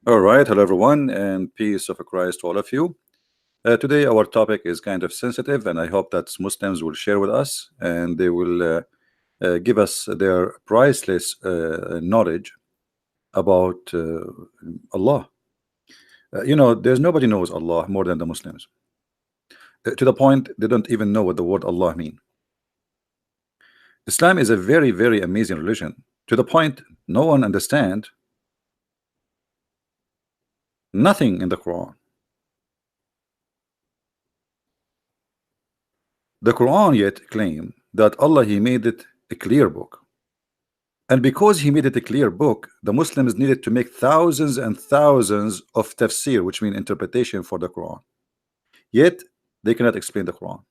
All right, hello everyone, and peace of Christ to all of you. Today, our topic is kind of sensitive, and I hope that Muslims will share with us and they will give us their priceless knowledge about Allah. There's nobody knows Allah more than the Muslims, to the point they don't even know what the word Allah mean. Islam is a very, very amazing religion, to the point no one understand nothing in the Quran. The Quran yet claim that Allah He made it a clear book. And because he made it a clear book, the Muslims needed to make thousands and thousands of tafsir, which mean interpretation for the Quran. Yet they cannot explain the Quran.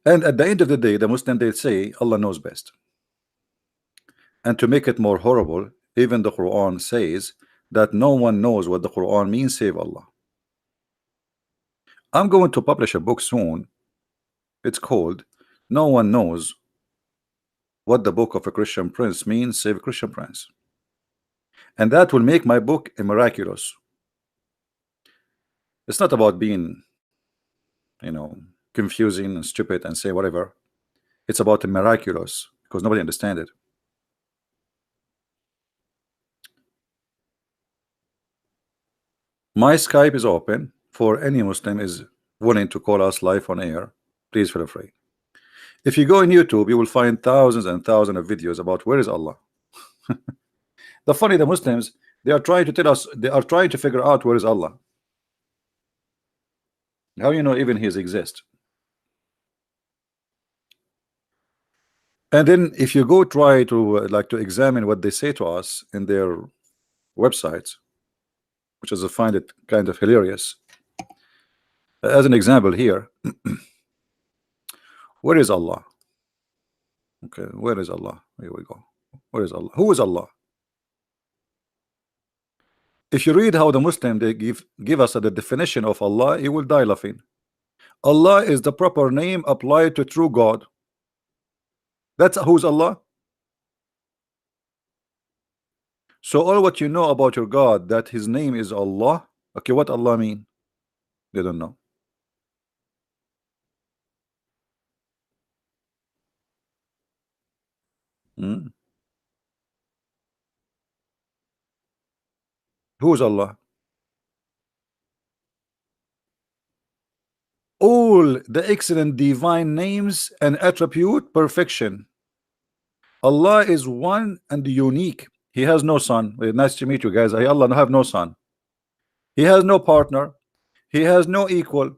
And at the end of the day, the Muslim they say Allah knows best. And to make it more horrible, even the Quran says that no one knows what the Quran means save Allah. I'm going to publish a book soon. It's called No One Knows What the Book of a Christian Prince Means Save a Christian Prince. And that will make my book a miraculous. It's not about being, confusing and stupid and say whatever. It's about the miraculous because nobody understands it. My Skype is open for any Muslim is willing to call us live on air. Please feel free. If you go on YouTube, you will find thousands and thousands of videos about where is Allah. The Muslims, they are trying to tell us, they are trying to figure out where is Allah. How even He exists? And then if you go try to to examine what they say to us in their websites, which is I find it kind of hilarious. As an example here, where is Allah? Okay, where is Allah? Here we go. Where is Allah? Who is Allah? If you read how the Muslim they give us the definition of Allah, you will die laughing. Allah is the proper name applied to true God. That's who's Allah. So all what you know about your God, that his name is Allah. Okay, what Allah mean? They don't know. Hmm? Who is Allah? All the excellent divine names and attribute perfection. Allah is one and unique. He has no son. Nice to meet you guys. Allah have no son. He has no partner. He has no equal.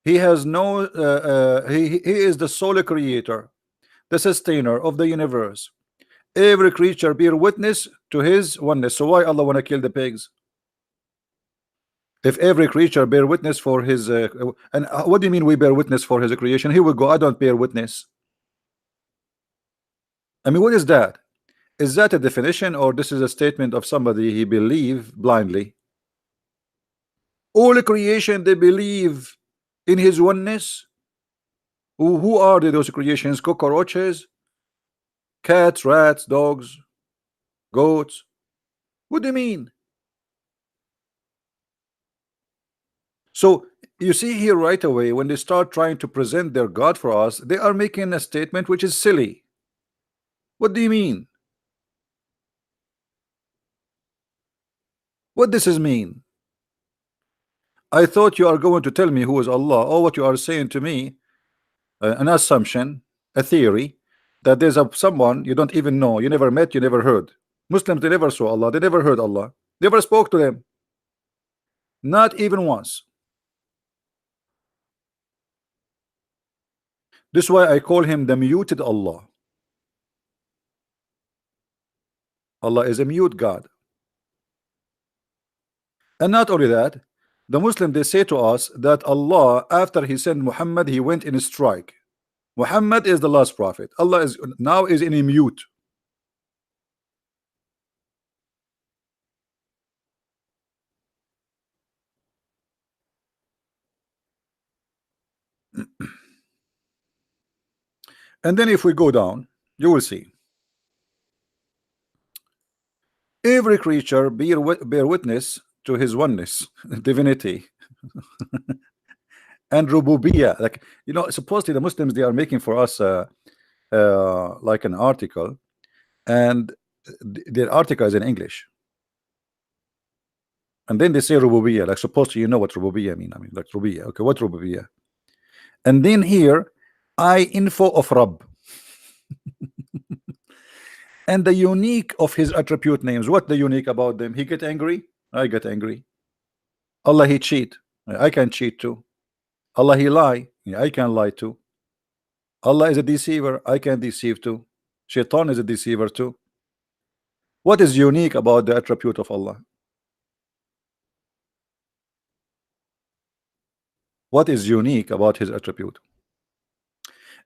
He has no he is the sole creator, the sustainer of the universe. Every creature bear witness to his oneness. So why Allah want to kill the pigs? If every creature bear witness for his and what do you mean we bear witness for his creation? Here we go. I don't bear witness. I mean, what is that? Is that a definition, or this is a statement of somebody he believe blindly? All creation they believe in his oneness. Who are those creations? Cockroaches, cats, rats, dogs, goats. What do you mean? So you see here right away, when they start trying to present their God for us, they are making a statement which is silly. What do you mean? What does this mean? I thought you are going to tell me who is Allah. Or what you are saying to me, an assumption, a theory, that there's someone you don't even know, you never met, you never heard. Muslims, they never saw Allah, they never heard Allah, never spoke to them, not even once. This is why I call him the muted Allah. Allah is a mute God. And not only that, the Muslim they say to us that Allah, after he sent Muhammad, he went in a strike. Muhammad is the last prophet. Allah is now in a mute. And then if we go down, you will see Every creature bear witness to his oneness, divinity, and rububiyyah. Like, you know, supposedly the Muslims, they are making for us like an article, and their article is in English, and then they say rububiyyah. Like, supposedly you know what rububiyyah mean. I mean, like rububiyyah. Okay, what rububiyyah? And then here, I info of Rabb, and the unique of his attribute names. What the unique about them? He get angry, I get angry. Allah, he cheat, I can cheat too. Allah, he lie, I can lie too. Allah is a deceiver, I can deceive too. Shaitan is a deceiver too. What is unique about the attribute of Allah? What is unique about his attribute?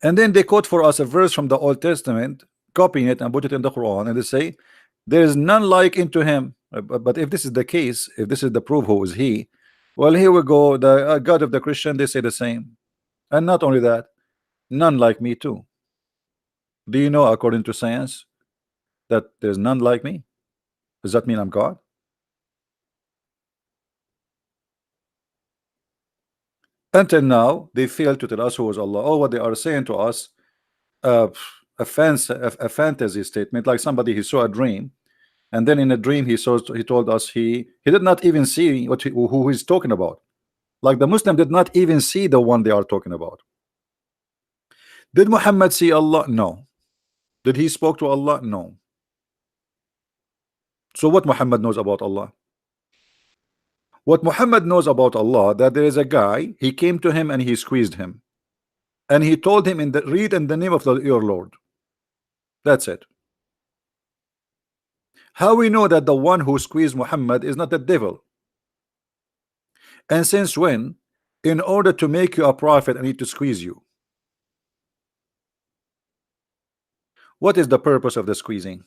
And then they quote for us a verse from the Old Testament, copying it and put it in the Quran, and they say there is none like unto him. But if this is the case, if this is the proof, who is he? Well, here we go. The God of the Christian, they say the same. And not only that, none like me too. Do you know, according to science, that there's none like me? Does that mean I'm God? Until now, they fail to tell us who is Allah. Oh, what they are saying to us, uh, a fantasy statement, like somebody he saw a dream, and then in a dream he told us he did not even see who he's talking about. Like the Muslim did not even see the one they are talking about. Did Muhammad see Allah? No. Did he spoke to Allah? No. So what Muhammad knows about Allah? What Muhammad knows about Allah, that there is a guy, he came to him and he squeezed him, and he told him, read in the name of your Lord. That's it. How we know that the one who squeezed Muhammad is not the devil? And since when, in order to make you a prophet, I need to squeeze you? What is the purpose of the squeezing?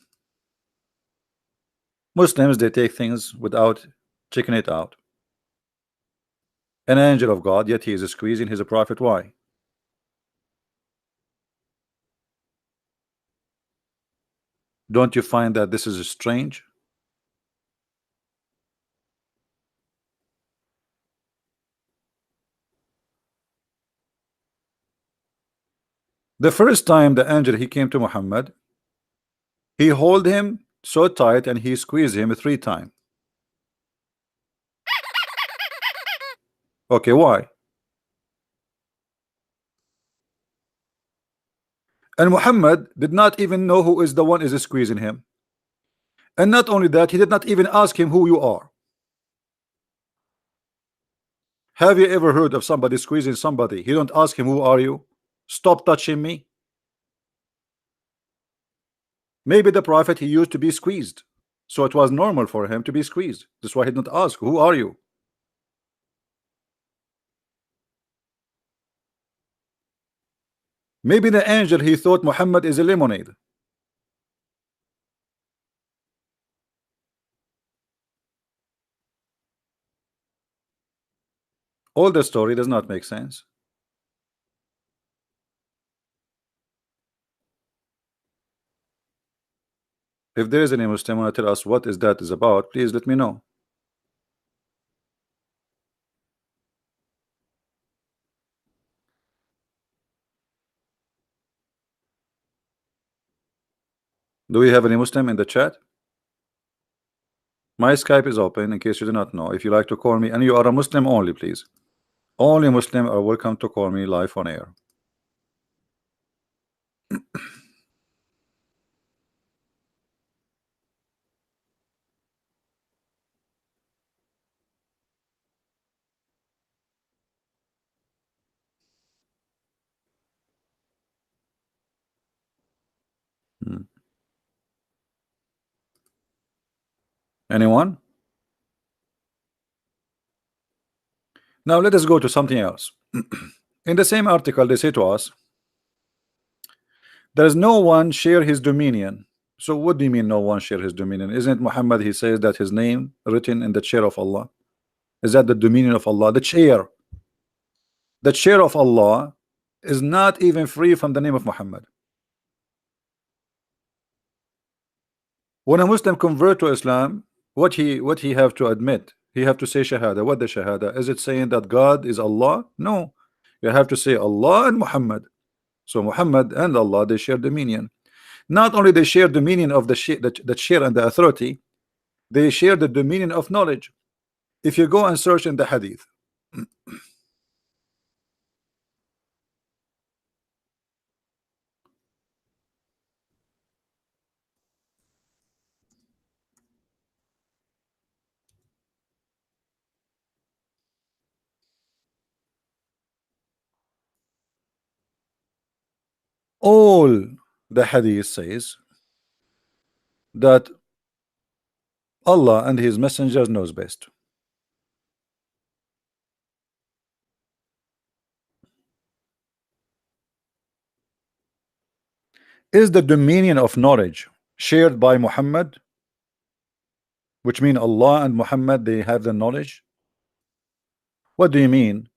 Muslims, they take things without checking it out. An angel of God, yet he is squeezing, he's a prophet. Why? Don't you find that this is strange? The first time the angel he came to Muhammad, he hold him so tight and he squeezed him 3 times. Okay, why? And Muhammad did not even know who is the one is squeezing him. And not only that, he did not even ask him who you are. Have you ever heard of somebody squeezing somebody? He don't ask him, who are you? Stop touching me. Maybe the prophet, he used to be squeezed, so it was normal for him to be squeezed. That's why he didn't ask, who are you? Maybe the angel, he thought Muhammad is a lemonade. All the story does not make sense. If there is any Muslim want to tell us what is that is about, please let me know. Do we have any Muslim in the chat? My Skype is open, in case you do not know. If you like to call me, and you are a Muslim only, please. Only Muslim are welcome to call me live on air. Anyone? Now let us go to something else. In the same article, they say to us, there is no one share his dominion. So what do you mean no one share his dominion? Isn't Muhammad, he says that his name written in the chair of Allah? Is that the dominion of Allah? The chair of Allah is not even free from the name of Muhammad. When a Muslim convert to Islam, what he have to admit? He have to say Shahada. What the Shahada? Is it saying that God is Allah? No. You have to say Allah and Muhammad. So Muhammad and Allah, they share dominion. Not only they share dominion of the share and the authority, they share the dominion of knowledge. If you go and search in the hadith, all the hadith says that Allah and his messengers knows best. Is the dominion of knowledge shared by Muhammad, which mean Allah and Muhammad, they have the knowledge? What do you mean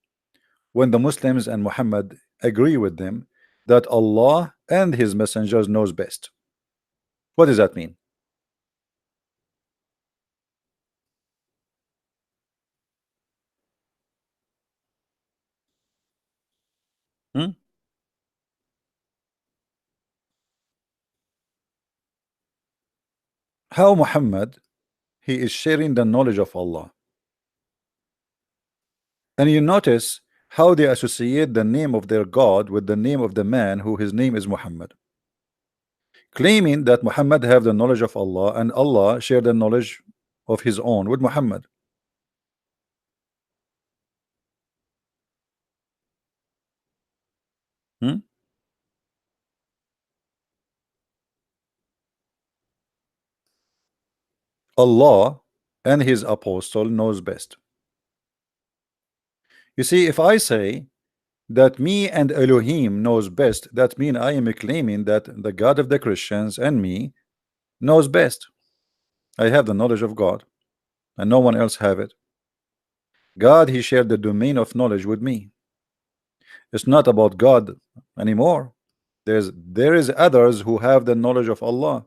when the Muslims and Muhammad agree with them that Allah and his messengers knows best? What does that mean? Hmm? How Muhammad, he is sharing the knowledge of Allah? And you notice how they associate the name of their God with the name of the man who his name is Muhammad, claiming that Muhammad have the knowledge of Allah and Allah share the knowledge of his own with Muhammad. Hmm? Allah and his apostle knows best. You see, if I say that me and Elohim knows best, that means I am claiming that the God of the Christians and me knows best. I have the knowledge of God and no one else have it. God, he shared the domain of knowledge with me. It's not about God anymore. There is others who have the knowledge of Allah.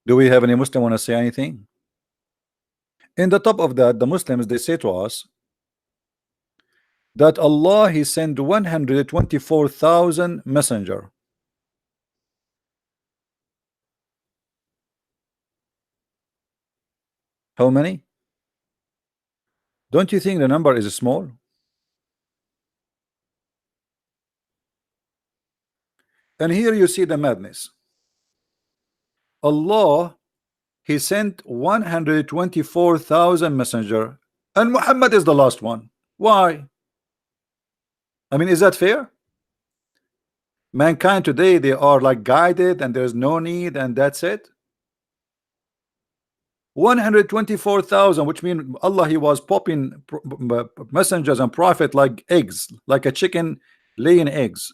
Do we have any Muslim want to say anything? In the top of that, the Muslims, they say to us that Allah, he sent 124,000 messenger. How many? Don't you think the number is small? And here you see the madness. Allah, he sent 124,000 messenger and Muhammad is the last one. Why? I mean, is that fair? Mankind today, they are like guided and there's no need and that's it. 124,000, which means Allah, he was popping messengers and prophet like eggs, like a chicken laying eggs.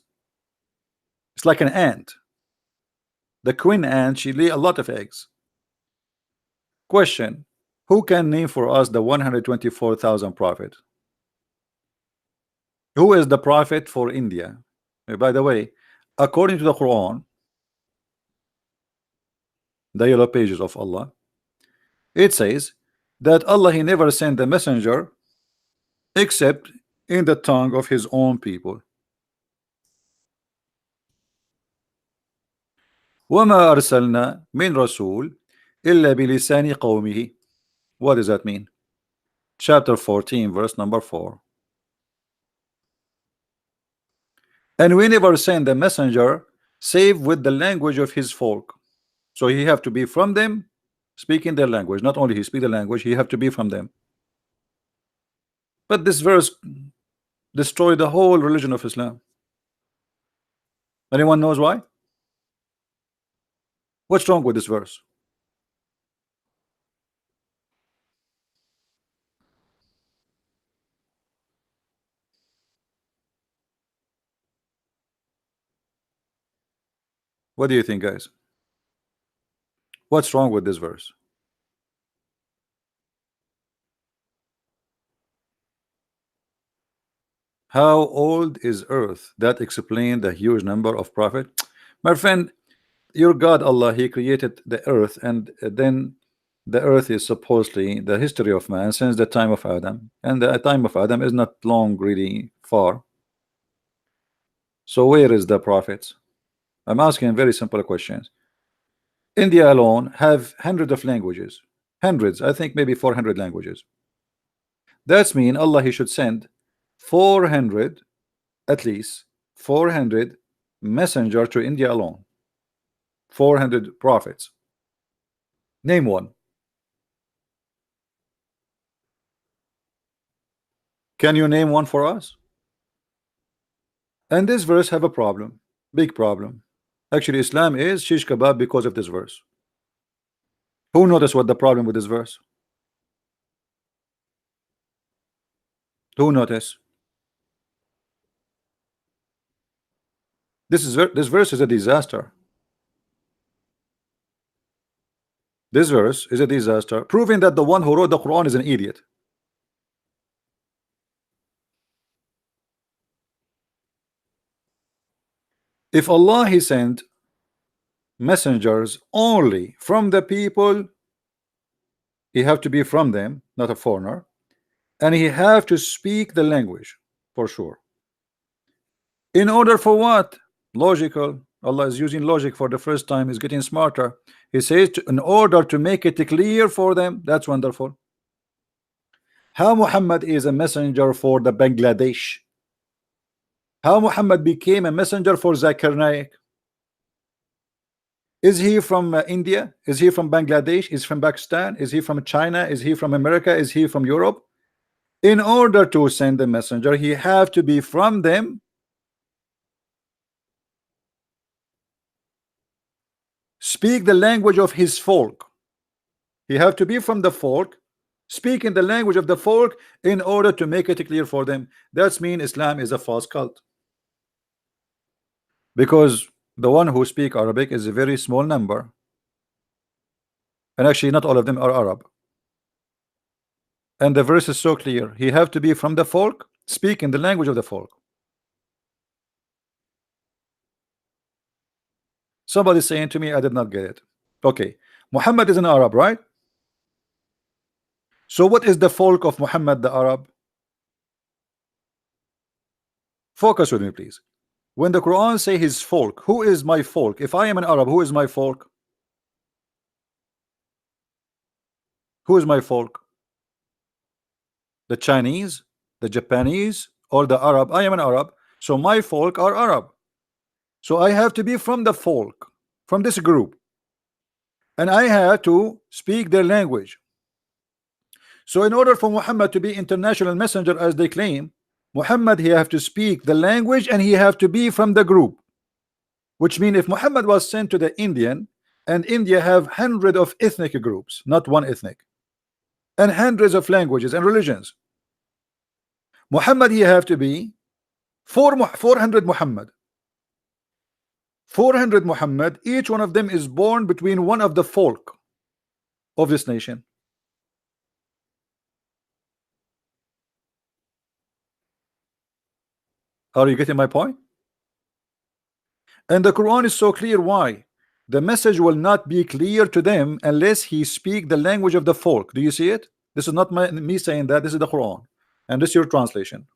It's like an ant. The queen ant, she lay a lot of eggs. Question: who can name for us the 124,000 prophet? Who is the prophet for India? By the way, according to the Quran, the yellow pages of Allah, it says that Allah, he never sent a messenger except in the tongue of his own people. وَمَا أَرْسَلْنَا مِنْ رَسُولٍ إِلَّا بِلِسَانِ قَوْمِهِ. What does that mean? Chapter 14, verse number 4. And we never send a messenger save with the language of his folk. So he have to be from them, speaking their language. Not only he speak the language, he have to be from them. But this verse destroyed the whole religion of Islam. Anyone knows why? What's wrong with this verse? What do you think, guys? What's wrong with this verse? How old is Earth? That explain the huge number of prophet. My friend, your God Allah, He created the Earth, and then the Earth is supposedly the history of man since the time of Adam, and the time of Adam is not long, really far. So where is the prophets? I'm asking very simple questions. India alone have hundreds of languages, hundreds, I think maybe 400 languages. That's mean Allah He should send 400, at least 400 messenger to India alone. 400 prophets. Name one. Can you name one for us? And this verse have a problem, big problem. Actually, Islam is shish kebab because of this verse. Who noticed what the problem with this verse? Who noticed? This verse is a disaster. This verse is a disaster, proving that the one who wrote the Quran is an idiot. If Allah He sent messengers only from the people, He have to be from them, not a foreigner, and He have to speak the language for sure. In order for what? Logical. Allah is using logic for the first time. He's getting smarter. He says in order to make it clear for them. That's wonderful. How Muhammad is a messenger for the Bangladesh? How Muhammad became a messenger for Zakir Naik? Is he from India? Is he from Bangladesh? Is he from Pakistan? Is he from China? Is he from America? Is he from Europe? In order to send the messenger, he have to be from them, speak the language of his folk. He have to be from the folk, speak in the language of the folk in order to make it clear for them. That's mean Islam is a false cult, because the one who speak Arabic is a very small number, and actually not all of them are Arab. And the verse is so clear. He have to be from the folk, speak in the language of the folk. Somebody saying to me, I did not get it. Okay, Muhammad is an Arab, right? So what is the folk of Muhammad the Arab? Focus with me, please. When the Quran say his folk, who is my folk? If I am an Arab, who is my folk? Who is my folk? The Chinese, the Japanese, or the Arab? I am an Arab, so my folk are Arab. So I have to be from the folk, from this group, and I have to speak their language. So in order for Muhammad to be international messenger as they claim, Muhammad he have to speak the language and he have to be from the group. Which means if Muhammad was sent to the Indian, and India have hundreds of ethnic groups, not one ethnic, and hundreds of languages and religions, Muhammad he have to be 400 Muhammad. 400 Muhammad, each one of them is born between one of the folk of this nation. Are you getting my point? And the Quran is so clear. Why? The message will not be clear to them unless he speak the language of the folk. Do you see it? This is not me saying that. This is the Quran, and this is your translation.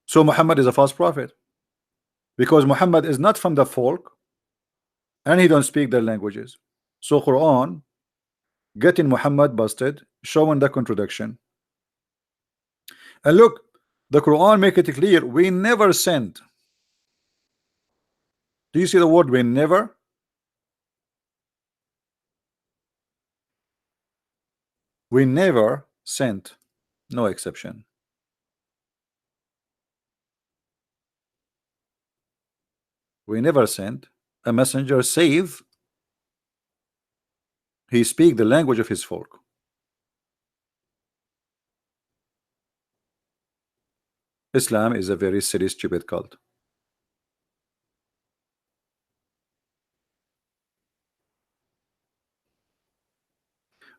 So Muhammad is a false prophet, because Muhammad is not from the folk and he don't speak their languages. So Quran getting Muhammad busted, showing the contradiction. And look, the Quran make it clear, we never sent. Do you see the word we never? We never sent, no exception. We never sent a messenger save he speak the language of his folk. Islam is a very silly, stupid cult.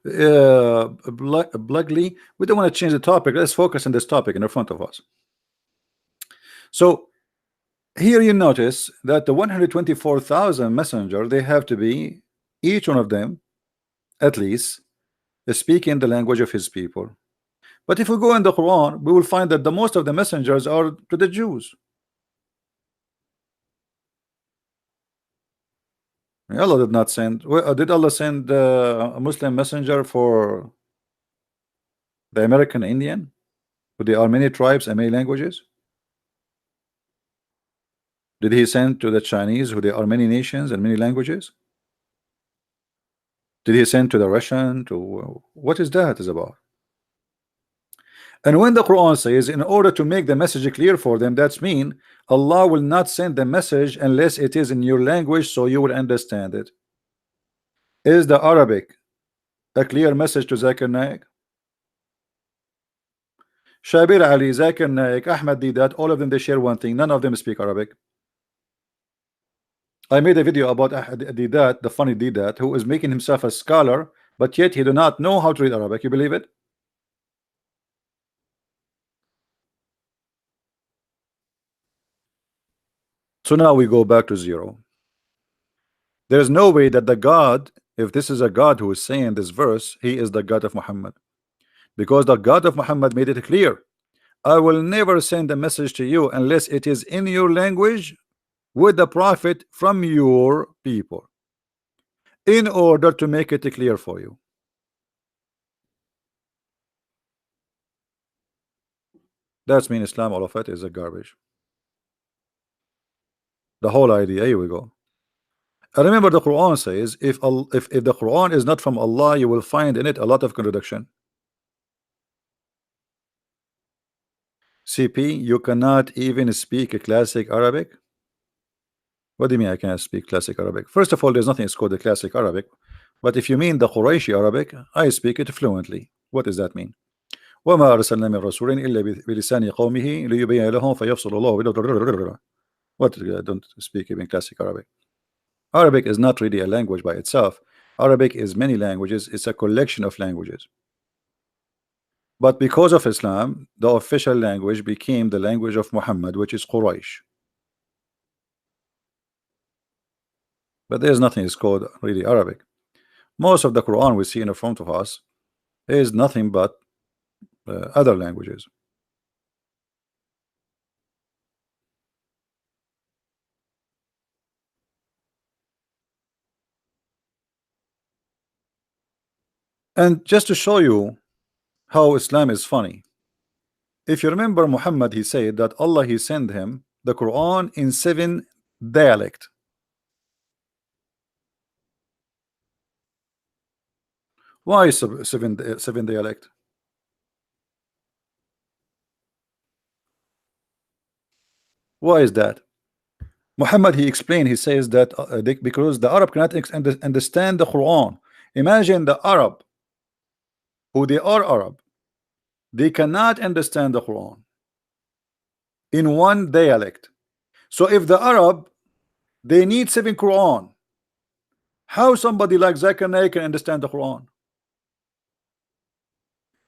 Blugly, we don't want to change the topic. Let's focus on this topic in front of us. So here you notice that the 124,000 messenger, they have to be, each one of them at least, speaking the language of his people. But if we go in the Quran, we will find that the most of the messengers are to the Jews. Allah did not send. Did Allah send a Muslim messenger for the American Indian, who there are many tribes and many languages? Did He send to the Chinese, who there are many nations and many languages? Did He send to the Russian? To what is that is about? And when the Quran says, in order to make the message clear for them, that's mean Allah will not send the message unless it is in your language, so you will understand it. Is the Arabic a clear message to Zakir Naik? Shabir Ali, Zakir Naik, Ahmed Didat, all of them, they share one thing: none of them speak Arabic. I made a video about Didat, the funny Didat, who is making himself a scholar, but yet he do not know how to read Arabic. You believe it? So now we go back to zero. There's no way that the God, if this is a God who is saying this verse, he is the God of Muhammad, because the God of Muhammad made it clear: I will never send a message to you unless it is in your language with the prophet from your people, in order to make it clear for you. That's mean Islam, all of it is a garbage. The whole idea, here we go. I remember the Quran says, if the Quran is not from Allah, you will find in it a lot of contradiction. CP, you cannot even speak a classic Arabic. What do you mean I cannot speak classic Arabic? First of all, there's nothing called the classic Arabic. But if you mean the Qurayshi Arabic, I speak it fluently. What does that mean? وما أرسلنا من رسول إلا بلسان قومه ليبين لهم فيفصل الله. What? I don't speak even classic Arabic. Arabic is not really a language by itself. Arabic is many languages. It's a collection of languages. But because of Islam, the official language became the language of Muhammad, which is Quraysh. But there's nothing is called really Arabic. Most of the Quran we see in front of us is nothing but other languages. And just to show you how Islam is funny, if you remember Muhammad, he said that Allah, he sent him the Quran in 7 dialect. Why seven dialect? Why is that? Muhammad, he explained, he says that because the Arab cannot understand the Quran. Imagine the Arab, who they are Arab, they cannot understand the Quran in one dialect. So if the Arab, they need 7 Quran, how somebody like Zakir Naik can understand the Quran?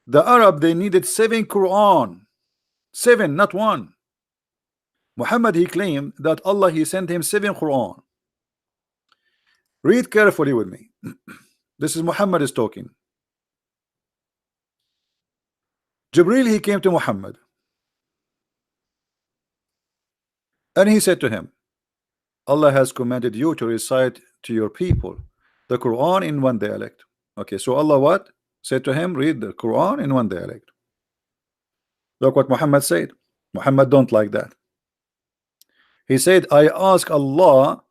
The Arab, they needed 7 Quran, 7, not 1. Muhammad, he claimed that Allah, he sent him 7 Quran. Read carefully with me. This is Muhammad is talking. Jibril, he came to Muhammad and he said to him, Allah has commanded you to recite to your people the Quran in one dialect. Okay, so Allah what? Said to him, read the Quran in one dialect. Look what Muhammad said. Muhammad don't like that. He said, I ask Allah.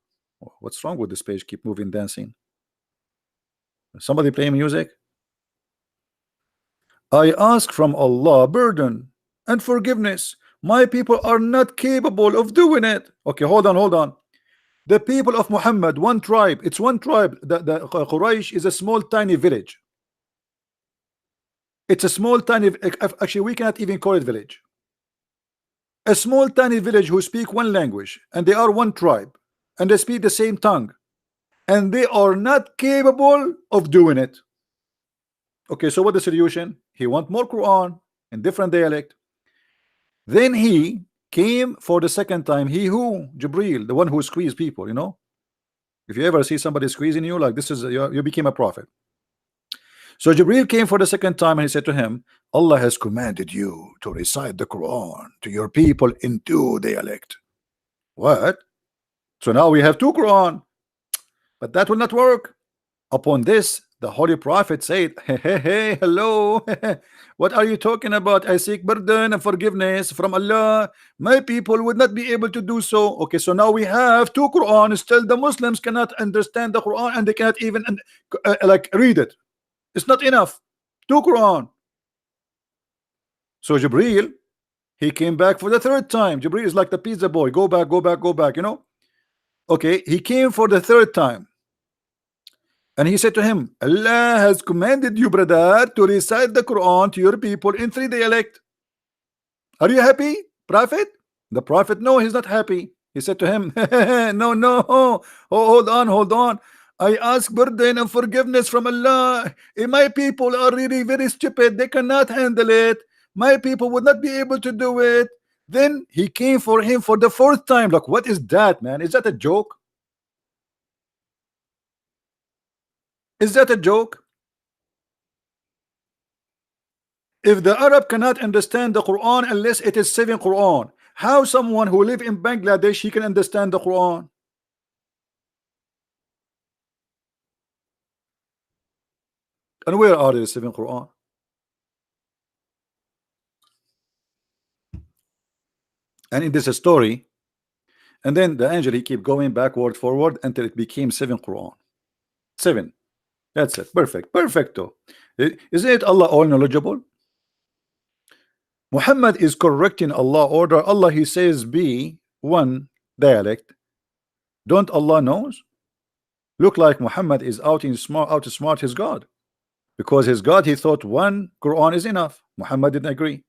What's wrong with this page? Keep moving, dancing. Somebody playing music? I ask from Allah burden and forgiveness. My people are not capable of doing it. Okay, hold on. The people of Muhammad, one tribe, it's one tribe. The Quraysh is a small tiny village. It's a small tiny, actually we cannot even call it village. A small tiny village who speak one language, and they are one tribe, and they speak the same tongue, and they are not capable of doing it. Okay, so what the solution? He want more Quran in different dialect. Then he came for the second time. He who? Jibril, the one who squeezed people, you know. If you ever see somebody squeezing you, like this is you became a prophet. So Jibril came for the second time and he said to him, Allah has commanded you to recite the Quran to your people in two dialect. What? So now we have two Quran, but that will not work. Upon this, the Holy Prophet said, hey, hello. What are you talking about? I seek pardon and forgiveness from Allah. My people would not be able to do so. Okay, so now we have two Quran. Still, the Muslims cannot understand the Quran and they cannot even like read it. It's not enough. Two Quran. So Jibril, he came back for the third time. Jibril is like the pizza boy. Go back, go back, go back, you know. Okay, he came for the third time. And he said to him, Allah has commanded you, brother, to recite the Quran to your people in three dialect. Are you happy, Prophet? The Prophet, no, he's not happy. He said to him, no, no, oh, hold on, hold on. I ask pardon and forgiveness from Allah. My people are really very stupid. They cannot handle it. My people would not be able to do it. Then he came for him for the fourth time. Like, what is that, man? Is that a joke? Is that a joke? If the Arab cannot understand the Quran unless it is 7 Quran, how someone who live in Bangladesh he can understand the Quran? And where are the 7 Quran? And in this story, and then the angel he keep going backward forward until it became 7 Quran. 7. That's it. Perfect. Perfecto. Isn't it Allah all knowledgeable? Muhammad is correcting Allah order. Allah he says be one dialect. Don't Allah knows? Look like Muhammad is out to smart his God. Because his God he thought one Quran is enough. Muhammad didn't agree.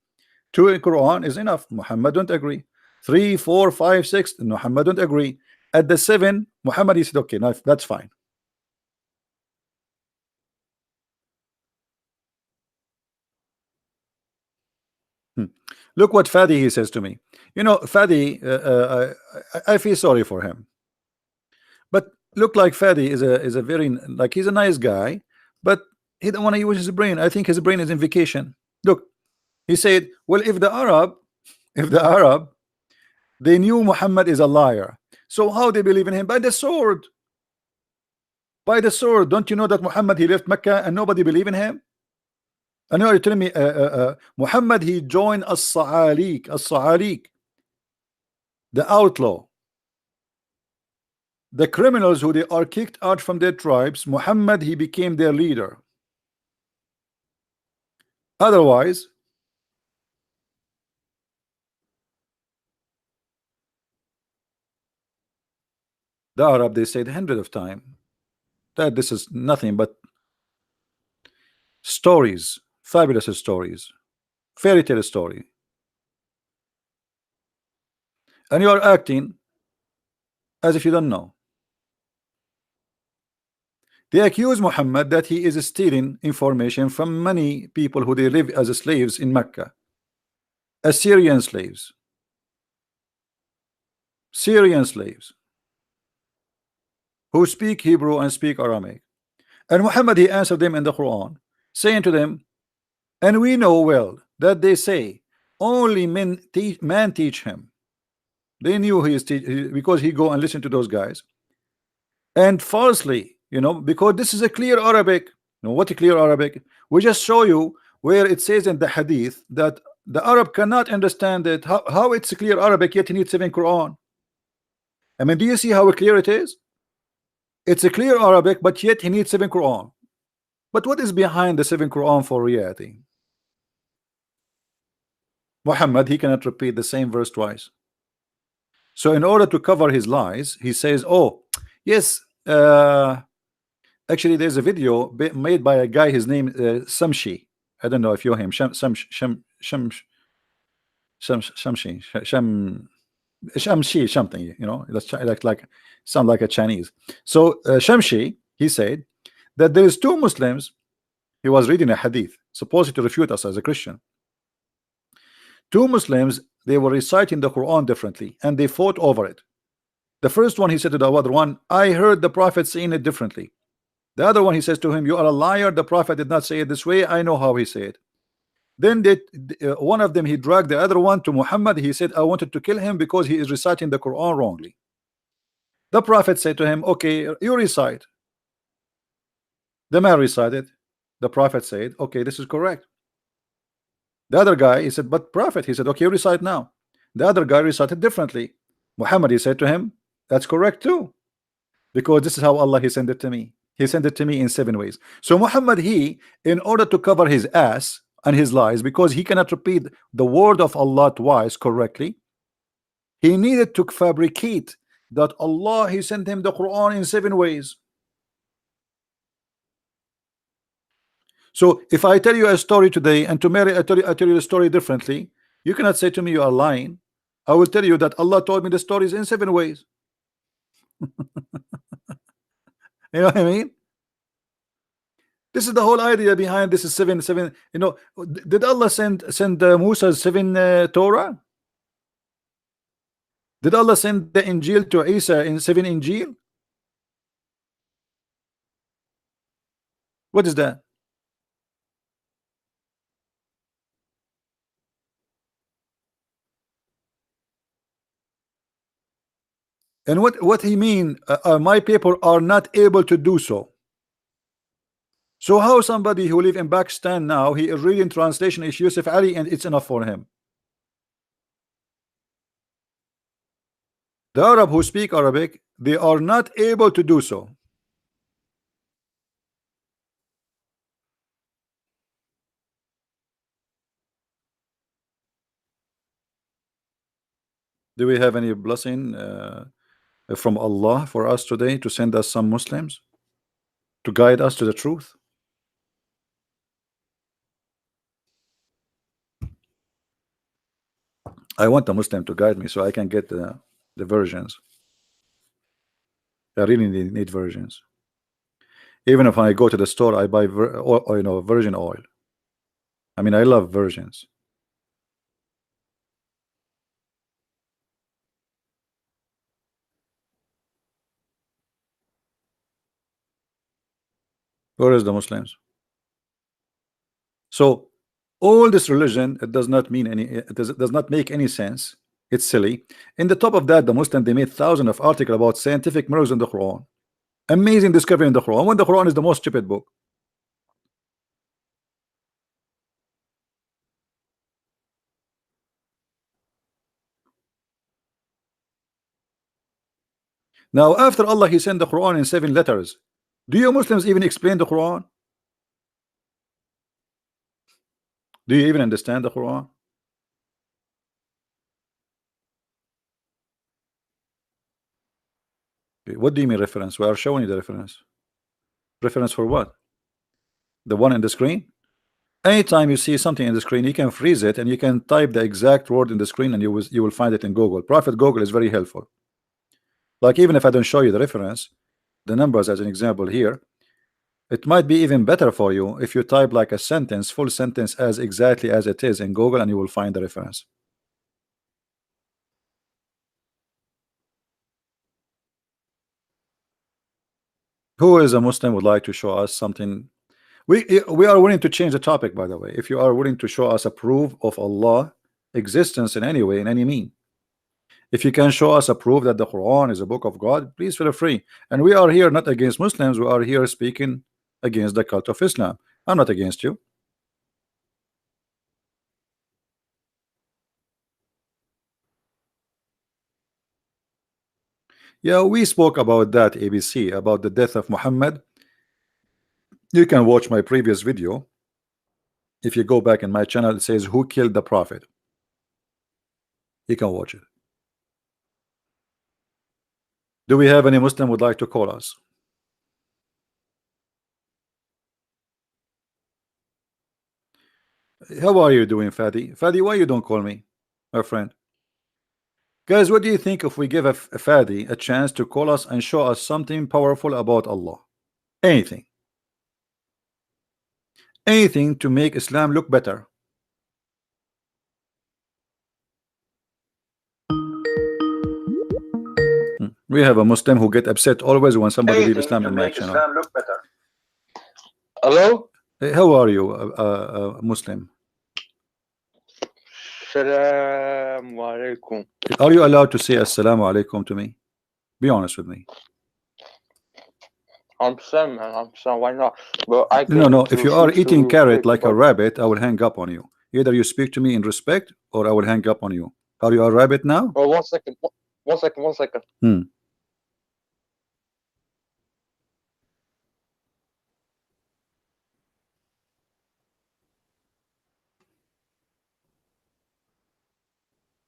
2 Quran is enough. Muhammad don't agree. 3, 4, 5, 6, Muhammad don't agree. At the 7, Muhammad he said, okay, now that's fine. Look what Fadi he says to me. You know, Fadi, I feel sorry for him. But look like Fadi is a very like he's a nice guy, but he don't want to use his brain. I think his brain is in vacation. Look, he said, well, if the Arab, they knew Muhammad is a liar. So how they believe in him? By the sword. By the sword. Don't you know that Muhammad he left Mecca and nobody believe in him? I know you're telling me Muhammad he joined as-Sa'alik, the outlaw, the criminals who they are kicked out from their tribes. Muhammad he became their leader. Otherwise, the Arab they said hundreds of times that this is nothing but stories, fabulous stories, fairy tale story, and you are acting as if you don't know. They accuse Muhammad that he is stealing information from many people who they live as slaves in Mecca, Assyrian slaves, Syrian slaves who speak Hebrew and speak Aramaic. And Muhammad he answered them in the Quran, saying to them, and we know well that they say only man teach him. They knew he is because he go and listen to those guys, and falsely, you know, because this is a clear Arabic. You know what a clear Arabic? We just show you where it says in the hadith that the Arab cannot understand it. How it's a clear Arabic yet he needs 7 Quran. I mean, do you see how clear it is? It's a clear Arabic, but yet he needs 7 Quran. But what is behind the 7 Quran for reality? Muhammad he cannot repeat the same verse twice. So in order to cover his lies, he says, oh yes, actually there's a video made by a guy, his name Samshi. I don't know if you know him. Shamshi something, you know, that's like sound like a Chinese. So Shamshi he said that there is 2 Muslims He was reading a hadith, supposed to refute us as a Christian. Two Muslims, they were reciting the Quran differently, and they fought over it. The first one, he said to the other one, I heard the Prophet saying it differently. The other one, he says to him, you are a liar. The Prophet did not say it this way. I know how he said it. Then one of them, he dragged the other one to Muhammad. He said, I wanted to kill him because he is reciting the Quran wrongly. The Prophet said to him, okay, you recite. The man recited. The Prophet said, okay, this is correct. The other guy, he said, but Prophet, he said, okay, you recite now. The other guy recited differently. Muhammad, he said to him, that's correct too, because this is how Allah, he sent it to me. He sent it to me in 7 ways. So Muhammad, he, in order to cover his ass and his lies, because he cannot repeat the word of Allah twice correctly, he needed to fabricate that Allah, he sent him the Quran in 7 ways. So if I tell you a story today, and tomorrow I tell you the story differently, you cannot say to me you are lying. I will tell you that Allah told me the stories in 7 ways. You know what I mean? This is the whole idea behind this is seven. You know, did Allah send Musa's 7 Torah? Did Allah send the Injil to Isa in 7 Injil? What is that? And what he mean? My people are not able to do so. So how somebody who live in Pakistan now, he is reading translation is Yusuf Ali and it's enough for him? The Arab who speak Arabic, they are not able to do so. Do we have any blessing from Allah for us today to send us some Muslims to guide us to the truth? I want a Muslim to guide me so I can get the versions. I really need versions. Even if I go to the store, I buy virgin oil. I mean, I love virgins. Where is the Muslims? So all this religion, it does not mean any, it does not make any sense. It's silly. In the top of that, the Muslim, they made thousands of articles about scientific miracles in the Quran. Amazing discovery in the Quran, when the Quran is the most stupid book. Now after Allah, he sent the Quran in 7 letters. Do you Muslims even explain the Quran? Do you even understand the Quran? Okay, what do you mean reference? We are showing you the reference. Reference for what? The one in the screen? Anytime you see something in the screen, you can freeze it and you can type the exact word in the screen and you will find it in Google. Prophet Google is very helpful. Like even if I don't show you the reference, the numbers as an example here, it might be even better for you if you type like a sentence, full sentence as exactly as it is in Google, and you will find the reference. Who is a Muslim would like to show us something? We are willing to change the topic, by the way. If you are willing to show us a proof of Allah existence in any way, in any mean. If you can show us a proof that the Quran is a book of God, please feel free. And we are here not against Muslims, we are here speaking against the cult of Islam. I'm not against you. Yeah, we spoke about that, ABC, about the death of Muhammad. You can watch my previous video. If you go back in my channel, it says who killed the prophet. You can watch it. Do we have any Muslim would like to call us? How are you doing, Fadi? Fadi, why you don't call me, my friend? Guys, what do you think if we give a Fadi a chance to call us and show us something powerful about Allah? Anything. anything to make Islam look better. We have a Muslim who get upset always when somebody leave Islam in my channel. Look better. Hello? Hey, how are you, Muslim? Assalamu alaikum. Are you allowed to say assalamu alaikum to me? Be honest with me. I'm saying, man. I'm saying, why not? But I No. If you are eating carrot like a but rabbit, I will hang up on you. Either you speak to me in respect, or I will hang up on you. Are you a rabbit now? oh, 1 second. 1 second. 1 second. Hmm.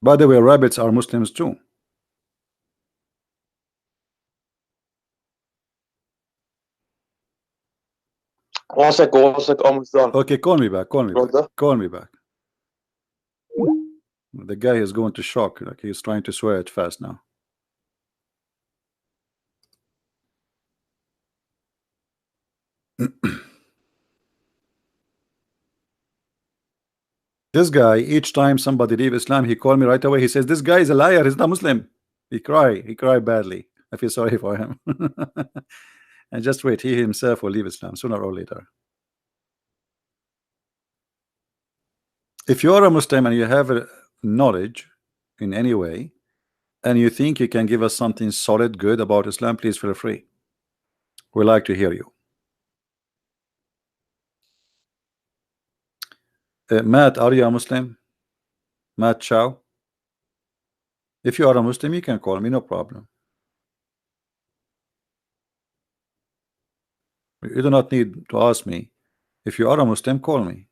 By the way, rabbits are Muslims too. One second. 1 second. Almost done. Okay, call me back. Call me back. Brother. Call me back. The guy is going to shock. Like he's trying to swear it fast now. This guy, each time somebody leave Islam, he call me right away. He says, this guy is a liar. He's not Muslim. He cry badly. I feel sorry for him. And just wait, he himself will leave Islam sooner or later. If you are a Muslim and you have a knowledge in any way, and you think you can give us something solid, good about Islam, please feel free. We like to hear you. Matt, are you a Muslim? Matt Chow? If you are a Muslim, you can call me, no problem. You do not need to ask me. If you are a Muslim, call me.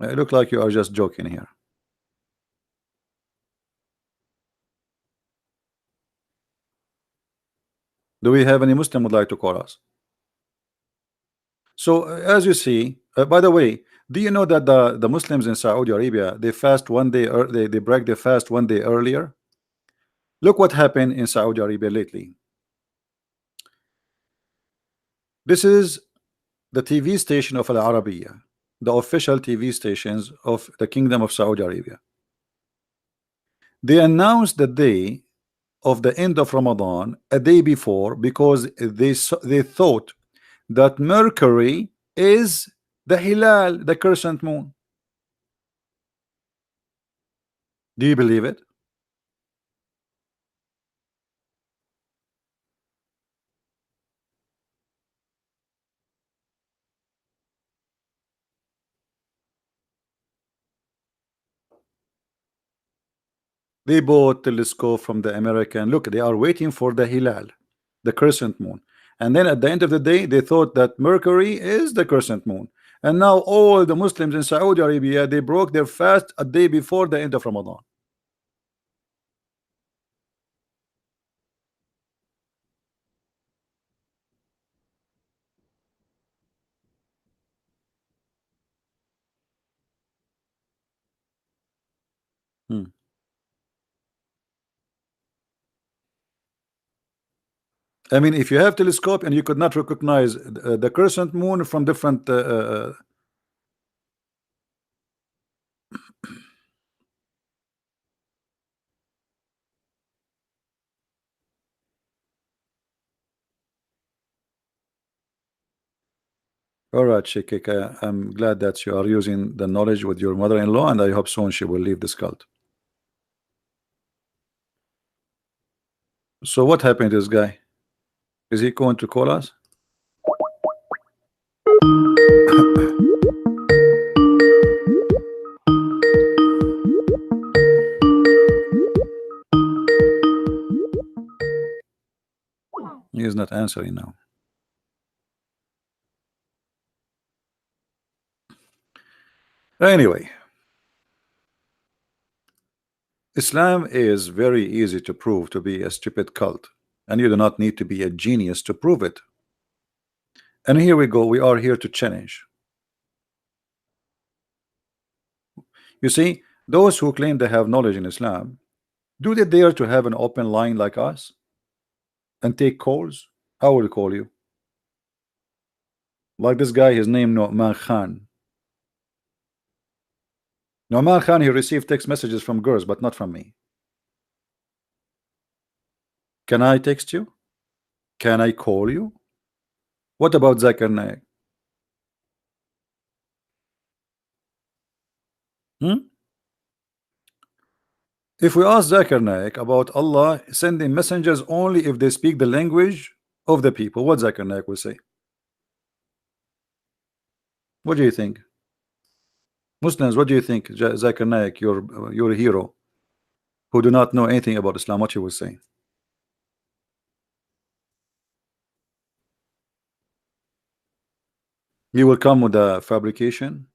It look like you are just joking here. Do we have any Muslim would like to call us? So as you see, by the way, do you know that the Muslims in Saudi Arabia, they fast 1 day, or they break their fast 1 day earlier? Look what happened in Saudi Arabia lately. This is the TV station of Al Arabiya, the official TV stations of the Kingdom of Saudi Arabia. They announced the day of the end of Ramadan a day before because they thought that Mercury is the Hilal, the crescent moon. Do you believe it? They bought telescope from the American. Look, they are waiting for the Hilal, the crescent moon. And then at the end of the day, they thought that Mercury is the crescent moon. And now all the Muslims in Saudi Arabia, they broke their fast a day before the end of Ramadan. I mean, if you have telescope and you could not recognize the crescent moon from different all right, Shekik, I'm glad that you are using the knowledge with your mother-in-law, and I hope soon she will leave this cult. So what happened to this guy? Is he going to call us? He is not answering now. Anyway, Islam is very easy to prove to be a stupid cult, and you do not need to be a genius to prove it. And here we go, we are here to challenge. You see, Those who claim they have knowledge in Islam, do they dare to have an open line like us and take calls? I will call you. Like this guy, his name Nu'man Khan. Nu'man Khan, he received text messages from girls, but not from me. Can I text you? Can I call you? What about Zakir Naik? If we ask Zakir Naik about Allah sending messengers only if they speak the language of the people, what Zakir Naik will say? What do you think? Muslims, what do you think? Zakir Naik, your hero, who do not know anything about Islam, what he will say? He will come with a fabrication.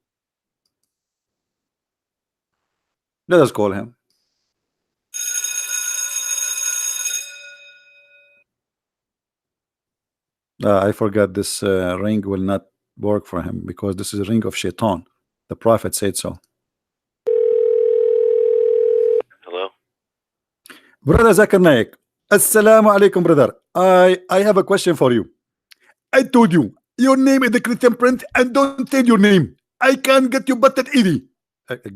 Let us call him. I forgot this ring will not work for him because this is a ring of shaitan. The Prophet said so. Hello? Brother Zakir Naik, Assalamu alaikum, brother. I have a question for you. I told you your name is the Christian Prince and don't say your name. I can't get you butted easy.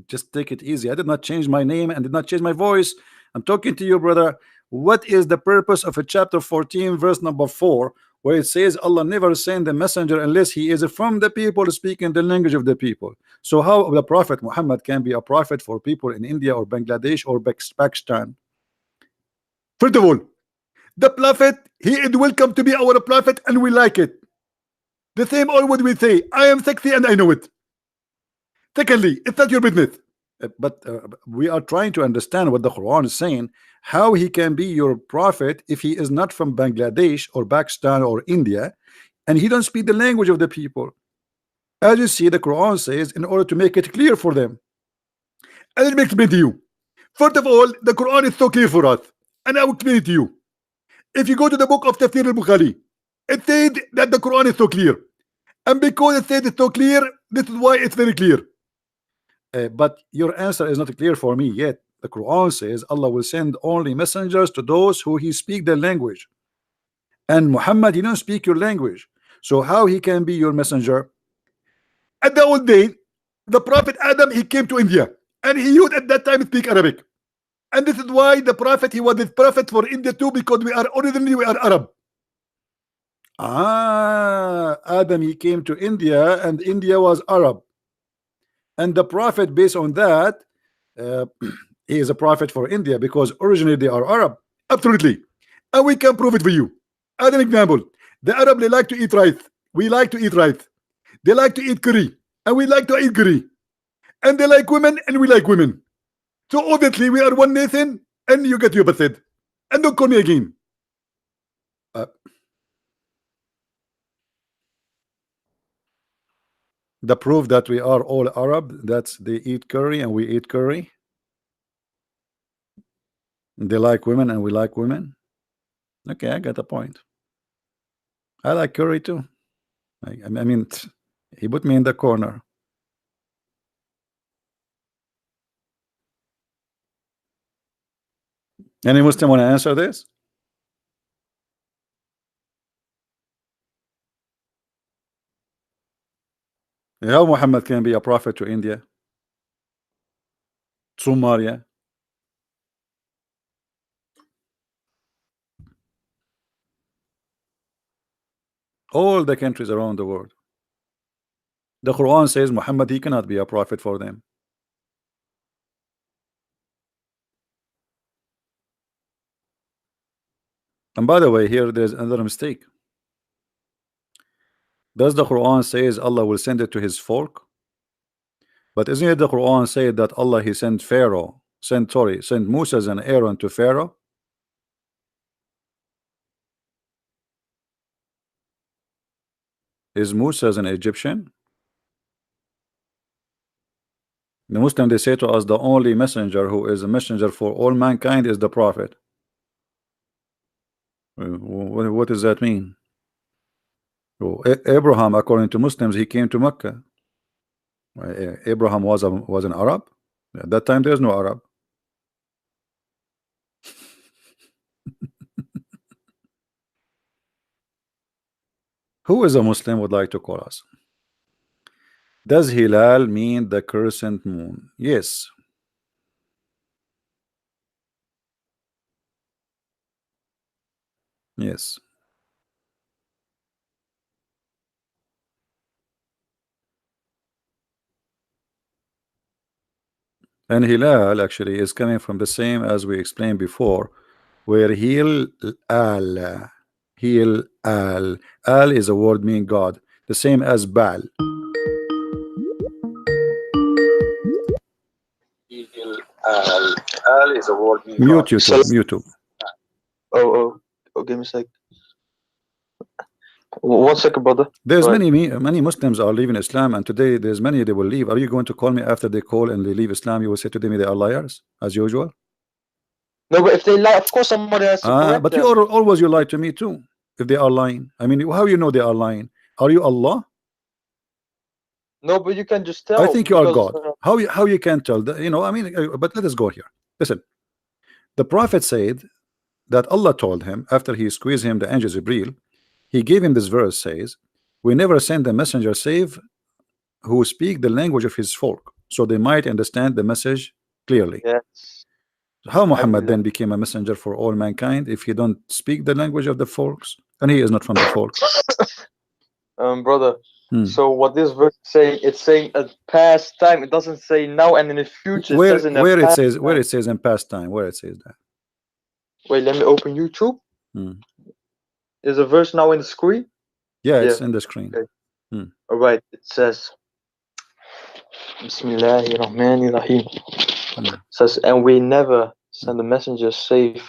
Just take it easy. I did not change my name and did not change my voice. I'm talking to you, brother. What is the purpose of a chapter 14 verse number 4 where it says Allah never send a messenger unless he is from the people speaking the language of the people? So how the Prophet Muhammad can be a prophet for people in India or Bangladesh or Pakistan? First of all, the Prophet, he is welcome to be our prophet and we like it. The same all what we say, I am sexy and I know it. Secondly, it's not your business. But we are trying to understand what the Quran is saying, how he can be your prophet if he is not from Bangladesh or Pakistan or India and he don't speak the language of the people. As you see, the Quran says in order to make it clear for them. And let me explain to you. First of all, the Quran is so clear for us and I will explain it to you. If you go to the book of Tafsir al-Bukhari, it said that the Quran is so clear, and because it said it's so clear, this is why it's very clear. But your answer is not clear for me yet. The Quran says Allah will send only messengers to those who he speak their language, and Muhammad, he don't speak your language, so how he can be your messenger? At the old day, the Prophet Adam, he came to India and he used at that time speak Arabic, and this is why the Prophet, he was the prophet for India too, because we are originally Arab. Adam, he came to India and India was Arab, and the Prophet, based on that, he is a prophet for India because originally they are Arab. Absolutely, and we can prove it for you. As an example, the Arab, they like to eat rice. We like to eat rice. They like to eat curry, and we like to eat curry. And they like women, and we like women. So obviously we are one nation, and you get your based. And don't call me again. The proof that we are all Arab, that's they eat curry and we eat curry. They like women and we like women. Okay, I got a point. I like curry too. I mean, he put me in the corner. Any Muslim want to answer this? How Muhammad can be a prophet to India, Somalia? All the countries around the world. The Quran says Muhammad, he cannot be a prophet for them. And by the way, here there's another mistake. Does the Quran says Allah will send it to his folk? But isn't it the Quran say that Allah he sent sent Moses and Aaron to Pharaoh? Is Moses an Egyptian? The Muslim, they say to us the only messenger who is a messenger for all mankind is the Prophet. What does that mean? Abraham, according to Muslims, he came to Mecca. Abraham was an Arab. At that time, there's no Arab. Who is a Muslim would like to call us? Does Hilal mean the crescent moon? Yes. Yes. And Hilal actually is coming from the same as we explained before, where Hil al. Hil al. Al is a word meaning God, the same as Baal. Al is a word meaning mute YouTube. Mute YouTube. Oh, give me a sec. 1 second, brother. There's many Muslims are leaving Islam, and today there's many they will leave. Are you going to call me after they call and they leave Islam? You will say to them they are liars as usual. No, but if they lie, of course somebody has to correct but them. you always lie to me too if they are lying. I mean, how you know they are lying? Are you Allah? No, but you can just tell. I think you are God. How you can tell that, you know? I mean, but let us go here. Listen, the Prophet said that Allah told him after he squeezed him the angel Jibril, he gave him this verse, says, we never send a messenger save who speak the language of his folk, so they might understand the message clearly. Yes. How Muhammad then became a messenger for all mankind if he don't speak the language of the folks and he is not from the folk? Brother, so what this verse is saying, it's saying a past time. It doesn't say now and in the future. Where it says where it says in past time, where it says that? Wait, let me open YouTube. There's a verse now in the screen. Yeah, it's in the screen. Okay. All right, it says Bismillahirrahmanirrahim. Says, and we never send a messenger save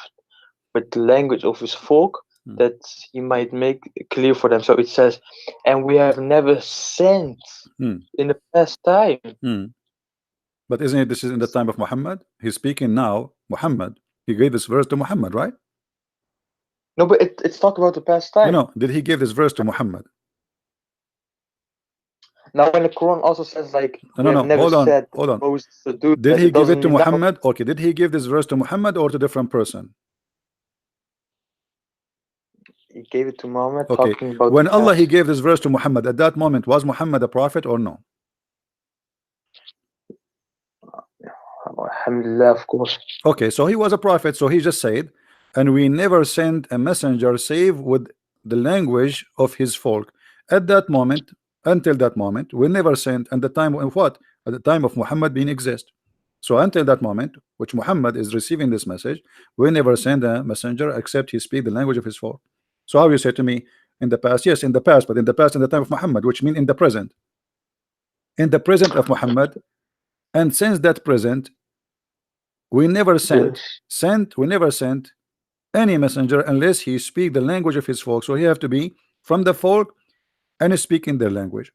with the language of his folk, that he might make it clear for them. So it says, and we have never sent in the past time. But isn't it, this is in the time of Muhammad? He's speaking now, Muhammad. He gave this verse to Muhammad, right? No, but it's talking about the past time. No, did he give this verse to Muhammad? Now, when the Quran also says, like, no, hold on. Did he give it to Muhammad? Okay, did he give this verse to Muhammad or to a different person? He gave it to Muhammad. Okay, talking about when Allah he gave this verse to Muhammad, at that moment was Muhammad a prophet or no? Alhamdulillah, of course. Okay, so he was a prophet, so he just said, and we never send a messenger save with the language of his folk. At that moment, until that moment, we never sent. And the time of what? At the time of Muhammad being exist. So until that moment, which Muhammad is receiving this message, we never send a messenger except he speak the language of his folk. So how you say to me in the past? Yes, in the past, but in the past, in the time of Muhammad, which means in the present. In the present of Muhammad, and since that present, we never sent any messenger unless he speak the language of his folk. So he have to be from the folk and speak in their language.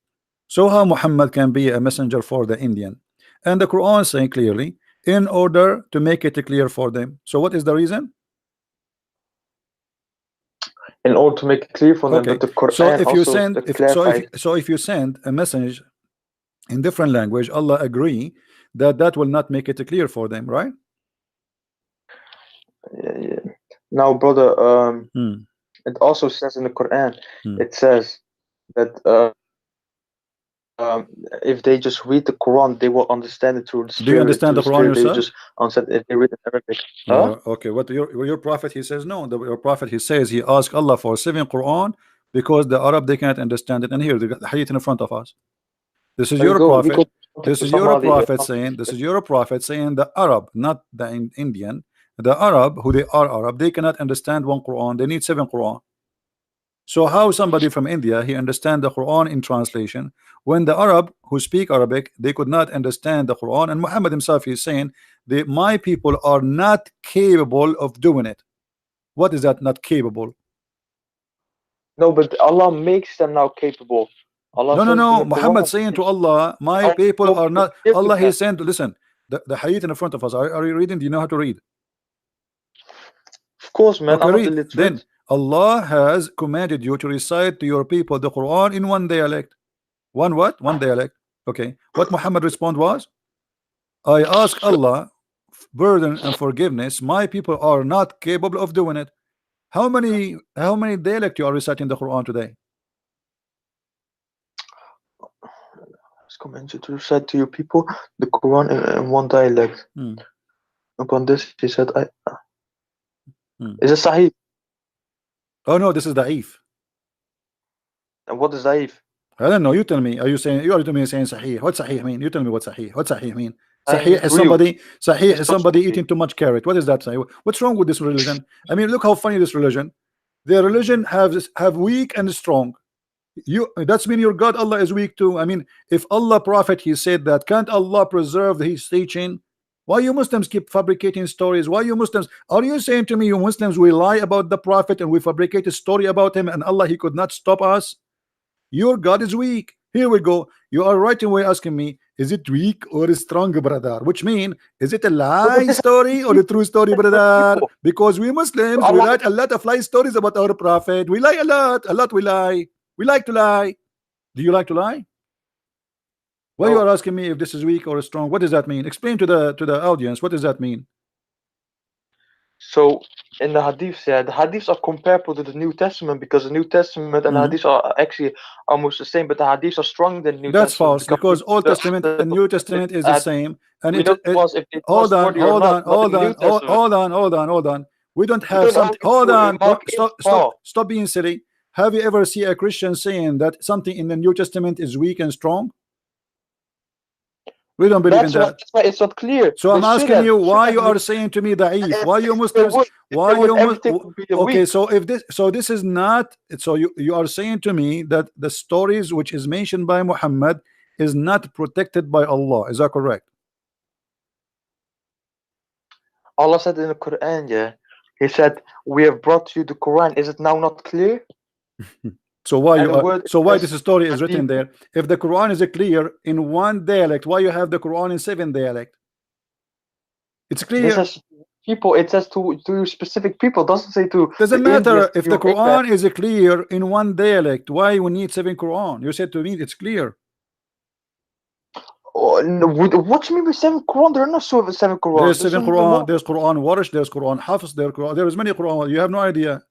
So how Muhammad can be a messenger for the Indian? And the Quran saying clearly, in order to make it clear for them. So what is the reason? In order to make it clear for them, but the Quran so if you also send if you send a message in different language, Allah agree that will not make it clear for them, right? Yeah. Now, brother, it also says in the Quran, it says that if they just read the Quran, they will understand it through the Spirit. Do you understand the Quran yourself? They just understand if they read it in Arabic. Okay, what your prophet he says no. Your prophet he says he asked Allah for 7 Quran because the Arab they can't understand it. And here the hadith in front of us. This is your prophet. This is your prophet saying. This is your prophet saying the Arab, not the Indian. The Arab, who they are Arab, they cannot understand 1 Quran. They need 7 Quran. So how somebody from India he understand the Quran in translation when the Arab who speak Arabic they could not understand the Quran? And Muhammad himself is saying that my people are not capable of doing it. What is that? Not capable? No, but Allah makes them now capable. Allah no. Muhammad saying to Allah, my people are not. Allah he saying to listen. The hadith in front of us. Are you reading? Do you know how to read? Of course, man. Okay, read. Then Allah has commanded you to recite to your people the Quran in one dialect. One what? One dialect. Okay. What Muhammad respond was? I ask Allah burden and forgiveness. My people are not capable of doing it. How many dialect you are reciting the Quran today? It's commanded to recite to your people the Quran in one dialect. Hmm. Upon this, he said, Hmm. "Is it Sahih? Oh no, this is da'if. And what is Sahih? I don't know. You tell me. Are you saying you are to me saying sahih? What sahih mean? You tell me what sahih. What sahih mean? Sahih Sahih means is real. Sahih is It's not somebody Sahih. eating too much carrot. What is that? Sahih? What's wrong with this religion? I mean, look how funny this religion. Their religion have weak and strong. You that's mean your God Allah is weak too. I mean, if Allah prophet he said that, can't Allah preserve his teaching? Why you Muslims keep fabricating stories? Why you Muslims are you saying to me you Muslims we lie about the prophet and we fabricate a story about him and Allah he could not stop us? Your God is weak. Here we go. You are right away asking me, is it weak or strong, brother? Which mean, is it a No, but lie this story or a true story, is for brother? people. Because we Muslims, we Allah, write a lot of lie stories about our prophet. We lie a lot we lie. We like to lie. Do you like to lie? Why you are no. asking me if this is weak or strong? What does that mean? Explain to the audience. What does that mean? So in the hadiths, yeah, the hadiths are comparable to the New Testament because the New Testament and the Mhm. hadiths are actually almost the same, but the hadiths are stronger than the New That's Testament false because because Old Testament and New the Testament is the same, and we it, know it if it's hold on, trustworthy or hold not, on, not hold in the on, New Testament. hold on. We don't We have don't something. always Hold do on, Mark, Paul. stop being silly. Have you ever seen a Christian saying that something in the New Testament is weak and strong? We don't believe in that. That's why it's not clear. So They I'm asking you why you are shouldn't saying to me da'if? Why you if they Muslims? would, Why you everything would be Okay, weak. so if this is not so you are saying to me that the stories which is mentioned by Muhammad is not protected by Allah. Is that correct? Allah said in the Quran, yeah, He said, "We have brought you the Quran." Is it now not clear? So why And you the are word so why is this story is hadith. written there? If the Quran is clear in one dialect, why you have the Quran in 7 dialect? It's This clear. says people. It says to specific people. It doesn't say to Doesn't the Indians, matter to if the your England. Quran is clear in one dialect. Why we need 7 Quran? You said to me it's clear. Oh, no, what do you mean by seven Quran? There are not seven Quran. There's There's 7 even Quran. more. There's Quran Warish. There's Quran Hafiz. There's many Quran. You have no idea.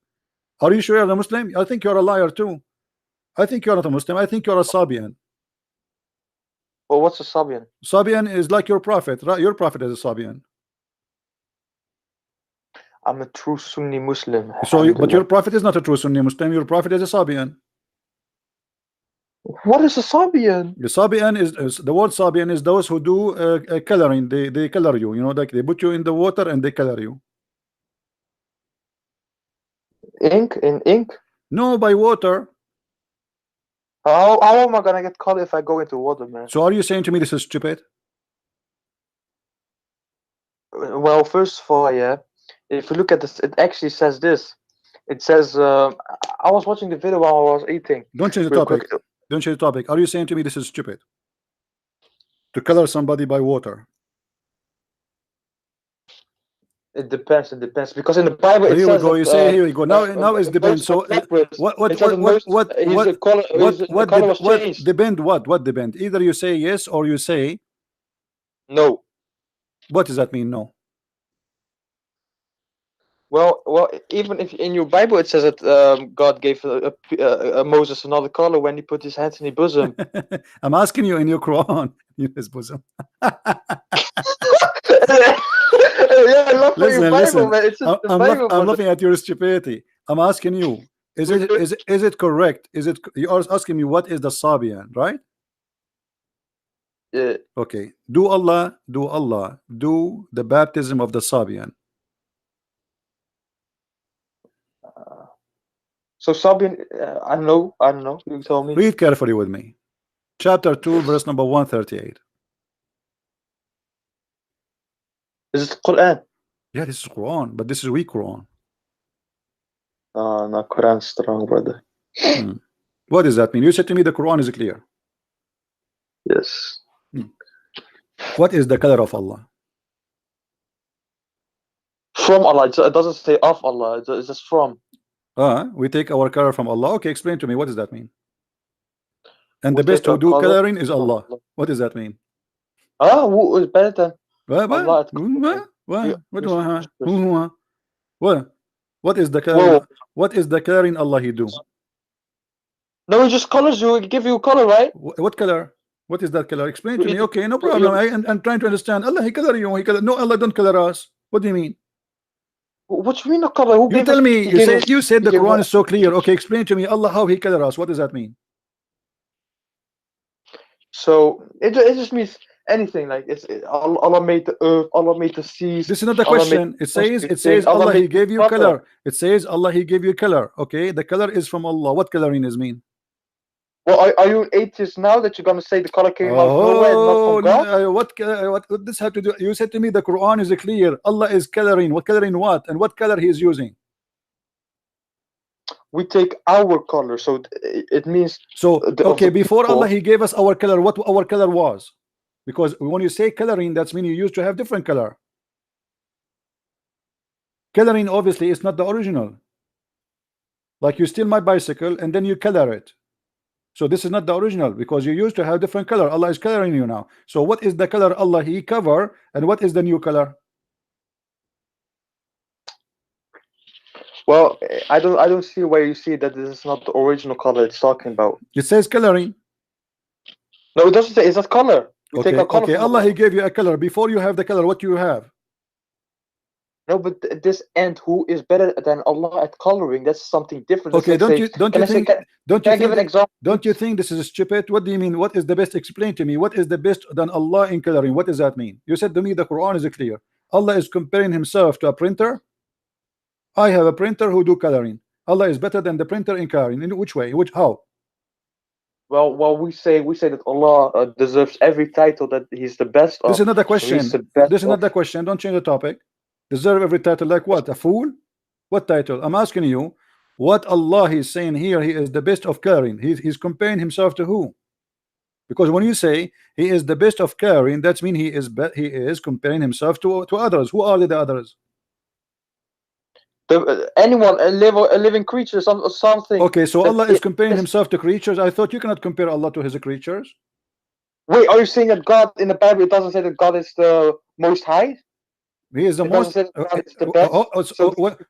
Are you sure you're a Muslim? I think you're a liar too. I think you're not a Muslim. I think you're a Sabian. Well, what's a Sabian? Sabian is like your prophet. Right? Your prophet is a Sabian. I'm a true Sunni Muslim. But your Alhamdulillah. prophet is not a true Sunni Muslim. Your prophet is a Sabian. What is a Sabian? The Sabian is the word Sabian is those who do coloring. They color you. You know, like they put you in the water and they color you. Ink in ink. No, by water. How am I gonna get caught if I go into water, man? So are you saying to me this is stupid? Well, first of all, yeah. If you look at this, it actually says this. It says, I was watching the video while I was eating. Don't change the Real topic. quick. Don't change the topic. Are you saying to me this is stupid? To color somebody by water. It depends. It depends because in the Bible it Here we says go. that You say here we go. Now it's depend. Moses was So leprous. what It said that Moses, the color was what changed. depend what depend? Either you say yes or you say No. what does that mean? No. Well, even if in your Bible it says that God gave Moses another color when he put his hands in his bosom. I'm asking you in your Quran. In his bosom. Yeah, I love your Bible, Listen. man. It's just the Bible, I'm brother. laughing at your stupidity. I'm asking you. Is it correct? You are asking me what is the Sabian, right? Yeah. Okay. Do the baptism of the Sabian. So Sabian, I don't know. You tell me. Read carefully with me. Chapter 2, verse number 138. Is it Quran? Yeah, this is Quran, but this is weak Quran. No, Quran strong, brother. What does that mean? You said to me the Quran is clear. Yes. What is the color of Allah? From Allah. It doesn't say of Allah. It's just from. We take our color from Allah. Okay, explain to me what does that mean? And We the best take who our do color coloring is from Allah. Allah. What does that mean? Who is better than Allah at What? coloring. What is the coloring? Whoa. What is the coloring Allah he do? No, he just colors you. He give you a color, right? What color? What is that color? Explain to me. You- Okay, no you- problem. I'm trying to understand. Allah he color you. He color. No, Allah don't color us. What do you mean? What you mean a color? Who You gave tell us? me. He gave us. You said He the gave Quran us. is so clear. Okay, explain to me Allah how he color us. What does that mean? So it just means anything. Like Allah made the earth. Allah made the seas. This is not the Allah made question. the most It things. says Allah Allah he made gave you color. color. It says Allah he gave you color. Okay, the color is from Allah. What coloring is mean? Well, are you an atheist now that you're gonna say the color came out of nowhere and not Oh, from God? what this have to do? You said to me the Quran is clear. Allah is coloring. What coloring what? And what color he is using? We take our color, so it means So of okay, the before Allah people. he gave us our color. What our color was? Because when you say coloring, that's mean you used to have different color. Coloring obviously is not the original. Like you steal my bicycle and then you color it. So this is not the original because you used to have different color. Allah is coloring you now. So what is the color Allah he cover and what is the new color? Well, I don't see where you see that this is not the original color it's talking about. It says coloring. No, it doesn't say. It's not color. We take our color Okay, from Allah he gave you a color. Before you have the color, what do you have? No, but this and who is better than Allah at coloring? That's something different. Okay, That's like don't can you I say, think can I give an example? don't you think this is stupid? What do you mean? What is the best? Explain to me. What is the best than Allah in coloring? What does that mean? You said to me the Quran is clear. Allah is comparing himself to a printer. I have a printer who do coloring. Allah is better than the printer in coloring. In which way? Which how? Well, we say that Allah deserves every title that He's the best This of. is not the So He's question. the best This is not of. the question. Don't change the topic. Deserve every title like what? A fool? What title? I'm asking you. What Allah is saying here? He is the best of coloring. He's comparing himself to who? Because when you say he is the best of coloring, that means he is comparing himself to others. Who are the others? Anyone, a living creature, something. Okay, so that Allah is it- comparing it's- himself to creatures. I thought you cannot compare Allah to his creatures. Wait, are you saying that God in the Bible it doesn't say that God is the most high? He is the It doesn't most. say that God is the best.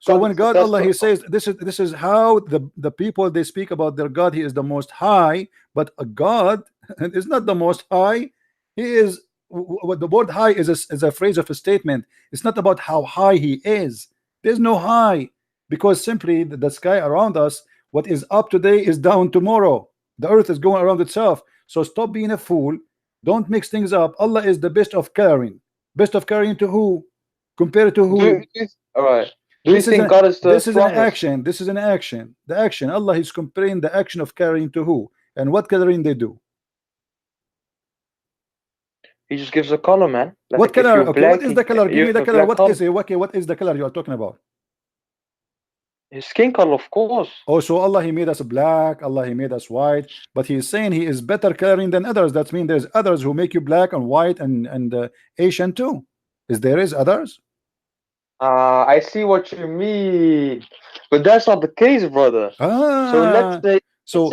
So when is the God best Allah he of. says this is how the people they speak about their God. He is the most high, but a God is not the most high. He is what the word high is a phrase of a statement. It's not about how high he is. There's no high because simply the sky around us, what is up today is down tomorrow. The earth is going around itself. So stop being a fool. Don't mix things up. Allah is the best of caring. Best of caring to who? Compared to who? All right. Do you think God is the this is an strongest? action. This is an action. The action. Allah is comparing the action of carrying to who and what coloring they do. He just gives a color, man. Like What color? if you're Okay, black, what is the color? Give you me the have a color. black What is it? Okay, what is the color you are talking about? His skin color, of course. Oh, so Allah he made us black. Allah he made us white. But he is saying he is better coloring than others. That means there's others who make you black and white and Asian too. Is others? I see what you mean, but that's not the case, brother. So let's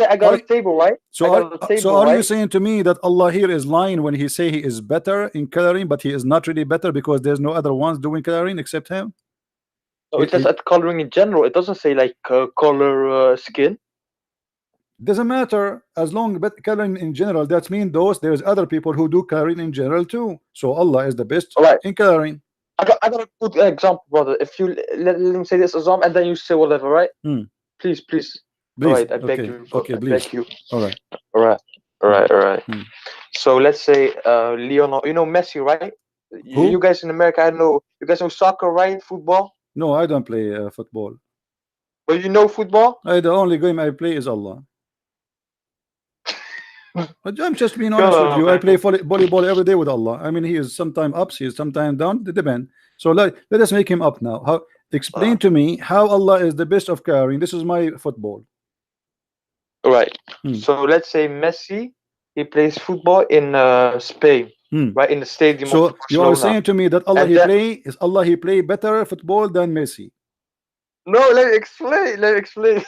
say I got a table, right? So are you saying to me that Allah here is lying when he say he is better in coloring, but he is not really better because there's no other ones doing coloring except him? So it says at coloring in general. It doesn't say like color skin. Doesn't matter as long but coloring in general. That means there's other people who do coloring in general too. So Allah is the best in coloring. I got a good example, brother. If you let me say this example and then you say whatever, right? Please. All right, I beg you. Okay, please. Beg you. All right. So let's say Leonardo, you know Messi, right? Who? You guys in America, I know. You guys know soccer, right? Football. No, I don't play football. But you know football? The only game I play is Allah. But I'm just being honest with you. I play volleyball every day with Allah. I mean, he is sometimes up, he is sometimes down. It depends. So let us make him up now. Explain to me how Allah is the best of caring. This is my football. Right. So let's say Messi, he plays football in Spain, right in the stadium. So of you are saying to me that Allah he play better football than Messi? No, let me explain.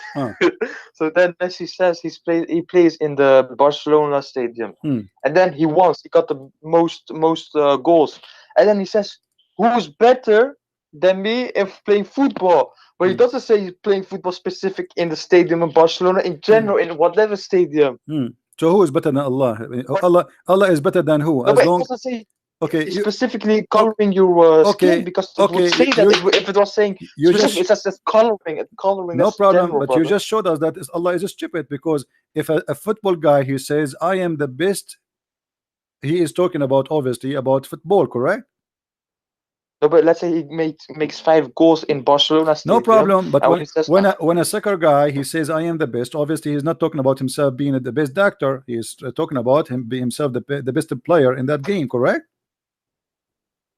So then Messi says he plays in the Barcelona stadium, and then he got the most goals, and then he says, "Who's better than me if playing football?" But he doesn't say he's playing football specific in the stadium in Barcelona. In general, in whatever stadium. So who is better than Allah? I mean, Allah is better than who? No, As but it long doesn't say okay, specifically coloring your skin, okay, because it would okay. say that if it was saying You specifically, just it says that coloring. Coloring, no that's problem, general, but you brother. just showed us that Allah is stupid, because if a football guy he says I am the best, he is talking about obviously about football, correct? No, but let's say he makes 5 goals in Barcelona No stadium, problem. But and when he says, when a soccer guy he says I am the best, obviously he's not talking about himself being the best actor. He's talking about him being himself the best player in that game, correct?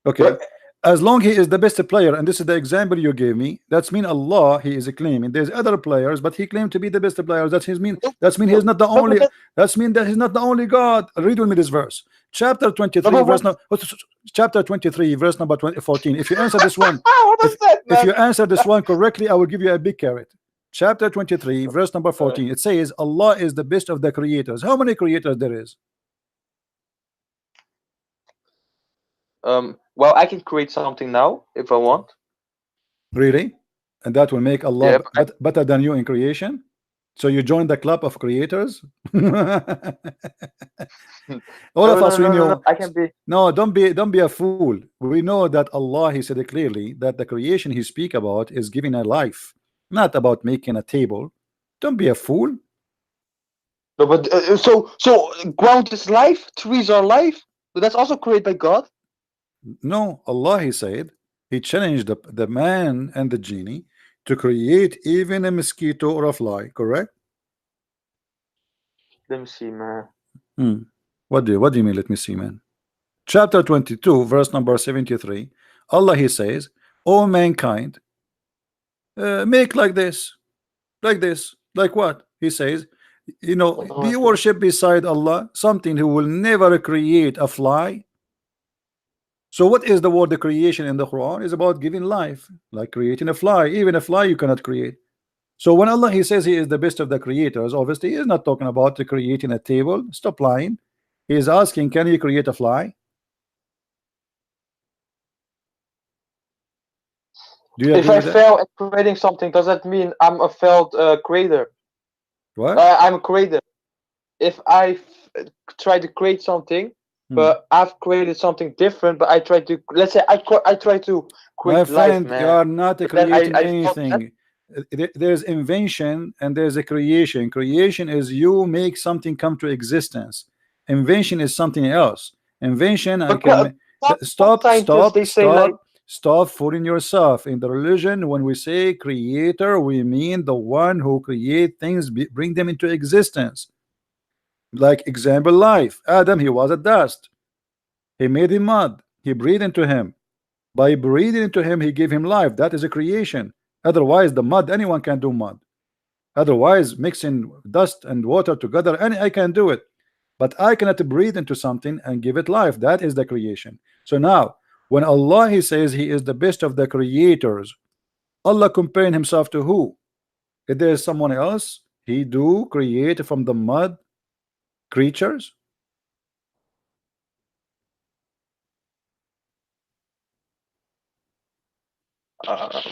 Okay. but, As long he is the best player, and this is the example you gave me, that's mean Allah he is claiming. There's other players, but he claimed to be the best player. That's his mean. no, That's mean no, he's not the no, but only. That's mean that he's not the only God. Read with me this verse, chapter 23, number verse one. chapter 23, verse number 14. If you answer this one, What if is that, if man? you answer this one correctly, I will give you a big carrot. Chapter 23, verse number 14. It says Allah is the best of the creators. How many creators there is? Well, I can create something now if I want. Really? And that will make Allah Yeah, but better than you in creation? So you join the club of creators? All of us we no. know. I can be. No, don't be a fool. We know that Allah he said it clearly that the creation he speak about is giving a life, not about making a table. Don't be a fool. No, but so ground is life. Trees are life. But that's also created by God. No, Allah he said he challenged the man and the genie to create even a mosquito or a fly, correct? Let me see, man. What do you mean? Let me see, man. Chapter 22, verse number 73. Allah he says, "O mankind, make like this, like what?" He says, you know, do you worship beside Allah something who will never create a fly? So what is the word the creation in the Quran is about giving life, like creating a fly. Even a fly you cannot create. So when Allah he says he is the best of the creators, obviously he is not talking about creating a table. Stop lying. He is asking, can you create a fly? Do you If agree I with that? fail at creating something, does that mean I'm a failed creator? What? I'm a creator. If I try to create something, but I've created something different, but I try to, let's say I try to My create life, friend, you man. are not But then creating I failed that. anything. There's invention and there's a creation. Creation is you make something come to existence. Invention is something else. Invention, I But can some scientists they say like, stop fooling yourself. In the religion, when we say creator, we mean the one who create things, bring them into existence. Like example, life. Adam, he was a dust. He made him mud. He breathed into him. By breathing into him, he gave him life. That is a creation. Otherwise, the mud, anyone can do mud. Otherwise, mixing dust and water together, I can do it. But I cannot breathe into something and give it life. That is the creation. So now, when Allah he says he is the best of the creators, Allah comparing himself to who? If there is someone else, he do create from the mud creatures. uh,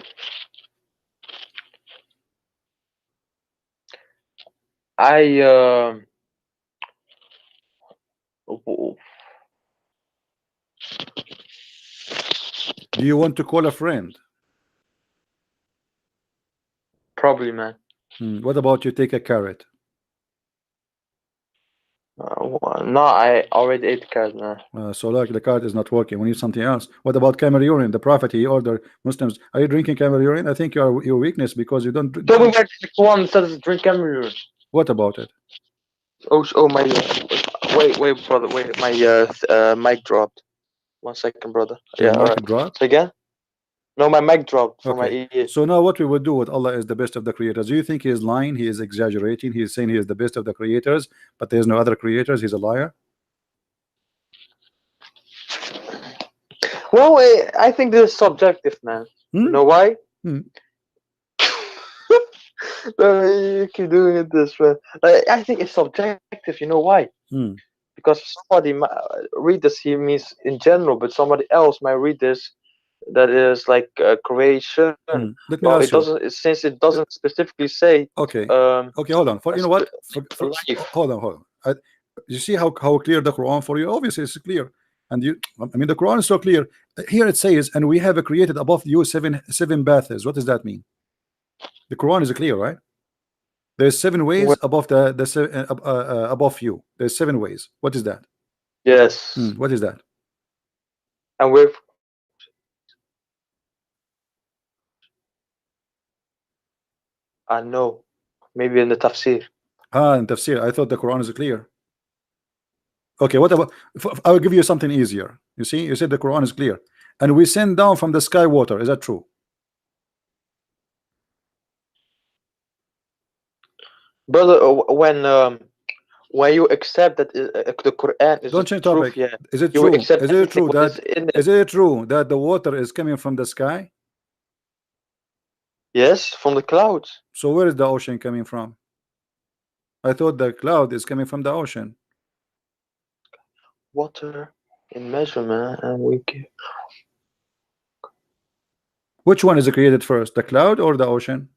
I Do you want to call a friend? probably, man. What about you take a carrot? No, I already ate the carrot, man. So like the card is not working. We need something else. What about camel urine? The prophet he ordered Muslims. Are you drinking camel urine? I think your weakness because you don't. Tell me where the one says drink Cameroon. What about it? Oh my. Wait, brother. Wait, my mic dropped. 1 second, brother. Your Yeah, all mic right. dropped. So again? No, my mic dropped from my Okay. ear. So now what we would do with Allah is the best of the creators. Do you think he is lying? He is exaggerating. He is saying he is the best of the creators, but there's no other creators. He's a liar. Well, I think this is subjective, man. You know why? You keep doing it this way. I think it's subjective. You know why? because somebody might read this here means in general, but somebody else might read this that is like creation. Let me Well, ask it you. doesn't, since it doesn't specifically say Okay. um Okay, hold on. For you know what? life. Hold on. You see how clear the Quran for you? Obviously, it's clear. And you, I mean, the Quran is so clear. Here it says, "And we have created above you seven baths." What does that mean? The Quran is clear, right? There's 7 ways Well, above above you. There's 7 ways. What is that? yes, What is that? and with I know maybe in the tafsir. In tafsir. I thought the Quran is clear. Okay, what about? I will give you something easier. You see, you said the Quran is clear, and we send down from the sky water. Is that true? Brother, when you accept that the Quran is the Don't change truth, topic. yeah, Is it you will true? accept Is it everything true what is that in it. is it true that the water is coming from the sky? Yes, from the clouds. So where is the ocean coming from? I thought the cloud is coming from the ocean. Water in measurement, and we give. Which one is created first, the cloud or the ocean?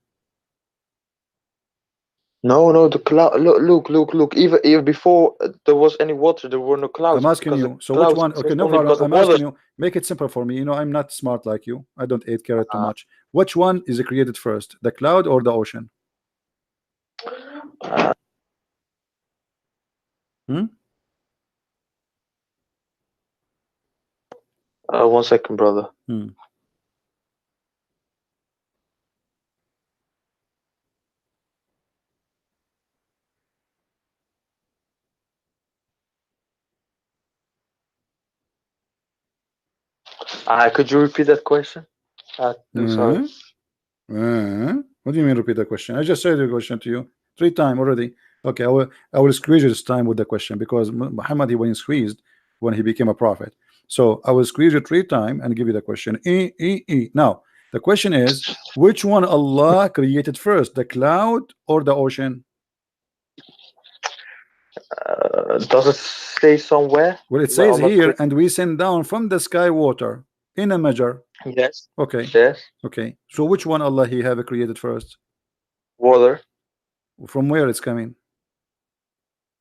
No, the cloud. Look. Even before there was any water, there were no I'm clouds asking because the you. So which clouds one? Okay, exist no only problem. because of I'm water. asking you. Make it simple for me. You know, I'm not smart like you. I don't eat carrot too Uh, much. Which one is created first, the cloud or the ocean? uh, Hmm? 1 second, brother. Hmm. Could you repeat that question? Sorry. What do you mean repeat the question? I just said the question to you 3 times already. Okay, I will squeeze you this time with the question because Muhammad he was squeezed when he became a prophet. So I will squeeze you 3 times and give you the question. Now the question is, which one Allah created first, the cloud or the ocean? Does it say somewhere? Well, it Well, says Allah here, created. and we send down from the sky water in a measure. Yes. Okay, Yes. okay. So which one Allah he have created first? Water From where it's coming?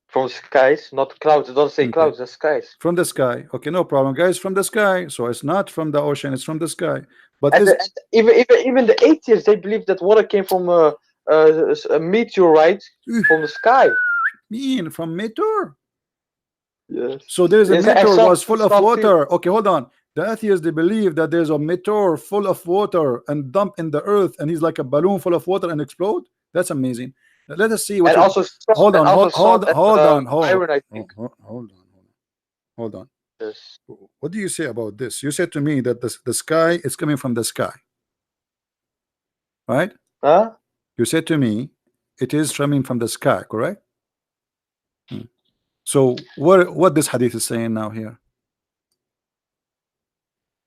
from skies, not clouds. It doesn't say Okay. clouds. The skies. From the sky. Okay, no problem, guys. From the sky. So it's not from the ocean, it's from the sky. But And, is and even the atheists, they believe that water came from a meteorite from the sky. mean from meteor? Yes. So there is a And meteor some was full of some too. water. Okay, hold on. The atheists they believe that there's a meteor full of water and dump in the earth, and he's like a balloon full of water and explode. That's amazing. Let us see what And you also salt, hold and on, also hold salt and hold on, iron, I think. hold on. Yes. What do you say about this? You said to me that the sky is coming from the sky, right? Huh? You said to me it is coming from the sky, correct? So what this hadith is saying now here?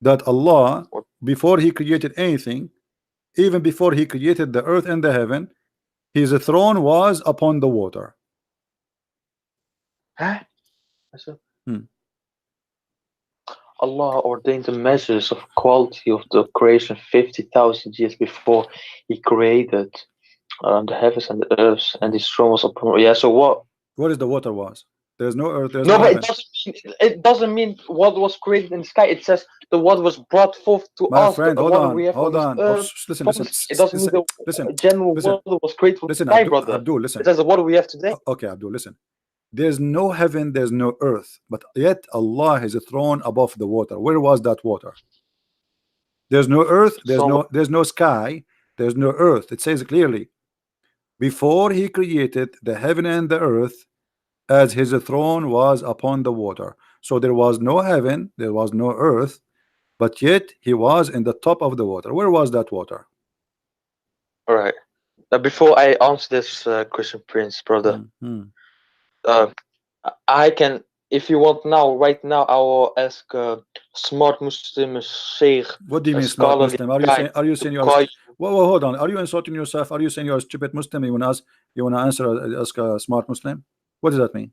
That Allah, What? before he created anything, even before he created the earth and the heaven, his throne was upon the water. Huh? So, Hmm. Allah ordained the measures of quality of the creation 50,000 years before He created the heavens and the earth, and His throne was upon. Yeah. So what? What is the water was? There's no earth, there's No, no but it heaven. doesn't. It doesn't mean what was created in the sky. It says the what was brought forth to My us. The friend, hold water we on, have on hold this on. Oh, earth. listen, From listen, it doesn't mean listen, the listen, general listen, water was created from the listen, sky, Abdul, brother. Abdul, It listen. says the water we have today. Okay, Abdul, listen. There's no heaven, there's no earth, but yet Allah has a throne above the water. Where was that water? There's no earth, Somewhere. there's no sky, there's no earth. It says clearly, before he created the heaven and the earth, as his throne was upon the water. So there was no heaven, there was no earth, but yet he was in the top of the water. Where was that water? All right. Now, before I answer this, Christian Prince, brother, uh, I can, if you want now, right now, I will ask smart Muslim Sheikh, What do you a mean smart scholarly Muslim? Are you guy, saying to you are call you. whoa, hold on, are you insulting yourself? Are you saying you're a stupid Muslim? You want to answer, ask a smart Muslim? What does that mean?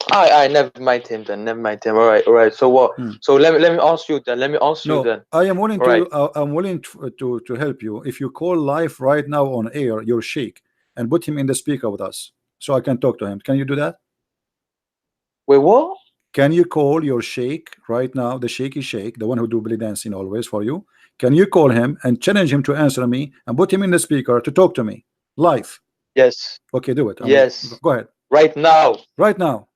I never mind him then. Never mind him. All right, all right. So what? So let me ask you then. Let me ask you No, then. I am willing All right. to. I'm willing to help you. If you call live right now on air, your sheikh, and put him in the speaker with us, so I can talk to him. Can you do that? Wait, what? Can you call your sheikh right now, the shaky sheikh, the one who do belly dancing always for you? Can you call him and challenge him to answer me and put him in the speaker to talk to me live? Yes. Okay, do it. Yes. Go ahead. Right now. Right now.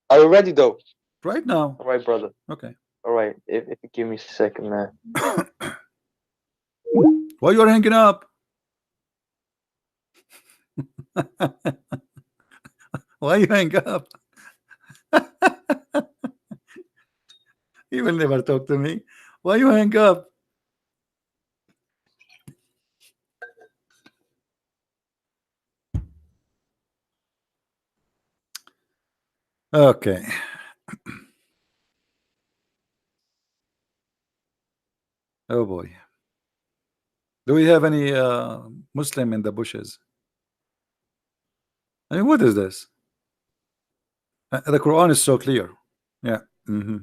Are you ready though? Right now. All right, brother. Okay. All right. If you give me a second, man. Why you are hanging up? Why you hang up? He will never talk to me. Why you hang up? Okay. Oh boy. Do we have any Muslim in the bushes? I mean, what is this? The Quran is so clear. Yeah. All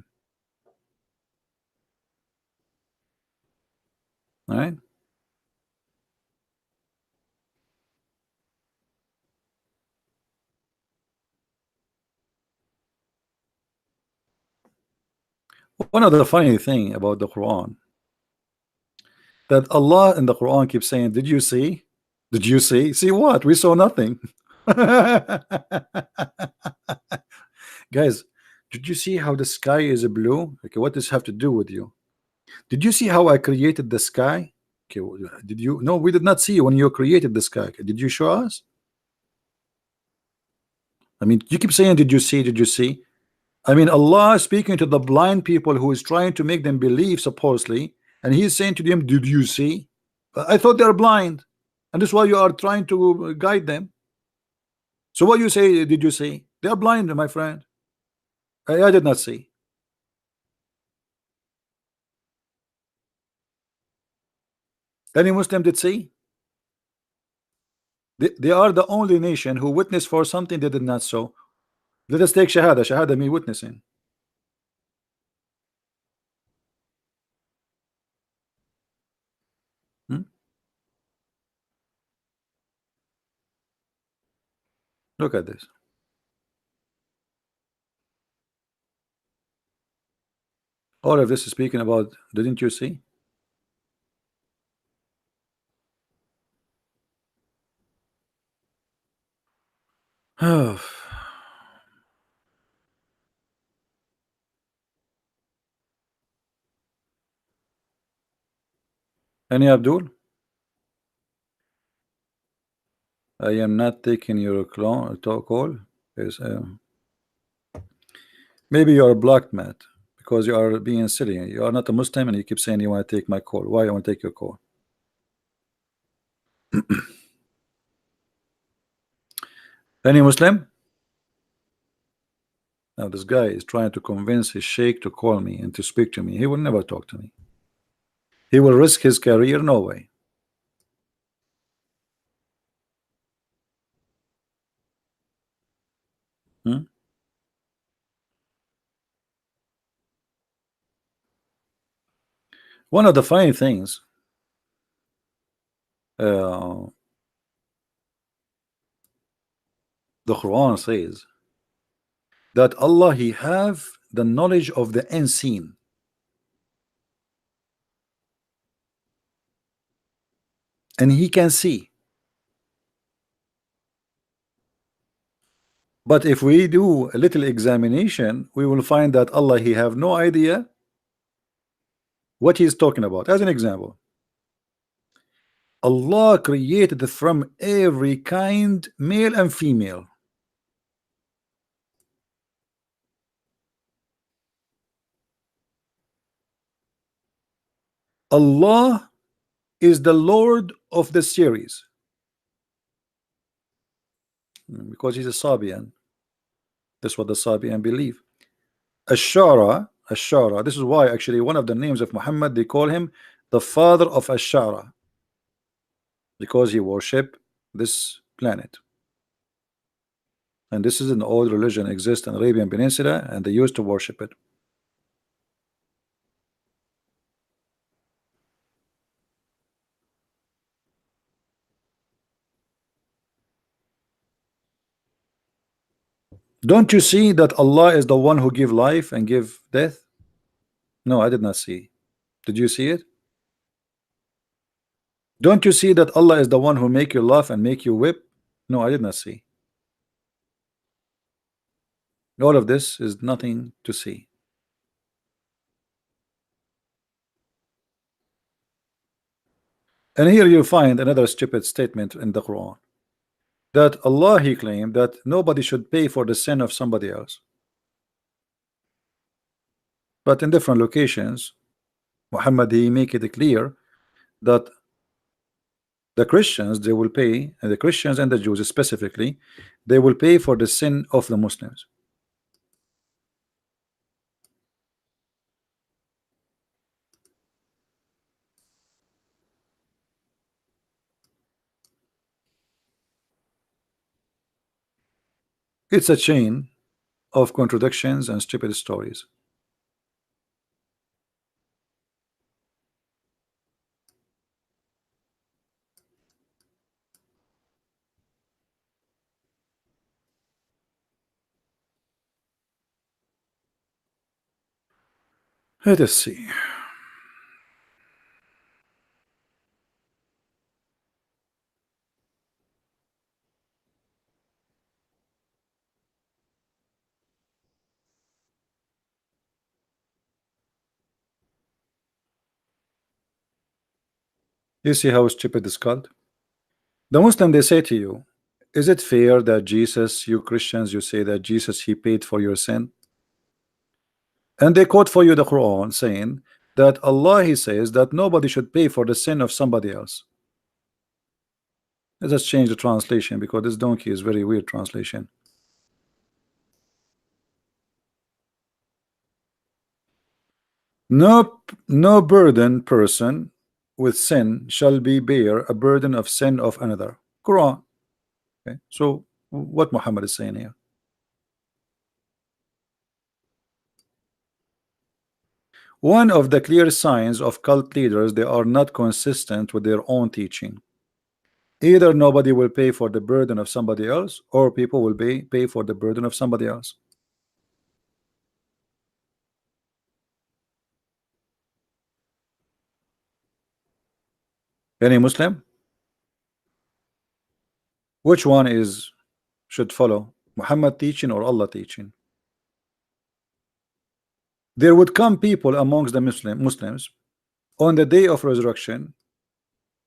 right. One of the funny thing about the Quran that Allah in the Quran keeps saying, "Did you see? Did you see? See what? We saw nothing." Guys, did you see how the sky is blue? Okay, what does this have to do with you? Did you see how I created the sky? Okay, did you? No, we did not see when you created the sky. Okay, did you show us? I mean, you keep saying, "Did you see? Did you see?" I mean, Allah is speaking to the blind people who is trying to make them believe, supposedly, and He's saying to them, "Did you see?" I thought they are blind, and that's why you are trying to guide them. So what you say? Did you see? They are blind, my friend. I did not see. Any Muslim did see? They are the only nation who witnessed for something they did not so. Let us take Shahada. Shahada means witnessing. Hmm? Look at this. All of this is speaking about, didn't you see? Any Abdul? I am not taking your call. Yes, maybe you are blocked, Matt, because you are being silly. You are not a Muslim and you keep saying you want to take my call. Why I want to take your call? Any Muslim? Now this guy is trying to convince his sheikh to call me and to speak to me. He will never talk to me. He will risk his career. No way. Hmm? One of the funny things, the Quran says that Allah, He have the knowledge of the unseen. And He can see. But if we do a little examination, we will find that Allah, He have no idea what He is talking about. As an example, Allah created from every kind, male and female. Allah is the Lord of the series because He's a Sabian. That's what the Sabian believe. Ashara, Ashara. This is why actually one of the names of Muhammad, they call him the father of Ashara, because he worship this planet. And this is an old religion, exists in Arabian Peninsula, and they used to worship it. Don't you see that Allah is the one who give life and give death? No, I did not see. Did you see it? Don't you see that Allah is the one who make you laugh and make you whip? No, I did not see. All of this is nothing to see. And here you find another stupid statement in the Quran, that Allah, he claimed that nobody should pay for the sin of somebody else. But in different locations, Muhammad, he make it clear that the Christians, they will pay, and the Christians and the Jews specifically, they will pay for the sin of the Muslims. It's a chain of contradictions and stupid stories. Let us see. You see how stupid is called? The Muslim, they say to you, is it fair that Jesus, you Christians, you say that Jesus, he paid for your sin? And they quote for you the Quran saying that Allah, he says that nobody should pay for the sin of somebody else. Let's just change the translation, because this donkey is very weird translation. No burden person with sin shall be bear a burden of sin of another. Quran. Okay, so what Muhammad is saying here? One of the clear signs of cult leaders, they are not consistent with their own teaching. Either nobody will pay for the burden of somebody else, or people will pay for the burden of somebody else. Any Muslim? Which one is should follow? Muhammad teaching or Allah teaching? There would come people amongst the Muslims on the day of resurrection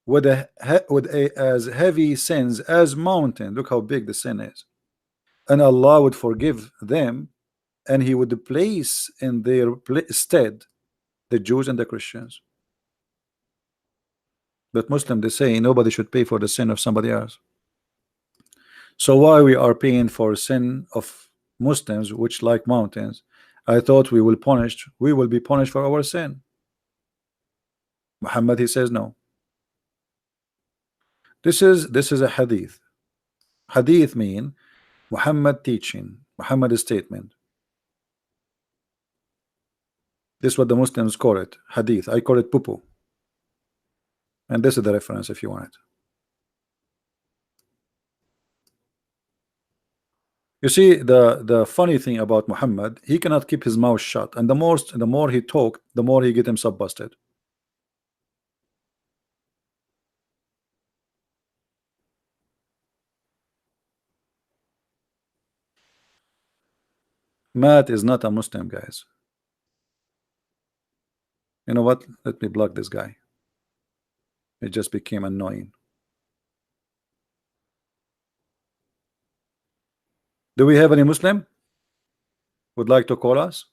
with as heavy sins as mountain. Look how big the sin is, and Allah would forgive them, and he would place in their stead the Jews and the Christians. But Muslim, they say nobody should pay for the sin of somebody else. So why we are paying for sin of Muslims, which like mountains? I thought we will be punished for our sin. Muhammad, he says no. This is a hadith. Hadith mean Muhammad teaching, Muhammad statement. This is what the Muslims call it, hadith. I call it pupu. And this is the reference if you want it. You see, the funny thing about Muhammad, he cannot keep his mouth shut, and the more he talk, the more he get himself busted. Matt is not a Muslim, guys. You know what? Let me block this guy. It just became annoying. Do we have any Muslim would like to call us?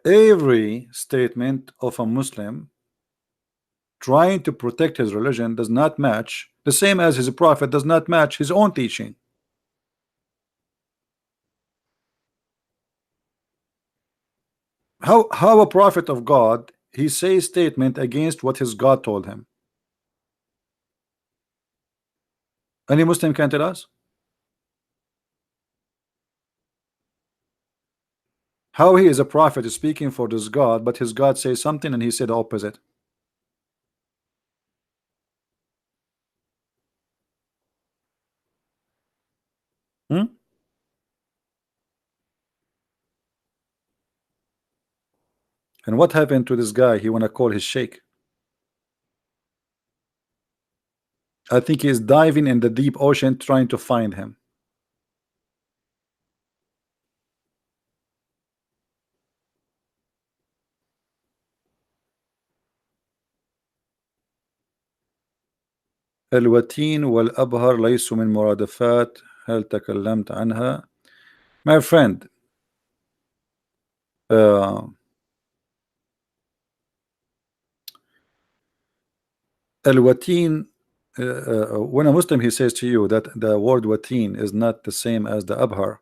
Every statement of a Muslim trying to protect his religion does not match, the same as his prophet does not match his own teaching. How a prophet of God, he says statement against what his God told him? Any Muslim can tell us? How he is a prophet speaking for this God, but his God says something and he said the opposite. Hmm? And what happened to this guy? He want to call his sheikh. I think he is diving in the deep ocean trying to find him. الوتين والأبهر ليسوا من مرادفات هل تكلمت عنها. My friend, الوتين, when a Muslim he says to you that the word watin is not the same as the abhar,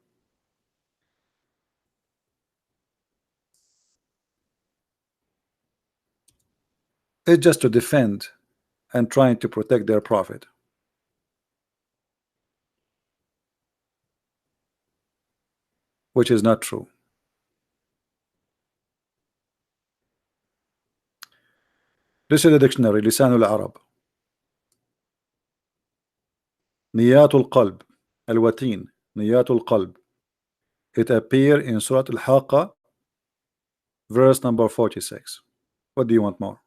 it's just to defend and trying to protect their prophet, which is not true. This is the dictionary لسان العرب. نيات القلب الوتين نيات القلب. It appear in Surah Al-Haqqa verse number 46. What do you want more?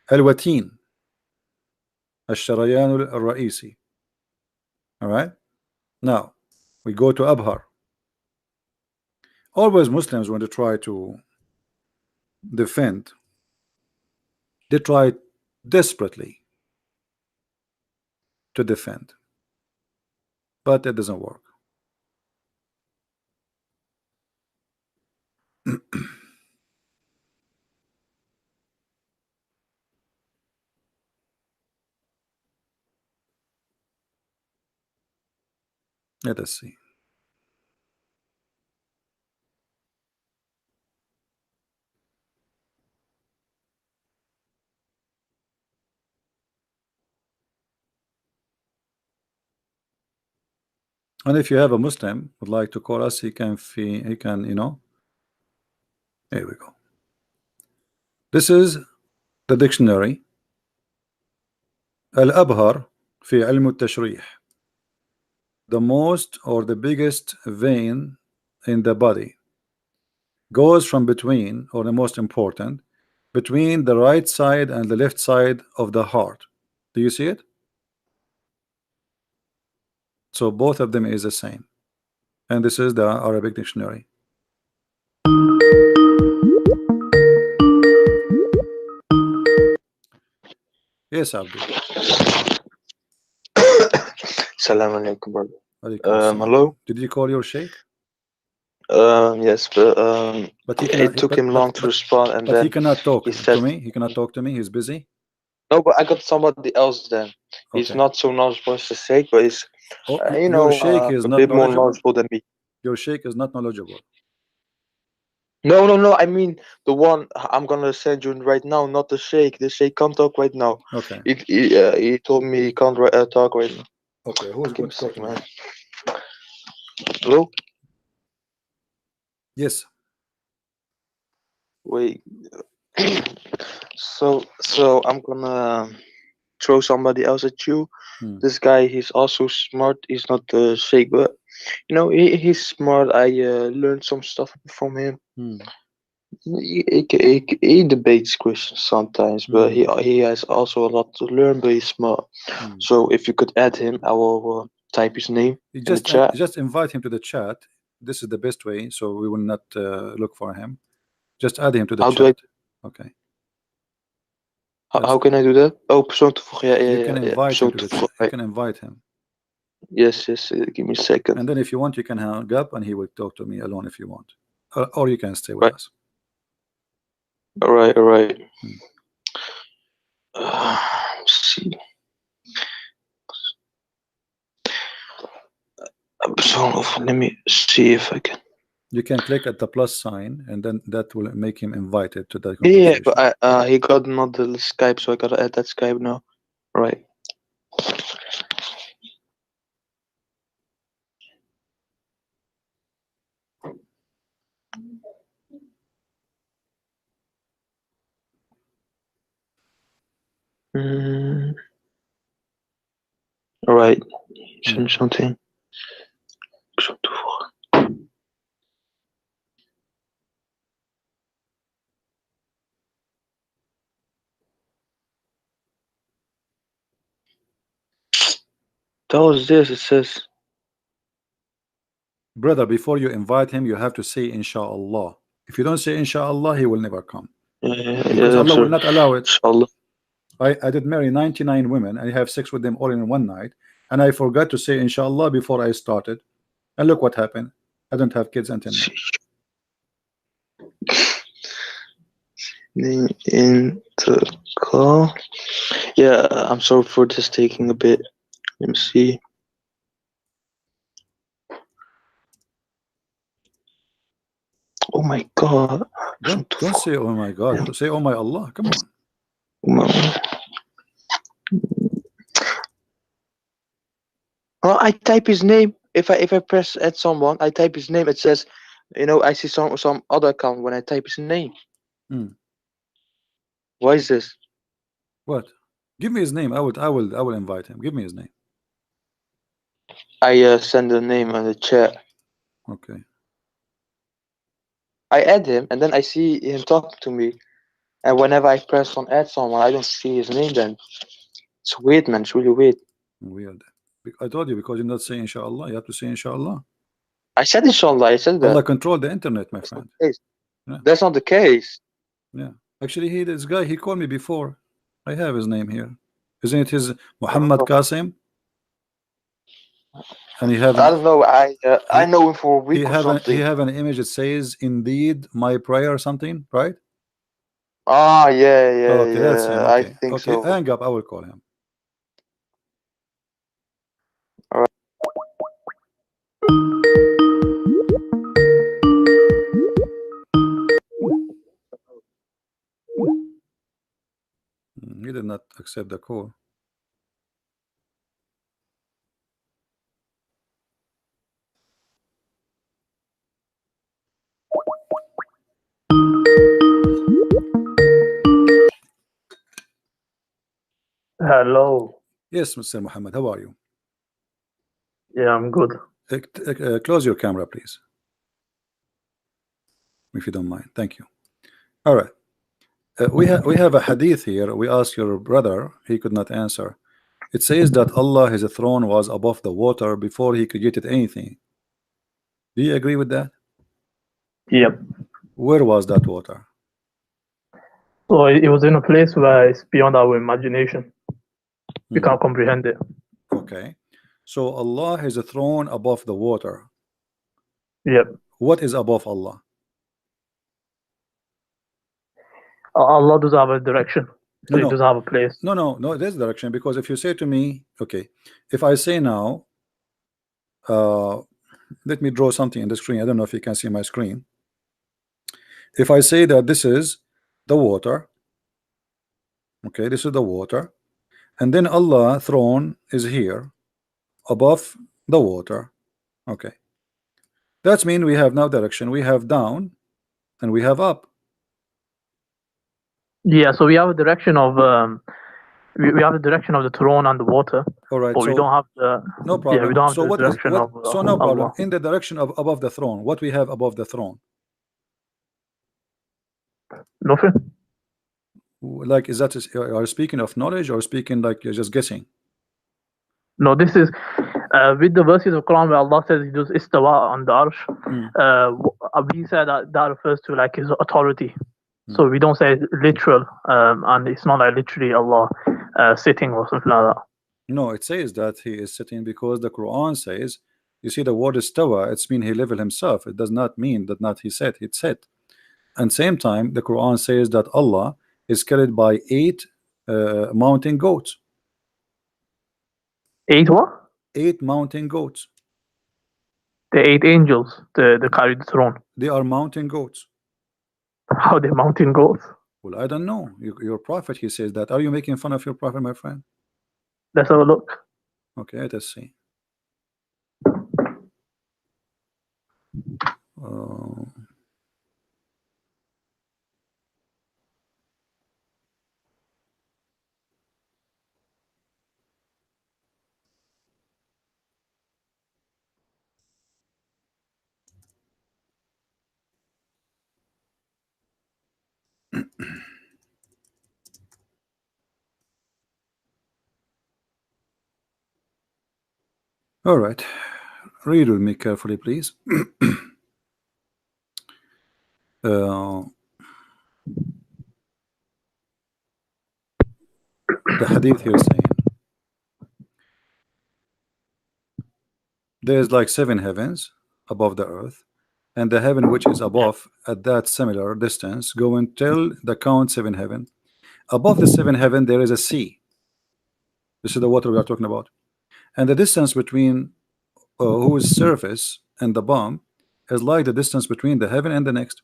الوتين الشريان الرئيسي. All right, now we go to Abhar. Always Muslims, when they try to defend, they try desperately to defend, but it doesn't work. Let us see. And if you have a Muslim would like to call us, he can, you know. Here we go. This is the dictionary. Al-Abhar في علم التشريح. The most or the biggest vein in the body goes from between, or the most important, between the right side and the left side of the heart. Do you see it? So both of them is the same. And this is the Arabic dictionary. Yes, Abdul. Salam alaikum, brother. Alaikum hello. Did you call your sheikh? Yes, but he cannot, it took him long to respond, and but then he cannot talk he said, to me. He cannot talk to me. He's busy. No, but I got somebody else then. He's Okay. not so knowledgeable as the sheikh, but he's you know, your sheikh is a not bit more knowledgeable. knowledgeable than me. Your sheikh is not knowledgeable. No. I mean the one I'm gonna send you right now, not the sheikh. The sheikh can't talk right now. Okay. He told me he can't talk right now. Okay. Who's going to talk to me? Hello. Yes. Wait. so I'm gonna throw somebody else at you. This guy, he's also smart. He's not the sheikh, but you know, he's smart. I learned some stuff from him. He debates Christians sometimes, but he has also a lot to learn. But he's smart. So if you could add him, I will type his name in the chat. Just invite him to the chat. This is the best way, so we will not look for him. Just add him to the chat. Okay. How can I do that? Oh, persoon toevoegen. Yeah, you can invite him to the chat. You can invite him. Yes. Give me a second. And then if you want, you can hang up, and he will talk to me alone if you want, or you can stay with us. All right. Let's see. Let me see if I can. You can click at the plus sign, and then that will make him invited to that conversation. Yeah, but he got another Skype, so I gotta add that Skype now. Right. Mm. Alright. Something. That was this. It says. Brother, before you invite him, you have to say inshallah. If you don't say inshallah, he will never come. Because I'm Allah will sorry. not allow it. Inshallah. I did marry 99 women and I have sex with them all in one night, and I forgot to say inshallah before I started, and look what happened. I don't have kids until now. In the call. Yeah, I'm sorry for this taking a bit. Let me see. Oh my God. Don't say oh my God. Say oh my Allah. Come on. Well, I type his name. If I press add someone, I type his name. It says, I see some other account when I type his name. Why is this? What? Give me his name. I will invite him. Give me his name. I send the name on the chat. Okay. I add him, and then I see him talking to me. And whenever I press on add someone, I don't see his name. Then it's weird, man. It's really weird. Weird. I told you, because you're not saying inshallah. You have to say inshallah. I said inshallah. I said that. Allah control the internet, my friend. Yeah. That's not the case. Yeah. Actually, this guy, he called me before. I have his name here. Isn't it his Muhammad Qasim? And he have I don't know. I know him for a week or something. He have an image that says indeed my prayer or something, right? Ah, yeah. Okay, that's him. Okay. I think so. Hang up. I will call him. All right. He did not accept the call. Hello. Yes, Mr. Muhammad, how are you? Yeah, I'm good. Close your camera, please, if you don't mind. Thank you. All right. We have a hadith here. We asked your brother, he could not answer. It says that Allah, his throne was above the water before he created anything. Do you agree with that? Yep. Where was that water? So it was in a place where it's beyond our imagination. We can't comprehend it. Okay. So Allah has a throne above the water. Yep. What is above Allah? Allah does have a direction. So He does have a place. No, there's direction, because if you say to me, okay, if I say now, let me draw something in the screen. I don't know if you can see my screen. If I say that this is the water, okay, this is the water, and then Allah throne is here above the water, okay, that means we have now direction. We have down and we have up. Yeah, so we have a direction of we have the direction of the throne and the water. All right, but so we don't have the no problem. Yeah, we don't have So the direction of so no problem. Allah. In the direction of above the throne, what we have above the throne? Nothing. Like, is that are you speaking of knowledge, or speaking like you're just guessing? No, this is with the verses of Quran where Allah says He does istawa on the arsh. We say that refers to like His authority. So we don't say literal, and it's not like literally Allah sitting or something like that. No, it says that He is sitting, because the Quran says, you see the word istawa, it's mean He level Himself. It does not mean that not He sat, it sat. And same time the Quran says that Allah is carried by 8 mountain goats. 8 what? 8 mountain goats. The 8 angels, the carried the throne. They are mountain goats. How they mountain goats? Well, I don't know. Your prophet, he says that. Are you making fun of your prophet, my friend? Let's have a look. Okay, let us see. All right, read with me carefully, please. The hadith here is saying there's like 7 heavens above the earth, and the heaven which is above at that similar distance go until the count 7 heaven. Above the 7 heaven there is a sea. This is the water we are talking about, and the distance between whose surface and the bottom is like the distance between the heaven and the next.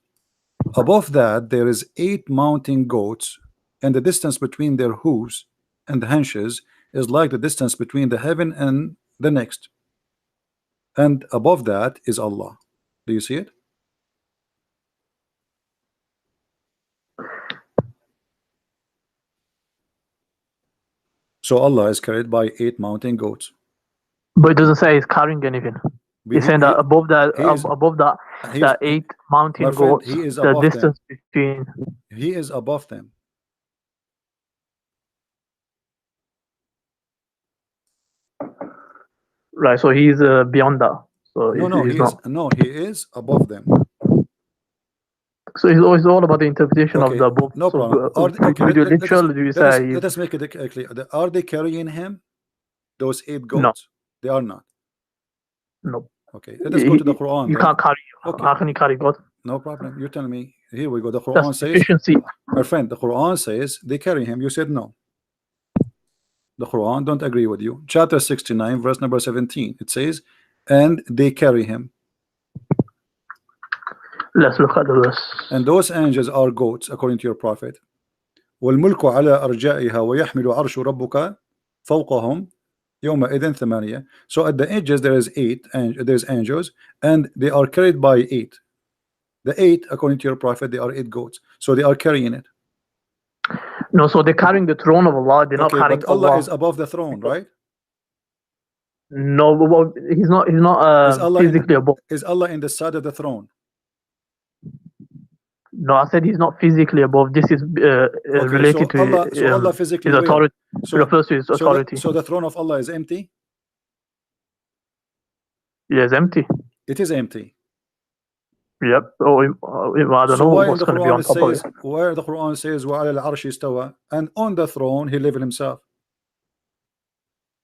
Above that there is 8 mountain goats, and the distance between their hooves and the haunches is like the distance between the heaven and the next. And above that is Allah. Do you see it? So Allah is carried by 8 mountain goats. But it doesn't say he's carrying anything. He's saying that above that, that 8 mountain goats, he is the distance between. He is above them. Right, so he's beyond that. So he is above them. So it's all about the interpretation of the above. No problem. Let us make it clear. Are they carrying him? Those 8 goats? No. They are not. No. Okay, let us go to the Quran. You can't carry. Okay. How can you carry God? No problem. You're telling me. Here we go. The Quran says, my friend, the Quran says they carry him. You said no. The Quran don't agree with you. Chapter 69, verse number 17. It says, and they carry him. Let's look at the verse. And those angels are goats, according to your prophet. وَالْمُلْكُ عَلَى أَرْجَائِهَا وَيَحْمِلُ عَرْشُ رَبُّكَ فَوْقَهُمْ يَوْمَئِذٍ ثَمَانِيَةٍ. So at the edges there is 8, and there's angels, and they are carried by 8. The 8, according to your prophet, they are 8 goats. So they are carrying it. No, so they're carrying the throne of Allah. They're not carrying but Allah is above the throne, right? No, but he's not. He's not physically above. Is Allah in the side of the throne? No, I said he's not physically above. This is related to Allah physically his authority. So refers to his authority. So the throne of Allah is empty? Yeah, it's empty. It is empty. Yep. I don't know what's going to be on top of it. Where the Quran says وَعَلَى الْعَرْشِ اسْتَوَى, and on the throne he lived himself.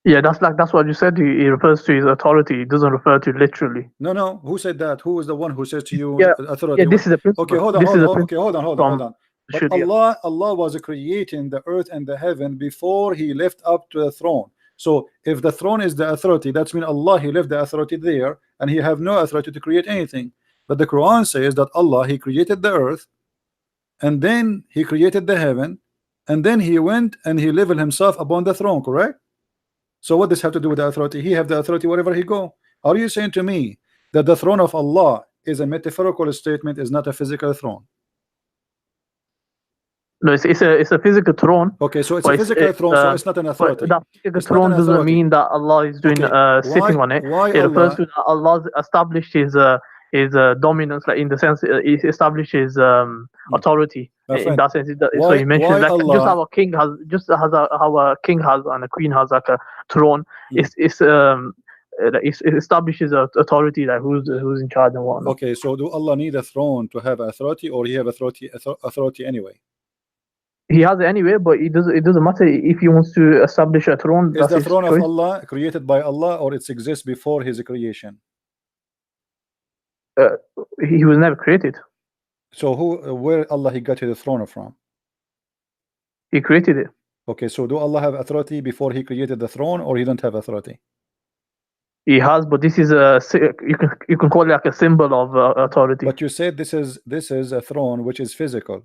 Yeah, that's what you said. He refers to his authority. He doesn't refer to literally. No. Who said that? Who is the one who says to you authority? Yeah, this is a principle. Okay, hold on. But Allah was creating the earth and the heaven before he left up to the throne. So if the throne is the authority, that means Allah, he left the authority there, and he have no authority to create anything. But the Quran says that Allah, he created the earth, and then he created the heaven, and then he went and he leveled himself upon the throne, correct? So what does have to do with the authority? He have the authority wherever he go. Are you saying to me that the throne of Allah is a metaphorical statement, is not a physical throne? No, it's a physical throne. Okay, so it's a physical throne, so it's not an authority. That physical throne doesn't mean that Allah is doing sitting on it. It refers to that Allah established his dominance, like in the sense he established his authority. In that sense, so he mentions like Allah, just how a king has and a queen has like a throne. It establishes authority, like who's in charge and whatnot. Okay, so do Allah need a throne to have authority, or he have authority anyway? He has it anyway, but it doesn't matter if he wants to establish a throne. Is the throne of Allah created by Allah, or it exists before his creation? He was never created. So where Allah he got his throne from? He created it. Okay, so do Allah have authority before he created the throne, or he don't have authority? He has, but this is you can call it like a symbol of authority. But you said this is a throne which is physical.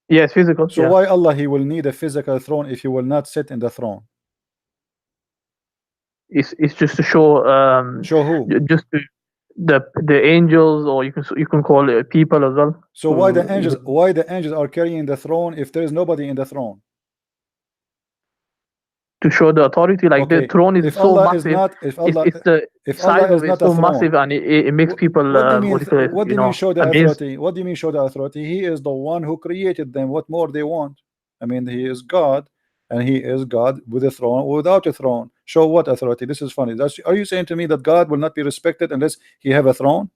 Yes, physical. So why Allah he will need a physical throne if he will not sit in the throne? It's just to show. Show who? Just to the angels, or you can call it people as well. So why the angels are carrying the throne if there is nobody in the throne? to show the authority. Like Okay. the throne is If so Allah massive. is not, if Allah, It's the if size Allah of is it not is so a throne, massive, and it makes people what do you mean? what do you call it, What do you you mean know, show the amazed. authority? What do you mean show the authority? He is the one who created them. What more they want? I mean, he is God, and he is God with a throne or without a throne. Show what authority? This is funny. Are you saying to me that God will not be respected unless he have a throne?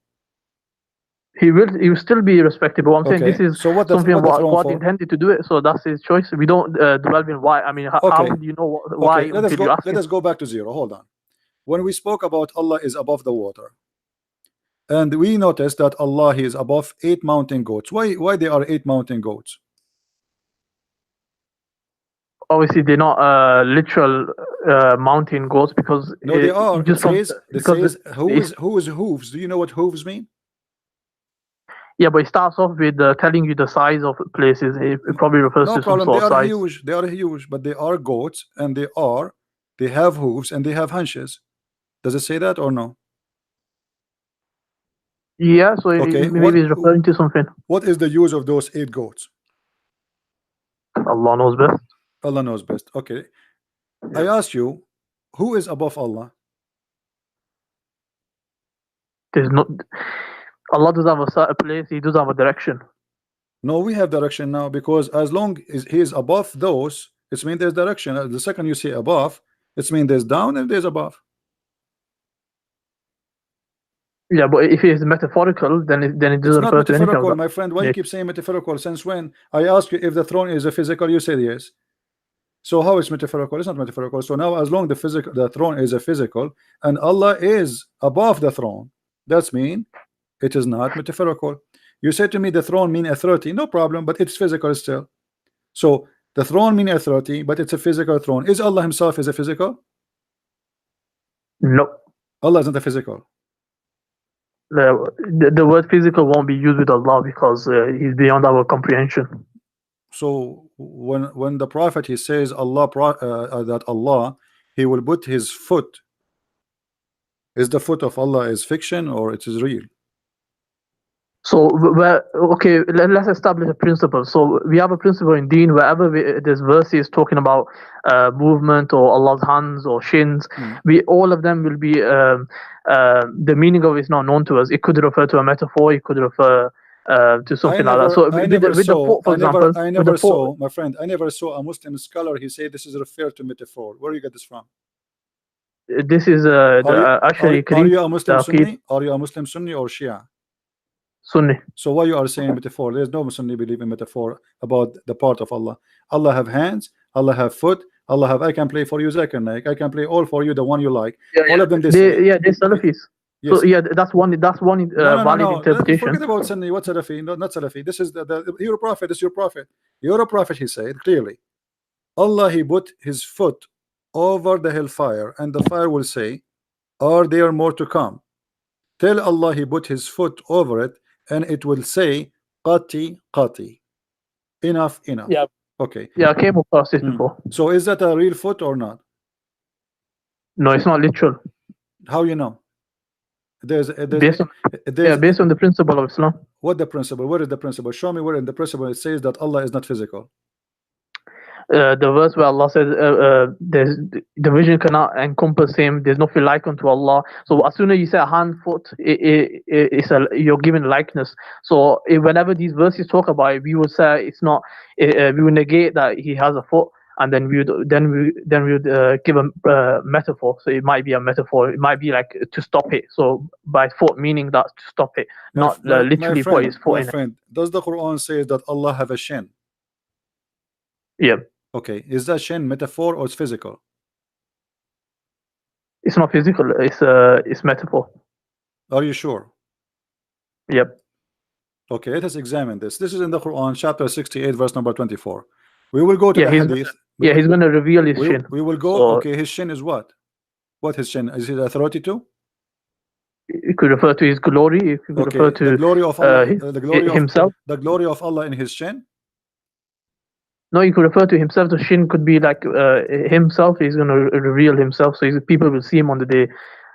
He will still be respected, but I'm saying this Okay. is So what something what the what throne God for? intended to do it. So that's his choice. We don't dwell in why. I mean, how Okay. would you know why Okay. Let us until you go. ask Let him? us go back to zero. Hold on. When we spoke about Allah is above the water, and we noticed that Allah is above 8 mountain goats. Why there are 8 mountain goats? Obviously, they're not literal mountain goats because No, they are. It just from says because who is hooves? Do you know what hooves mean? yeah, but it starts off with telling you the size of places. It probably refers No to some problem. They sort of are size. huge. They are huge, but they are goats, and they have hooves and they have hunches. Does it say that or no? Yeah, so Okay. maybe it's referring to something. What is the use of those 8 goats? Allah knows best. Allah knows best. Okay. I ask you, who is above Allah? There's no Allah does have a place. He does have a direction. No, we have direction now, because as long as he is above those, it means there's direction. The second you say above, it means there's down and there's above. Yeah, but if it is metaphorical, then it It's doesn't not refer to anything of metaphorical, that. my friend. Why you keep saying metaphorical? Since when? I ask you if the throne is a physical, you said yes. So how is metaphorical? It's not metaphorical. So now, as long the throne is a physical and Allah is above the throne, that's mean it is not metaphorical. You said to me the throne mean authority. No problem, but it's physical still. So the throne mean authority, but it's a physical throne. Is Allah himself is a physical? No. Allah is not a physical. The word physical won't be used with Allah because he's beyond our comprehension. So when the prophet he says that Allah he will put his foot, is the foot of Allah is fiction or it is real? So okay, let's establish a principle. So we have a principle in Deen wherever there's verses talking about movement or Allah's hands or shins. All of them will be the meaning of it is not known to us. It could refer to a metaphor. It could refer to something like that. So with the foot, for example, I never saw, my friend, I never saw a Muslim scholar he said this is referred to metaphor. Where do you get this from? This is actually are you a Muslim Sunni? Are you a Muslim Sunni or Shia? Sunni. So why you are saying metaphor? There's no Sunni believe in metaphor about the part of Allah. Allah have hands, Allah have foot, Allah have I can play for you Zakir Naik, I can play all for you the one you like. All of them they're Salafis. Yes. So yeah, that's one valid interpretation. Forget about Sunni. What Salafi? No, not Salafi. This is your prophet. This is your prophet. Your prophet, he said clearly, Allah he put his foot over the hellfire, and the fire will say, are there more to come? Tell Allah he put his foot over it, and it will say, qati qati, enough. Yeah. Okay. Yeah, I came across this before. So is that a real foot or not? No, it's not literal. How you know? Based on the principle of Islam. What the principle? Where is the principle? Show me where in the principle it says that Allah is not physical. The verse where Allah says there's the vision cannot encompass him, there's nothing like unto Allah. So as soon as you say hand, foot, you're given likeness. So whenever these verses talk about it, we would say it's not, we would negate that he has a foot, and then we would give a metaphor. So it might be a metaphor, it might be like to stop it. So by foot meaning that to stop it, not literally put his foot in it. Does the Quran say that Allah have a shin? Yeah. Okay, is that shin metaphor or it's physical? It's not physical, it's metaphor. Are you sure? Yep. Okay, let us examine this. This is in the Quran, chapter 68, verse number 24. We will go to the hadith. He's going to reveal his shin. We will go. Okay, his shin is what? What his shin? Is it authority too? It could refer to his glory. It could refer to the glory of Allah, himself. The glory of Allah in his shin. No, you could refer to himself. The shin could be like himself. He's going to reveal himself, so people will see him on the day.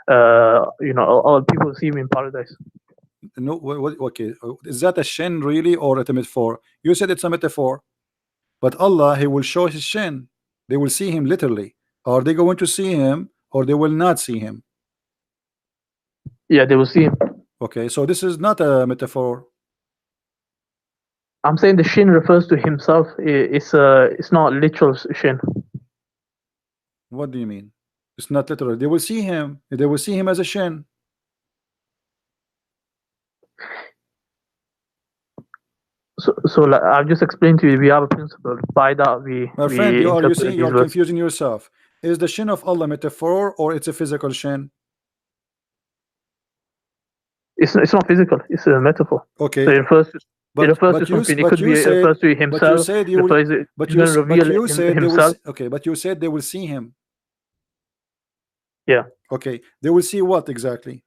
All people will see him in paradise. No, okay. Is that a shin really or a metaphor? You said it's a metaphor, but Allah, he will show his shin. They will see him literally. Are they going to see him or they will not see him? Yeah, they will see him. Okay, so this is not a metaphor. I'm saying the shin refers to himself. It's not literal shin. What do you mean? It's not literal. They will see him. They will see him as a shin. So like I've just explained to you, we have a principle. By that My friend, you are interpret you are these confusing yourself. Is the shin of Allah metaphor or it's a physical shin? It's not physical. It's a metaphor. Okay. So it refers to something. It could be refers to himself. But you said you will, but you said himself. Okay, but you said they will see him. Yeah. Okay, they will see what exactly?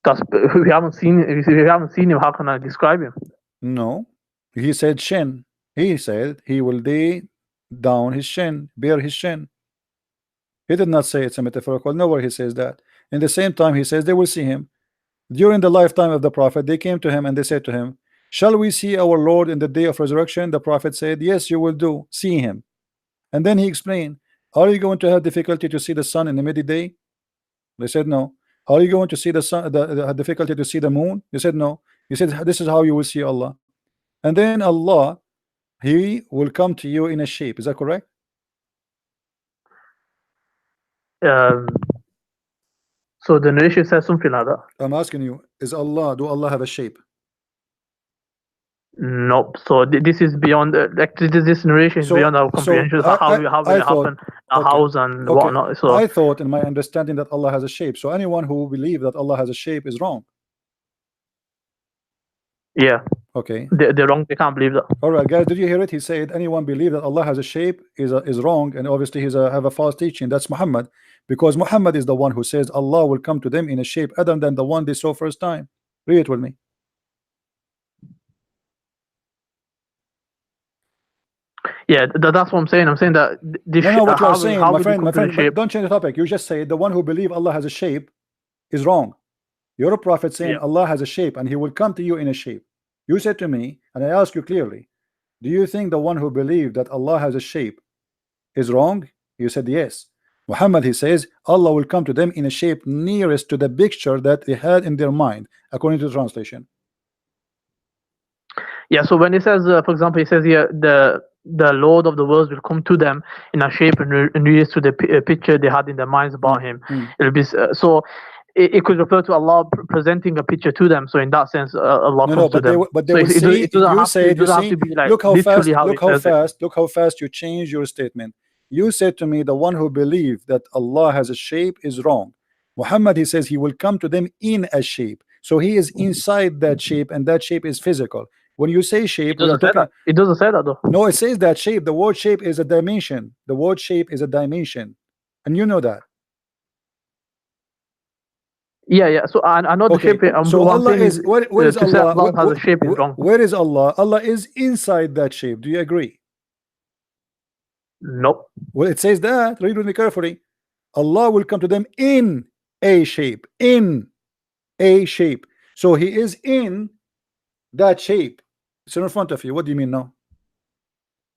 We haven't seen him. How can I describe him? No, he said shin. He said he will lay down his shin, bare his shin. He did not say it's a metaphorical. Nowhere he says that. In the same time, he says they will see him. During the lifetime of the prophet, they came to him and they said to him, "Shall we see our Lord in the day of resurrection?" The prophet said, "Yes, you will do. See him." And then he explained, "Are you going to have difficulty to see the sun in the midday?" They said, "No." "Are you going to see the sun, the difficulty to see the moon?" They said, "No." He said, "This is how you will see Allah." And then Allah, He will come to you in a shape. Is that correct? So the narration says something like that. I'm asking you, do Allah have a shape? Nope. So this is beyond this narration is beyond our comprehension. How will it happen, house and whatnot. So I thought in my understanding that Allah has a shape. So anyone who believes that Allah has a shape is wrong. Yeah. Okay. They're wrong. They can't believe that. All right, guys. Did you hear it? He said anyone believe that Allah has a shape is wrong, and obviously he's have a false teaching. That's Muhammad, because Muhammad is the one who says Allah will come to them in a shape other than the one they saw first time. Read it with me. Yeah, that's what I'm saying. I'm saying that this. No, what you are saying, my friend. Don't change the topic. You just say the one who believe Allah has a shape is wrong. You're a prophet saying Allah has a shape and He will come to you in a shape. You said to me, and I ask you clearly, do you think the one who believed that Allah has a shape is wrong? You said yes. Muhammad, he says Allah will come to them in a shape nearest to the picture that they had in their mind, according to the translation. Yeah, so when it says, for example, it says here the Lord of the worlds will come to them in a shape and nearest to the picture they had in their minds about Him. It'll be so. It could refer to Allah presenting a picture to them. So in that sense, Allah comes to them. But they will see. It doesn't have to be like look how fast. Look how fast you change your statement. You said to me the one who believes that Allah has a shape is wrong. Muhammad, he says he will come to them in a shape. So he is inside that shape, and that shape is physical. When you say shape, it doesn't say that though. No, it says that shape. The word shape is a dimension. The word shape is a dimension, and you know that. Yeah. So I know the shape. So Allah is where is Allah? Allah has a shape is wrong. Where is Allah? Allah is inside that shape. Do you agree? Nope. Well, it says that. Read with me carefully. Allah will come to them in a shape. In a shape. So He is in that shape. It's in front of you. What do you mean now?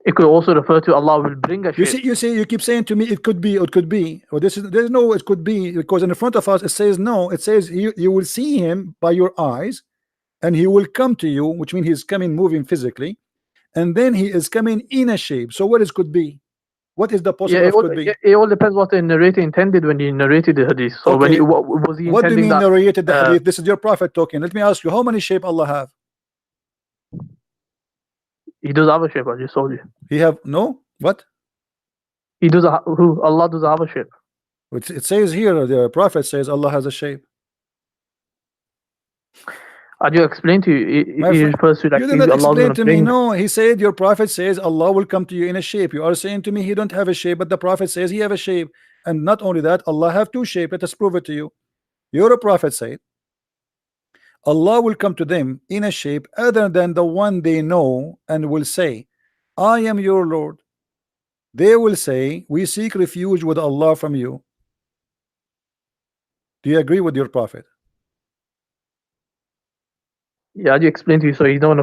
It could also refer to Allah will bring a shape. You keep saying to me it could be, it could be. Well, there's no it could be, because in front of us it says no. It says you will see Him by your eyes, and He will come to you, which means He's coming, moving physically, and then He is coming in a shape. So what is could be? What is the possible could be? It all depends what the narrator intended when he narrated the hadith. So when what was he intending? What do you mean narrated the hadith? This is your prophet talking. Let me ask you, how many shape Allah have? He does have a shape. I just told you. He have no what? He does. Allah does have a shape. It says here, the prophet says Allah has a shape. I just explained to you. He refers to like you did not explain to me. No, he said your prophet says Allah will come to you in a shape. You are saying to me He don't have a shape, but the prophet says He have a shape. And not only that, Allah have two shapes. Let us prove it to you. Your prophet said Allah will come to them in a shape other than the one they know, and will say, I am your Lord. They will say, we seek refuge with Allah from you. Do you agree with your prophet? Yeah, you explained to you. So he's not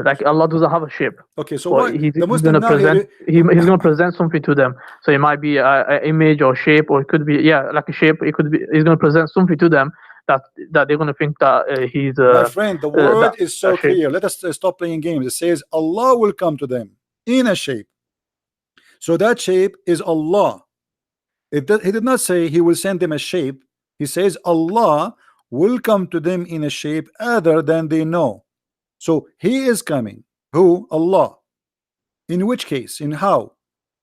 like Allah doesn't have a shape. Okay, so But what he's the going Muslim to now present. here? He's going to present something to them. So it might be a image or shape, or it could be like a shape. It could be he's going to present something to them that they're going to think that he's My friend, the word is so that shape. clear. Let us stop playing games. It says Allah will come to them in a shape. So that shape is Allah. He did not say he will send them a shape. He says Allah will come to them in a shape other than they know. So he is coming. Who? Allah. In which case? In how?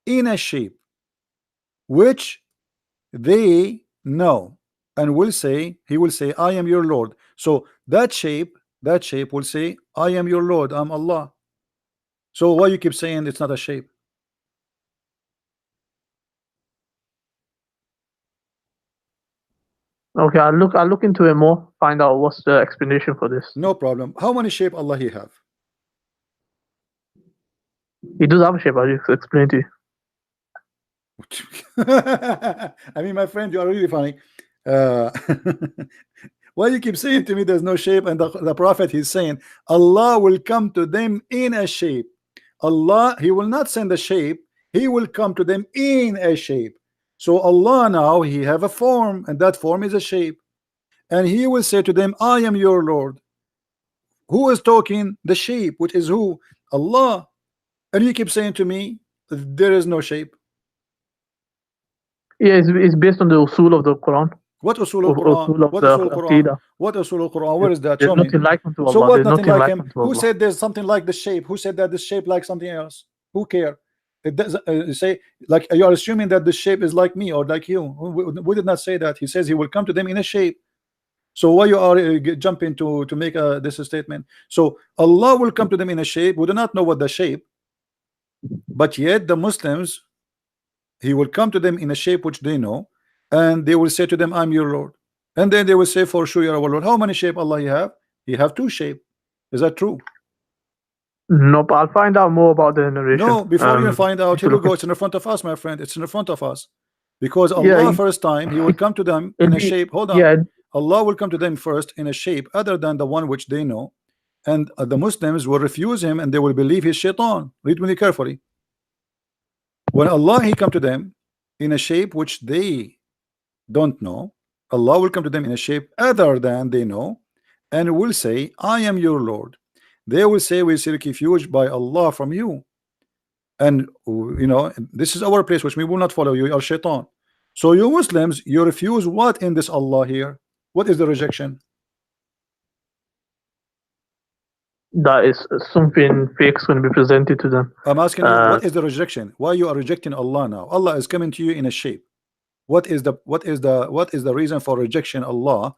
In a shape which they know, and will say, he will say, I am your Lord. So that shape will say, I am your Lord, I'm Allah. So why you keep saying it's not a shape? Okay, I'll look into it more. Find out what's the explanation for this. No problem. How many shape Allah he have? He does have a shape. I'll just explain to you. I mean, my friend, you are really funny. Why you keep saying to me there's no shape, and the prophet he's saying Allah will come to them in a shape. Allah, he will not send a shape, he will come to them in a shape. So Allah now he have a form, and that form is a shape, and he will say to them, I am your Lord. Who is talking? The shape, which is who? Allah. And you keep saying to me there is no shape. Yeah, it's based on the usul of the Quran. What usul al-Quran? What usul al-Quran? What usul al-Quran? Where is that? There's Show me. nothing like unto Allah. So what? There's Nothing like him. unto Who Allah. said there's something like the shape? Who said that the shape like something else? Who care? It does say, like, you are assuming that the shape is like me or like you. We did not say that. He says he will come to them in a shape. So why you are jumping to make this statement? So Allah will come to them in a shape. We do not know what the shape, but yet the Muslims, he will come to them in a shape which they know, and they will say to them, I'm your Lord. And then they will say, for sure, you're our Lord. How many shape Allah you have? He have two shape. Is that true? No, but I'll find out more about the narration. No, before you find out, here we go. It's in front of us, my friend. It's in front of us. Because Allah first time, he will come to them in a shape. Hold on. Yeah. Allah will come to them first in a shape other than the one which they know. And the Muslims will refuse him, and they will believe he's shaitan. Read me carefully. When Allah he come to them in a shape which they don't know, Allah will come to them in a shape other than they know, and will say, I am your Lord. They will say, we seek refuge by Allah from you, and you know, this is our place which we will not follow you, you are shaitan. So you Muslims, you refuse what in this Allah here? What is the rejection? That is something fake is going to be presented to them. I'm asking you, what is the rejection? Why you are rejecting Allah now? Allah is coming to you in a shape. What is the reason for rejection Allah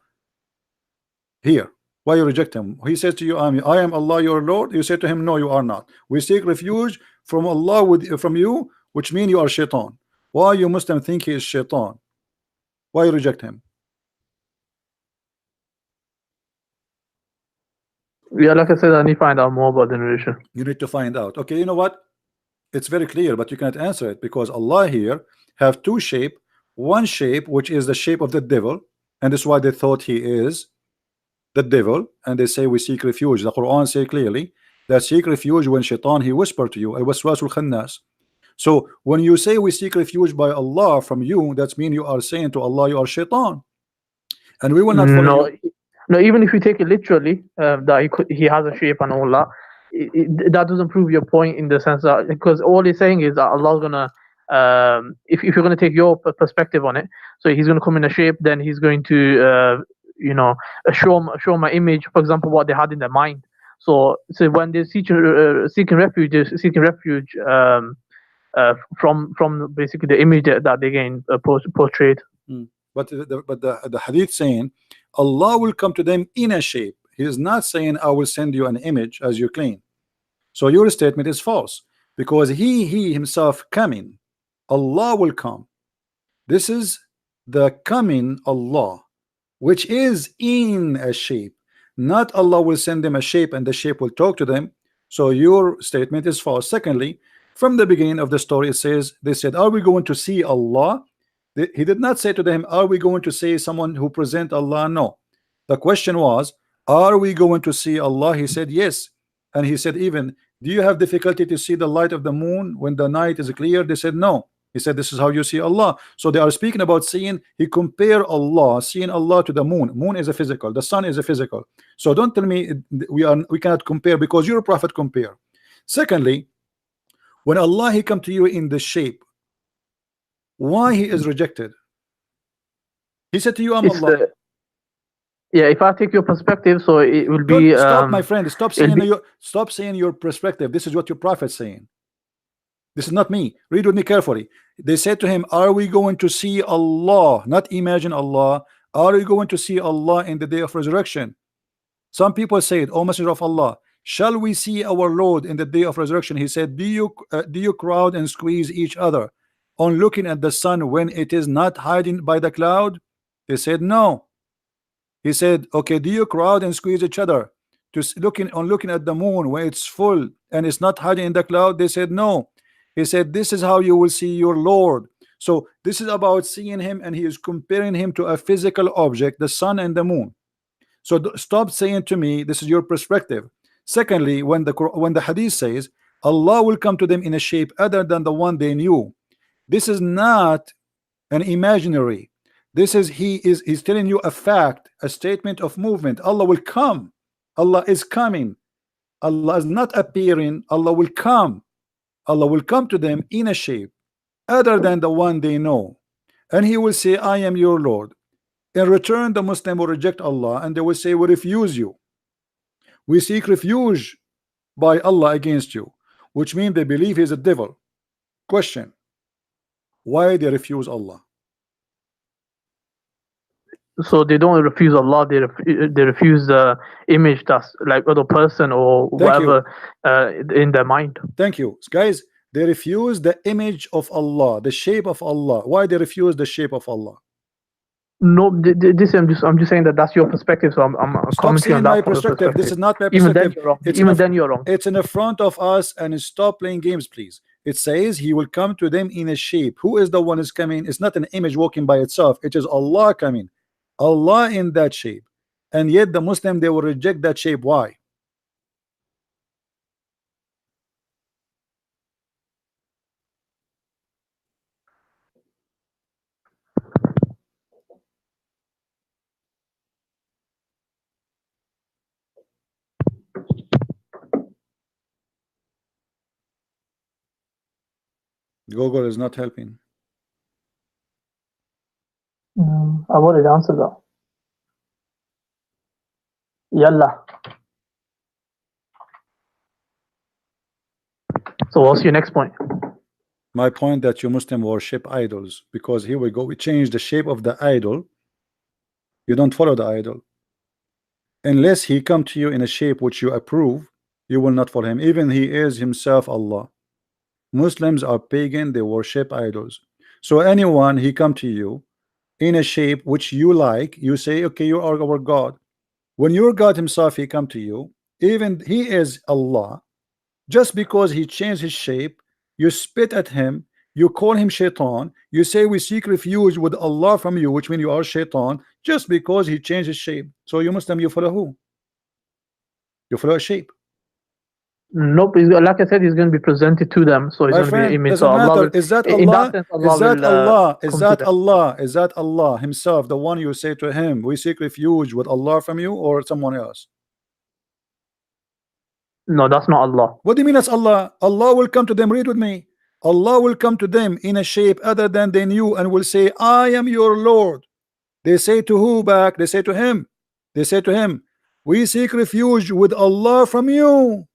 here? Why you reject him? He says to you, I am Allah your Lord. You say to him, no, you are not. We seek refuge from Allah from you, which means you are shaitan. Why you Muslim think he is shaitan? Why you reject him? Yeah, like I said, I need to find out more about the narration. You need to find out. Okay, you know what? It's very clear, but you cannot answer it because Allah here have two shape. One shape which is the shape of the devil, and that's why they thought he is the devil, and they say we seek refuge. The Quran say clearly that seek refuge when shaitan he whisper to you, al-waswasul khannas. So when you say we seek refuge by Allah from you, that means you are saying to Allah you are shaitan, and we will not follow you. No, even if you take it literally, that he has a shape and all that, that doesn't prove your point in the sense that, because all he's saying is that Allah's gonna, if you're gonna take your perspective on it, so he's gonna come in a shape, then he's going to, you know, show my image, for example, what they had in their mind. So when they're seeking refuge, from basically the image that they gain portrayed. But the hadith saying Allah will come to them in a shape. He is not saying I will send you an image as you claim. So your statement is false because he himself coming. Allah will come. This is the coming Allah, which is in a shape. Not Allah will send them a shape and the shape will talk to them. So your statement is false. Secondly, from the beginning of the story it says, they said, are we going to see Allah? He did not say to them, are we going to see someone who present Allah? No. The question was, Are we going to see Allah? He said yes. And he said, even, do you have difficulty to see the light of the moon when the night is clear? They said no. He said, this is how you see Allah. So they are speaking about seeing. He compare Allah, seeing Allah, to the moon. Moon is a physical, the sun is a physical. So don't tell me we cannot compare, because your prophet compare. Secondly, when Allah he come to you in the shape, why he is rejected? He said to you, I'm It's Allah. Yeah, if I take your perspective, so it will be. Don't stop, my friend. Stop saying be, stop saying your perspective. This is what your prophet's saying. This is not me. Read with me carefully. They said to him, are we going to see Allah? Not imagine Allah. Are we going to see Allah in the day of resurrection? Some people say it, O Messenger of Allah, shall we see our Lord in the day of resurrection? He said, do you crowd and squeeze each other on looking at the sun when it is not hiding by the cloud? They said no. He said, okay, do you crowd and squeeze each other to looking at the moon when it's full and it's not hiding in the cloud? They said no. He said, this is how you will see your Lord. So this is about seeing him, and he is comparing him to a physical object, the sun and the moon. So stop saying to me this is your perspective. Secondly, when the hadith says Allah will come to them in a shape other than the one they knew, this is not an imaginary. This is he's telling you a fact, a statement of movement. Allah will come. Allah is coming. Allah is not appearing. Allah will come. Allah will come to them in a shape other than the one they know, and he will say, I am your Lord. In return, the Muslim will reject Allah, and they will say, we refuse you. We seek refuge by Allah against you, which means they believe he's a devil. Question: why they refuse Allah? So they don't refuse Allah, they refuse the image that's like other person or whatever in their mind. Thank you, guys. They refuse the image of Allah, the shape of Allah. Why they refuse the shape of Allah? No, this I'm just saying that that's your perspective. So I'm commenting on that. My perspective. This is not my perspective. Even then you're wrong. Then you're wrong. It's in the front of us, and stop playing games, please. It says he will come to them in a shape. Who is the one is coming? It's not an image walking by itself. It is Allah coming. Allah in that shape. And yet the Muslim, they will reject that shape. Why? Google is not helping. I've already answered that. Yalla. So what's your next point? My point that you Muslim worship idols, because here we go, we change the shape of the idol. You don't follow the idol. Unless he come to you in a shape which you approve, you will not follow him, even he is himself Allah. Muslims are pagan, they worship idols. So anyone he come to you in a shape which you like, you say, okay, you are our God. When your God himself he come to you, even he is Allah, just because he changed his shape, you spit at him, you call him shaitan, you say we seek refuge with Allah from you, which means you are shaitan, just because he changed his shape. So you Muslim, you follow who? You follow a shape. Nope, like I said, he's going to be presented to them, so he's going to be an image. So Allah is that Allah? Is that Allah? Is that Allah? Is that Allah himself, the one you say to him, we seek refuge with Allah from you, or someone else? No, that's not Allah. What do you mean that's Allah? Allah will come to them. Read with me. Allah will come to them in a shape other than they knew, and will say, I am your Lord. They say to who back? They say to him. They say to him, we seek refuge with Allah from you.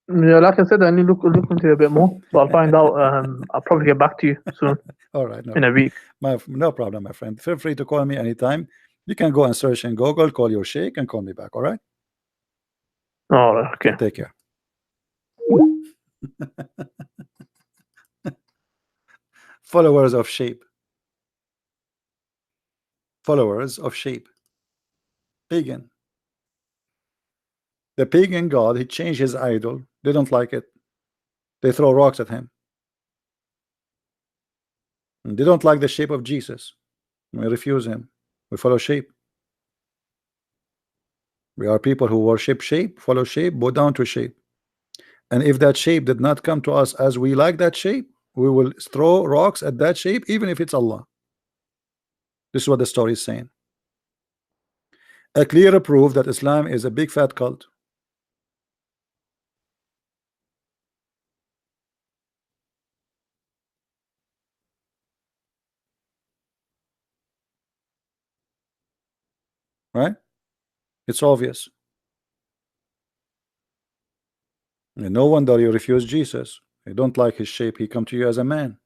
Yeah, like I said, I need to look into it a bit more, so I'll find out. I'll probably get back to you soon. All right, in a week. No problem, my friend. Feel free to call me anytime. You can go and search in Google, call your sheikh, and call me back. All right. All right. Okay. Take care. Followers of shape. Followers of shape. Pagan. The pagan god, he changed his idol. They don't like it. They throw rocks at him. And they don't like the shape of Jesus. We refuse him. We follow shape. We are people who worship shape, follow shape, bow down to shape. And if that shape did not come to us as we like that shape, we will throw rocks at that shape, even if it's Allah. This is what the story is saying. A clear proof that Islam is a big fat cult. Right? It's obvious. And no wonder you refuse Jesus. You don't like his shape. He come to you as a man.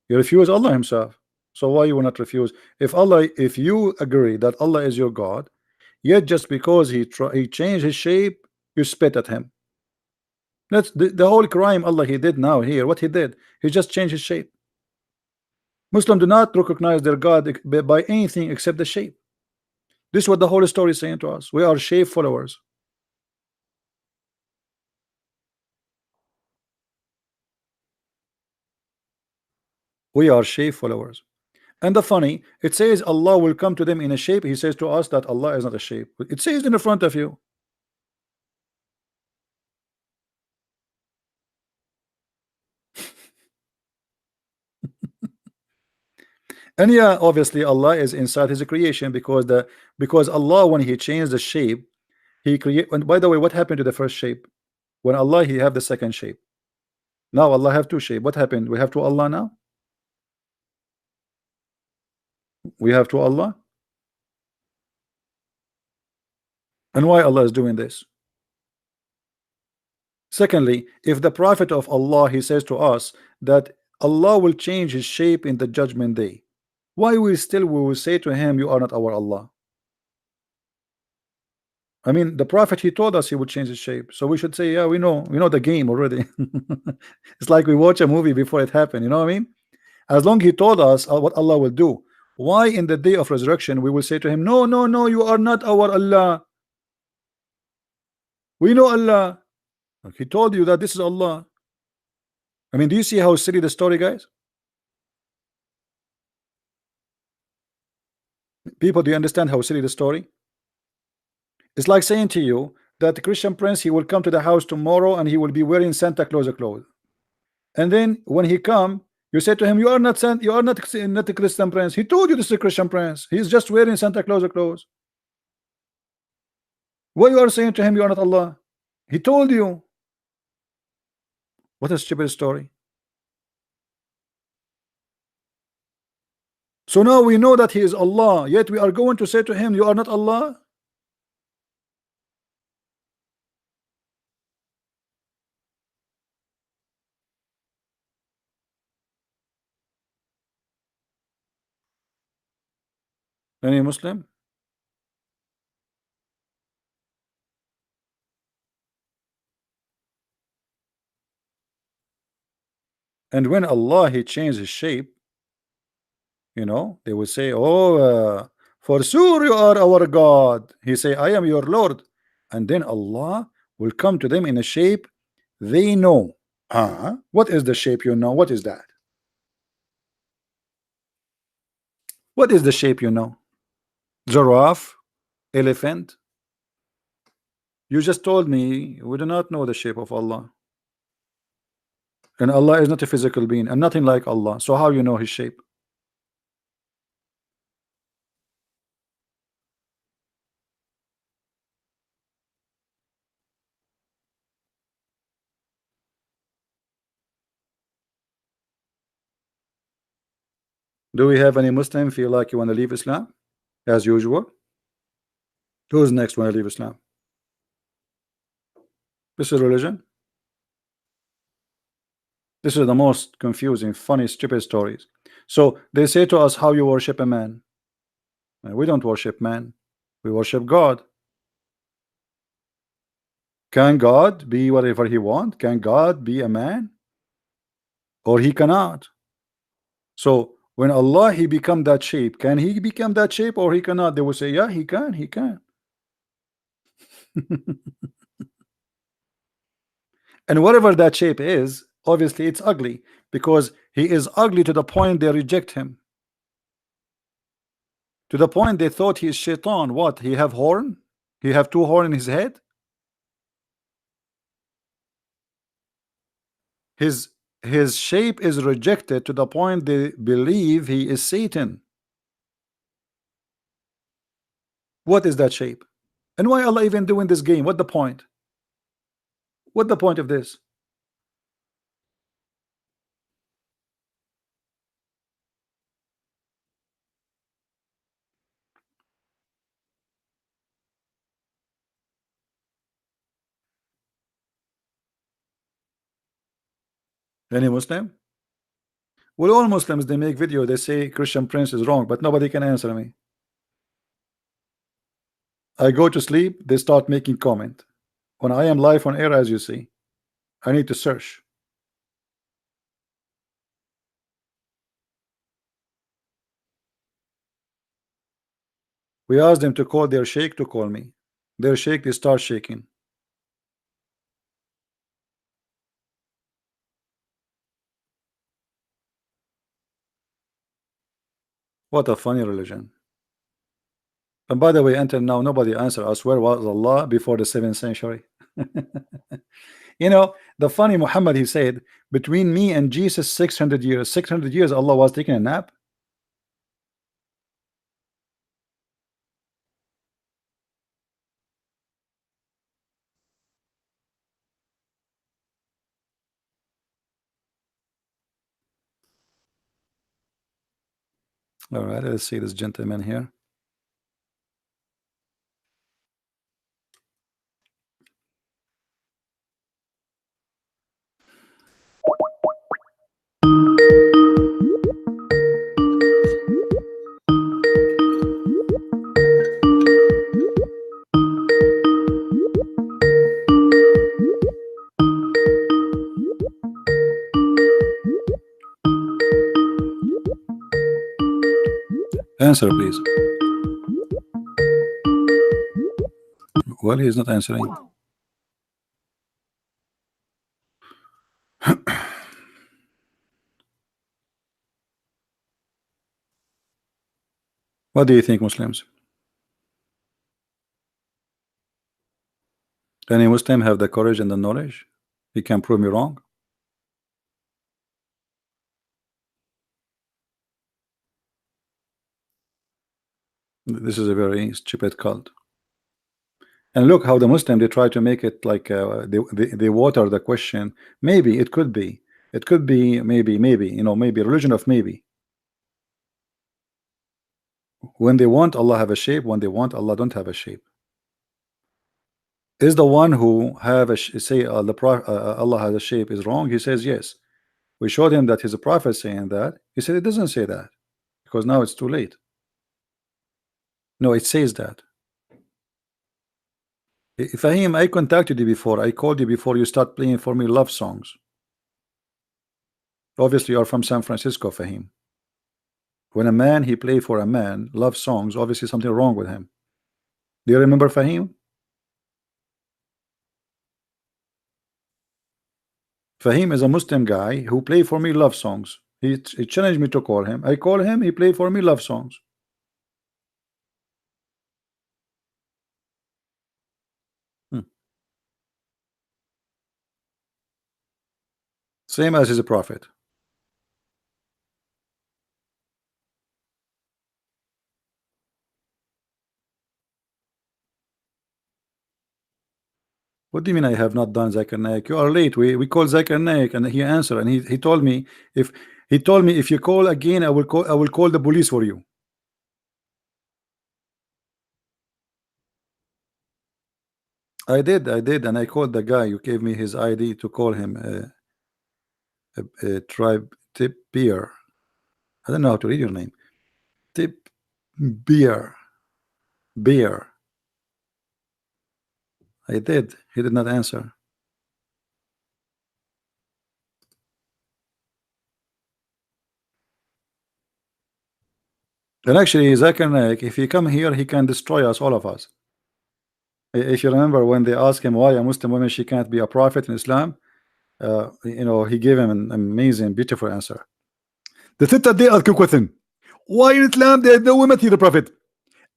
You refuse Allah himself. So why you will not refuse? If you agree that Allah is your God, yet just because he changed his shape, you spit at him. That's the whole crime Allah he did now here. What he did, he just changed his shape. Muslims do not recognize their God by anything except the shape. This is what the whole story is saying to us. We are shape followers. We are shape followers. And the funny, it says Allah will come to them in a shape. He says to us that Allah is not a shape. It says in the front of you. And yeah, obviously Allah is inside his creation because Allah, when he changed the shape, he create. And by the way, what happened to the first shape? When Allah he have the second shape. Now Allah have two shape. What happened? We have two Allah now. We have two Allah. And why Allah is doing this? Secondly, if the Prophet of Allah he says to us that Allah will change his shape in the judgment day, why we will say to him, you are not our Allah? I mean, the Prophet he told us he would change his shape, so we should say, yeah, we know the game already. It's like we watch a movie before it happened, you know what I mean? As long he told us what Allah will do, why in the day of resurrection we will say to him, no, no, no, you are not our Allah. We know Allah. He told you that this is Allah. I mean, do you see how silly the story, guys? People, do you understand how silly the story? It's like saying to you that the Christian prince he will come to the house tomorrow and he will be wearing Santa Claus clothes. And then when he come, you say to him, you are not a Christian prince. He told you this is a Christian prince. He's just wearing Santa Claus clothes. What you are saying to him, you are not Allah. He told you. What a stupid story. So now we know that he is Allah, yet we are going to say to him, you are not Allah. Any Muslim? And when Allah he changed his shape, you know, they will say, oh, for sure you are our God. He say, I am your Lord. And then Allah will come to them in a shape they know. What is the shape you know? What is that? What is the shape you know? Giraffe? Elephant? You just told me we do not know the shape of Allah. And Allah is not a physical being and nothing like Allah. So how you know his shape? Do we have any Muslim feel like you want to leave Islam? As usual. Who's next want to leave Islam? This is religion. This is the most confusing, funny, stupid stories. So they say to us, how you worship a man? And we don't worship man. We worship God. Can God be whatever he wants? Can God be a man? Or he cannot. So when Allah he become that shape, can he become that shape or he cannot? They will say, yeah, he can, he can. And whatever that shape is, obviously it's ugly, because he is ugly to the point they reject him. To the point they thought he is shaitan. What? He have horn? He have two horn in his head? His shape is rejected to the point they believe he is Satan. What is that shape? And why Allah even doing this game? What the point? What the point of this? Any Muslim? Well, all Muslims, they make video, they say Christian Prince is wrong, but nobody can answer me. I go to sleep, they start making comment. When I am live on air, as you see, I need to search. We asked them to call their sheikh to call me. Their sheikh, they start shaking. What a funny religion. And by the way, until now, nobody answered us where was Allah before the 7th century. You know, the funny Muhammad, he said, between me and Jesus 600 years. 600 years Allah was taking a nap. All right, let's see this gentleman here. Answer, please. Well, he is not answering. What do you think, Muslims? Any Muslim have the courage and the knowledge? He can prove me wrong. This is a very stupid cult. And look how the Muslim, they try to make it like they water the question. Maybe it could be. It could be maybe, you know, maybe religion of maybe. When they want Allah have a shape, when they want Allah don't have a shape. Is the one who have a say Allah has a shape is wrong? He says yes. We showed him that his prophet saying that. He said it doesn't say that because now it's too late. No, it says that. Fahim, I contacted you before. I called you before you start playing for me love songs. Obviously, you are from San Francisco, Fahim. When a man he play for a man love songs, obviously something wrong with him. Do you remember Fahim? Fahim is a Muslim guy who play for me love songs. He challenged me to call him. I call him. He play for me love songs. Same as his prophet. What do you mean I have not done Zakir Naik? You are late. We called Zakir Naik and he answered and he told me if you call again I will call the police for you. I did and I called the guy. You gave me his ID to call him a tribe tip beer. I don't know how to read your name. Tip beer. I did. He did not answer. And actually, Zakir Naik, if he come here, he can destroy us, all of us. If you remember when they asked him why a Muslim woman she can't be a prophet in Islam, you know, he gave him an amazing, beautiful answer. The sister they ask a question. Why in Islam there is no women to the prophet?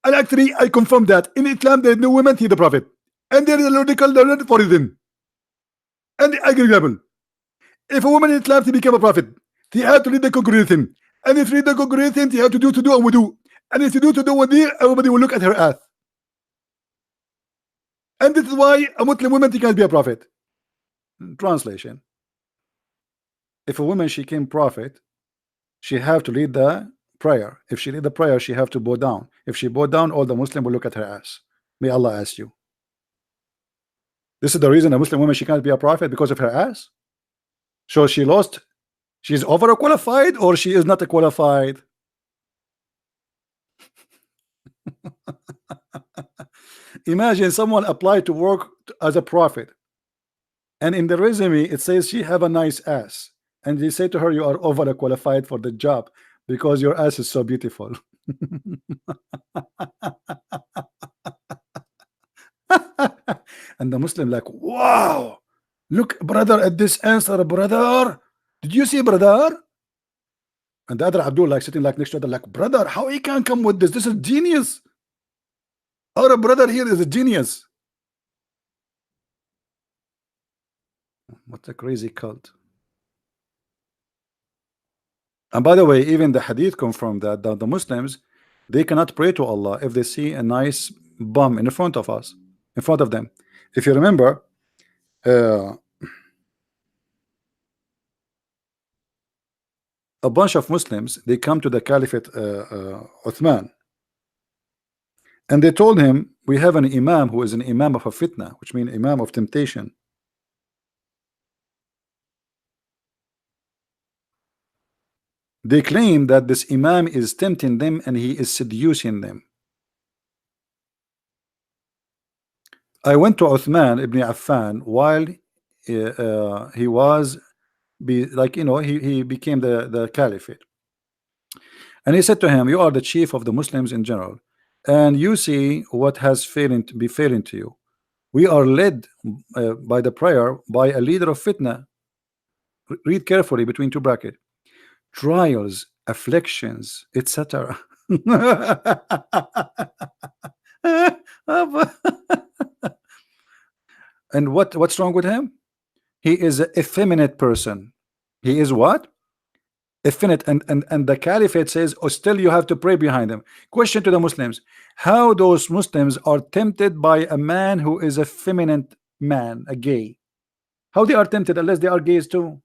And actually, I confirm that in Islam there is no women to the Prophet, and there is a logical learned for them. And I give example: if a woman in Islam to become a prophet, he had to lead the congregation, and if lead the congregation, he had to do and wudu, and if you do wudu, everybody will look at her ass. And this is why a Muslim woman can't be a prophet. Translation: if a woman she came prophet, she have to lead the prayer. If she lead the prayer, she have to bow down. If she bow down, all the Muslim will look at her ass. May Allah ask you. This is the reason a Muslim woman she can't be a prophet, because of her ass. So she lost. She's overqualified, or she is not qualified. Imagine someone applied to work as a prophet, and in the resume it says she have a nice ass, and they say to her, you are overqualified for the job because your ass is so beautiful. And the Muslim like, wow, look brother at this answer, brother. Did you see, brother? And the other Abdul like sitting like next to other like, brother, how he can come with this? This is genius. Our brother here is a genius. What a crazy cult. And by the way, even the hadith confirmed that the Muslims, they cannot pray to Allah if they see a nice bum in front of us, in front of them. If you remember, a bunch of Muslims, they come to the Caliphate Uthman, and they told him, we have an imam who is an imam of a fitna, which means imam of temptation. They claim that this imam is tempting them and he is seducing them. I went to Uthman ibn Affan while he was he became the caliphate, and he said to him, you are the chief of the Muslims in general, and you see what has failing to you. We are led by the prayer by a leader of fitna. Read carefully between two brackets: trials, afflictions, etc. And what's wrong with him? He is an effeminate person. He is what? Effeminate. And the caliphate says, oh, still you have to pray behind him. Question to the Muslims: how those Muslims are tempted by a man who is a feminine man, a gay? How they are tempted unless they are gays too?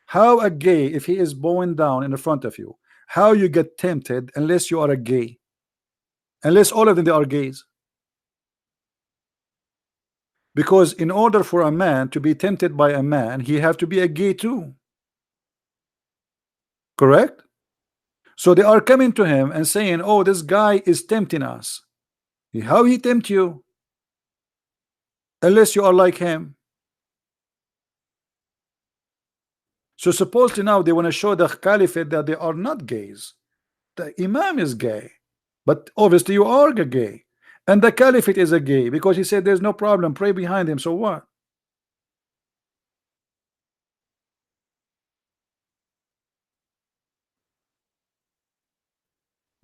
How a gay, if he is bowing down in the front of you, how you get tempted unless you are a gay? Unless all of them they are gays. Because in order for a man to be tempted by a man, he have to be a gay too. Correct? So they are coming to him and saying, oh, this guy is tempting us. How he tempt you? Unless you are like him. So supposedly now they want to show the caliphate that they are not gays. The imam is gay, but obviously you are gay, and the caliphate is a gay because he said there's no problem, pray behind him. So what?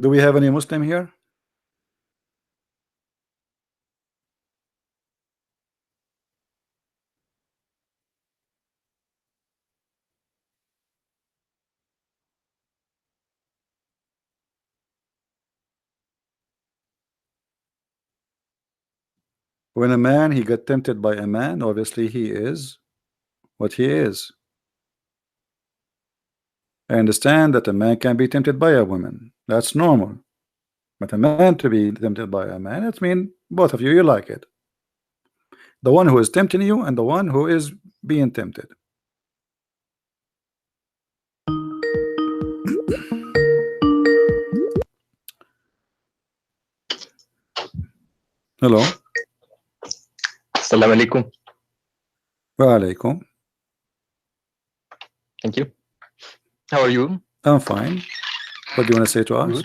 Do we have any Muslim here? When a man he got tempted by a man, obviously he is what he is. I understand that a man can be tempted by a woman. That's normal. But a man to be tempted by a man, it means both of you like it. The one who is tempting you and the one who is being tempted. Hello. Assalamu alaikum. Wa alaikum. Thank you. How are you? I'm fine. What do you want to say to us?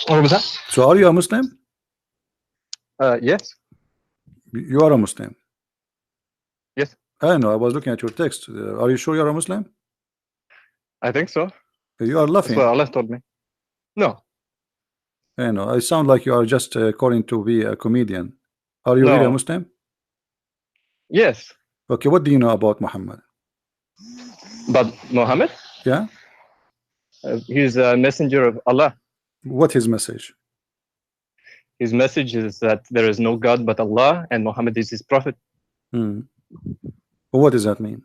What was that? So are you a Muslim? Yes. You are a Muslim? Yes. I know, I was looking at your text. Are you sure you're a Muslim? I think so. You are laughing. That's what Allah told me. No. I know. I sound like you are just calling to be a comedian. Are you really a No. Muslim? Yes. Okay, what do you know about Muhammad? But Muhammad, Yeah? he's a messenger of Allah. What his message? His message is that there is no God but Allah, and Muhammad is his prophet. What does that mean?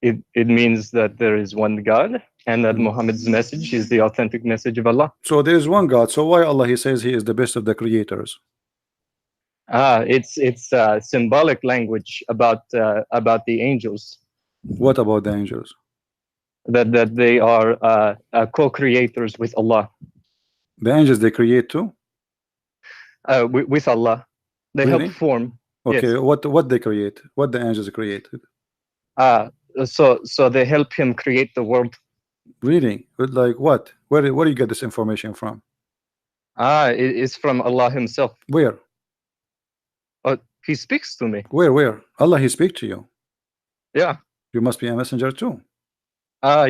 It means that there is one God, and that Muhammad's message is the authentic message of Allah. So there is one God. So why Allah he says he is the best of the creators? It's symbolic language about the angels. What about the angels? That they are co-creators with Allah. The angels they create too? With Allah, they Really? help form. Okay, Yes. what they create? What the angels created? So they help him create the world. Really? Like what? Where do you get this information from? It is from Allah Himself. Where? He speaks to me. Where? Allah he speak to you. Yeah. You must be a messenger too.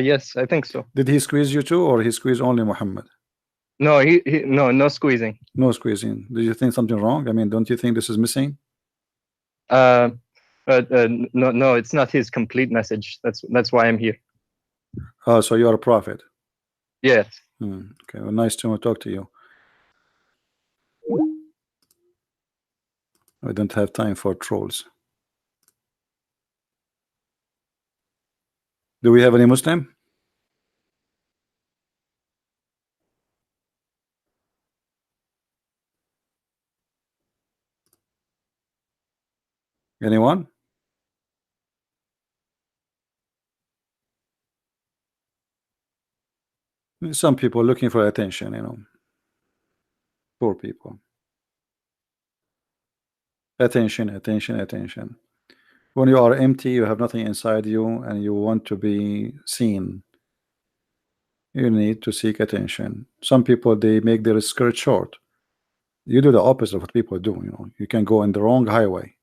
Yes, I think so. Did he squeeze you too, or he squeezed only Muhammad? No, no squeezing. No squeezing. Do you think something wrong? I mean, don't you think this is missing? No, it's not his complete message. That's why I'm here. Oh, so you are a prophet. Yes. Okay, well, nice to talk to you. I don't have time for trolls. Do we have any Muslim? Anyone? Some people looking for attention, you know. Poor people. Attention, attention, attention. When you are empty, you have nothing inside you, and you want to be seen, you need to seek attention. Some people, they make their skirt short. You do the opposite of what people do, you know. You can go in the wrong highway.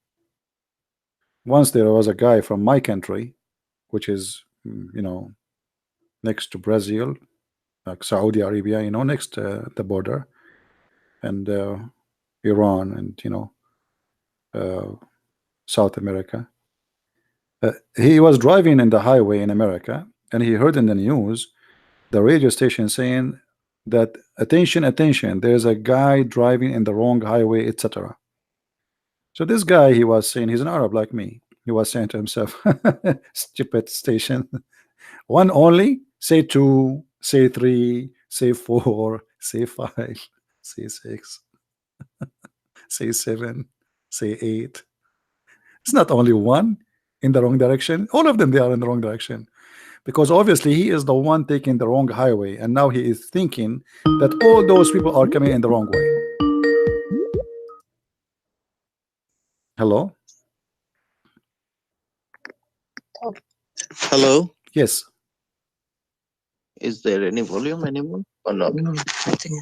Once there was a guy from my country, which is, you know, next to Brazil, like Saudi Arabia, you know, next to the border, and Iran, and you know, South America. He was driving in the highway in America, and he heard in the news the radio station saying that attention, attention, there's a guy driving in the wrong highway, etc. So this guy, he was saying, he's an Arab like me. He was saying to himself, stupid station. One only, say two, say three, say four, say five, say six, say seven, say eight. It's not only one in the wrong direction. All of them, they are in the wrong direction. Because obviously he is the one taking the wrong highway, and now he is thinking that all those people are coming in the wrong way. Hello? Hello. Yes. Is there any volume anymore or not? No, I think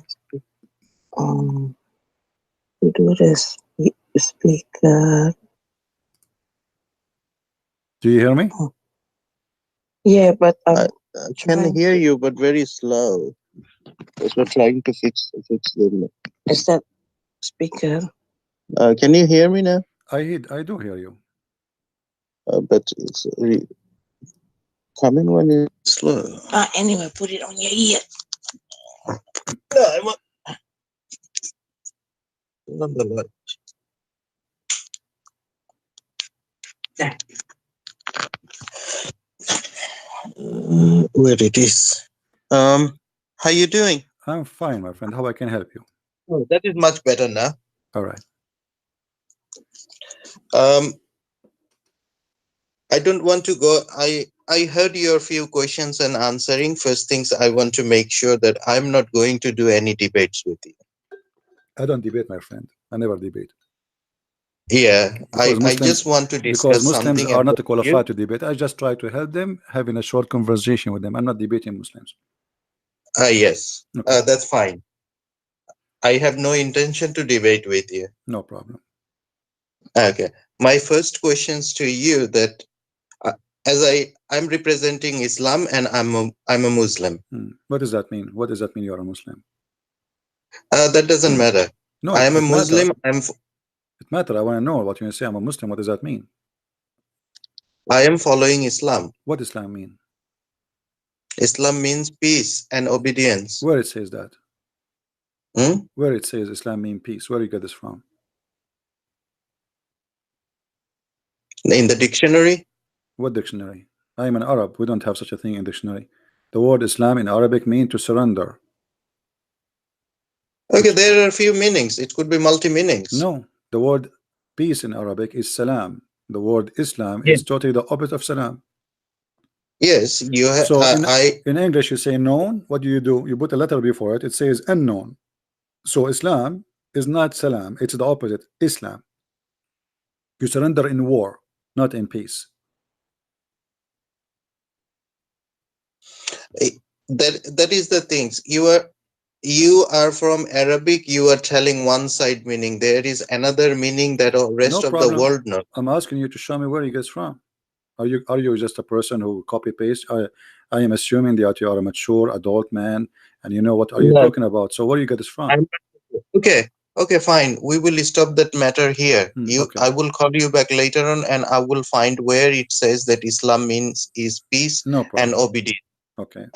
we do this. Speak. Do you hear me? Yeah, but I can hear you, but very slow. Because we're trying to fix the. is that speaker? Can you hear me now? I do hear you. But it's coming when it's slow. Anyway, put it on your ear. No, on the light. Yeah. Where it is. How you doing? I'm fine, my friend. How I can help you? Oh, that is much better now. All right. I don't want to go. I heard your few questions and answering. First things, I want to make sure that I'm not going to do any debates with you. I don't debate, my friend. I never debate. Yeah, I Muslims, just want to discuss because Muslims something are not about qualified to debate. I just try to help them, having a short conversation with them. I'm not debating Muslims. Yes, Okay. that's fine. I have no intention to debate with you. No problem. Okay. My first questions to you that as I'm representing Islam and I'm a Muslim. What does that mean? What does that mean you are a Muslim? That doesn't matter. No, I am a it Muslim. It matter. I want to know what you say. I'm a Muslim. What does that mean? I am following Islam. What Islam mean? Islam means peace and obedience. Where it says that? Hmm? Where it says Islam mean peace? Where you get this from? In the dictionary. What dictionary? I am an Arab. We don't have such a thing in dictionary. The word Islam in Arabic mean to surrender. Okay, there are a few meanings. It could be multi-meanings. No, the word peace in Arabic is salam. The word Islam is totally the opposite of salam. Yes, you have. So in English you say known. What do? You put a letter before it. It says unknown. So Islam is not salam. It's the opposite. Islam. You surrender in war, not in peace. That is the things. You are from Arabic. You are telling one side meaning. There is another meaning that the rest of the world knows. I'm asking you to show me where you get from. Are you just a person who copy paste? I am assuming that you are a mature adult man and you know what are you talking about. So where you get this from? Okay, fine. We will stop that matter here. I will call you back later on and I will find where it says that Islam means is peace and obedience. Okay.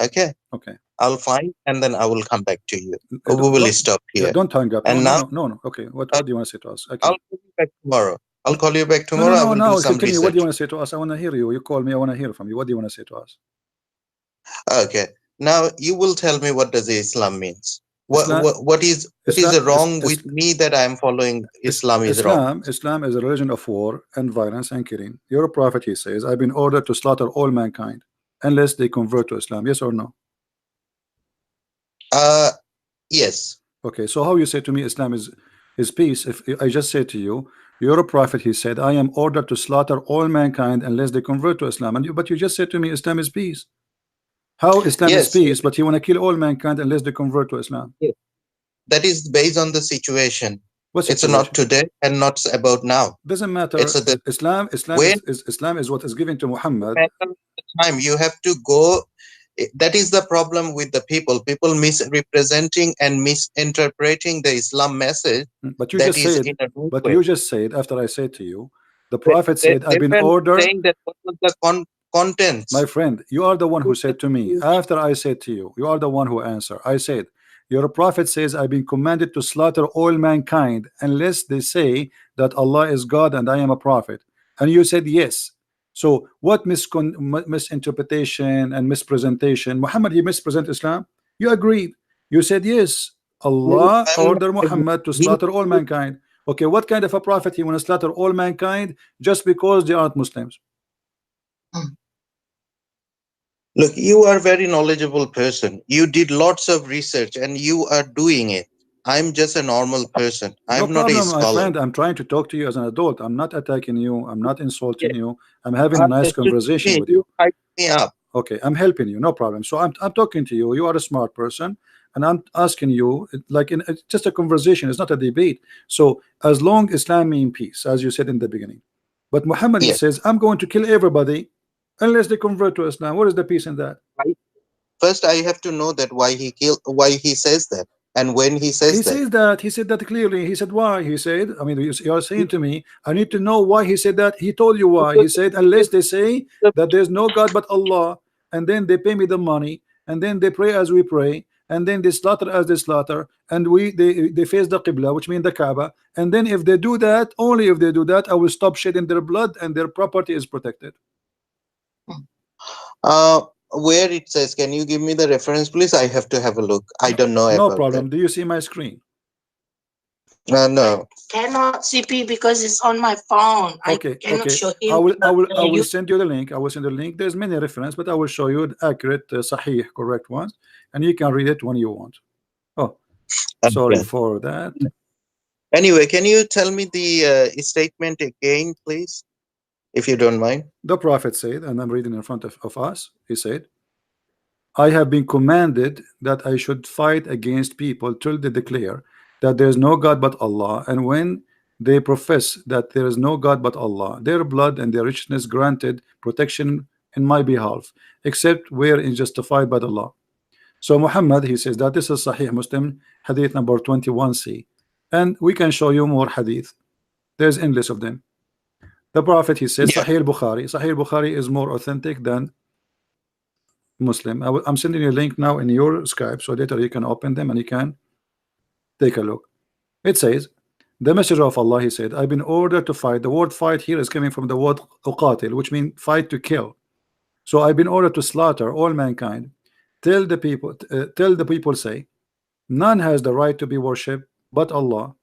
I'll find and then I will come back to you. We will stop here. Don't hang up. And no. Okay. What do you want to say to us? Okay. I'll call you back tomorrow. I'll call you back tomorrow. No. Continue. What do you want to say to us? I want to hear you. You call me. I want to hear from you. What do you want to say to us? Okay. Now you will tell me what does Islam means. What is wrong with me that I am following Islam is wrong? Islam is a religion of war and violence and killing. Your prophet, he says, I've been ordered to slaughter all mankind unless they convert to Islam. Yes or no? Yes. Okay, so how you say to me Islam is peace? If I just say to you, you're a prophet, he said, I am ordered to slaughter all mankind unless they convert to Islam. But you just said to me Islam is peace. How Islam is peace, but you want to kill all mankind unless they convert to Islam? Yes. That is based on the situation. It's not today and not about now. Doesn't matter. Islam is what is given to Muhammad. Time you have to go. That is the problem with the people. People misrepresenting and misinterpreting the Islam message. But you just said after I said to you, the Prophet said, I've been ordered. Saying that what was the contents? My friend, you are the one who said to me after I said to you, you are the one who answered. I said, your prophet says, I've been commanded to slaughter all mankind unless they say that Allah is God and I am a prophet. And you said yes. So what misinterpretation and mispresentation? Muhammad, he mispresent Islam? You agreed. You said yes. Allah ordered Muhammad to slaughter all mankind. Okay, what kind of a prophet he want to slaughter all mankind just because they aren't Muslims? Look, you are a very knowledgeable person. You did lots of research and you are doing it. I'm just a normal person. I'm not a scholar. My friend, I'm trying to talk to you as an adult. I'm not attacking you. I'm not insulting you. I'm having a nice conversation with you. Hype me up. Okay, I'm helping you. No problem. So I'm talking to you. You are a smart person. And I'm asking you, like it's just a conversation. It's not a debate. So as long Islam means peace, as you said in the beginning. But Muhammad says, I'm going to kill everybody unless they convert to Islam. What is the peace in that? First, I have to know that why he says that, and when he says that. He said that clearly. He said why. He said, I mean, you are saying to me, I need to know why he said that. He told you why. He said, unless they say that there's no God but Allah, and then they pay me the money, and then they pray as we pray, and then they slaughter as they slaughter, and they face the Qibla, which means the Kaaba, and then if they do that, only if they do that, I will stop shedding their blood and their property is protected. Where it says, can you give me the reference, please? I have to have a look. I don't know. No problem. That. Do you see my screen? No. Cannot CP because it's on my phone. Okay. I cannot show him. I will send you the link. I will send you the link. There's many references, but I will show you the accurate, sahih, correct ones, and you can read it when you want. Oh, sorry for that. Anyway, can you tell me the statement again, please? If you don't mind. The Prophet said, and I'm reading in front of us, he said, I have been commanded that I should fight against people till they declare that there is no God but Allah, and when they profess that there is no God but Allah, their blood and their richness granted protection in my behalf, except where is justified by the law. So Muhammad, he says that this is Sahih Muslim, hadith number 21c, and we can show you more hadith. There's endless of them. The Prophet, he says, Sahih Bukhari. Sahih Bukhari is more authentic than Muslim. I'm sending you a link now in your Skype, so later you can open them and you can take a look. It says, the Messenger of Allah, he said, I've been ordered to fight. The word fight here is coming from the word uqatil, which means fight, to kill. So I've been ordered to slaughter all mankind. Tell the people, say, none has the right to be worshipped but Allah.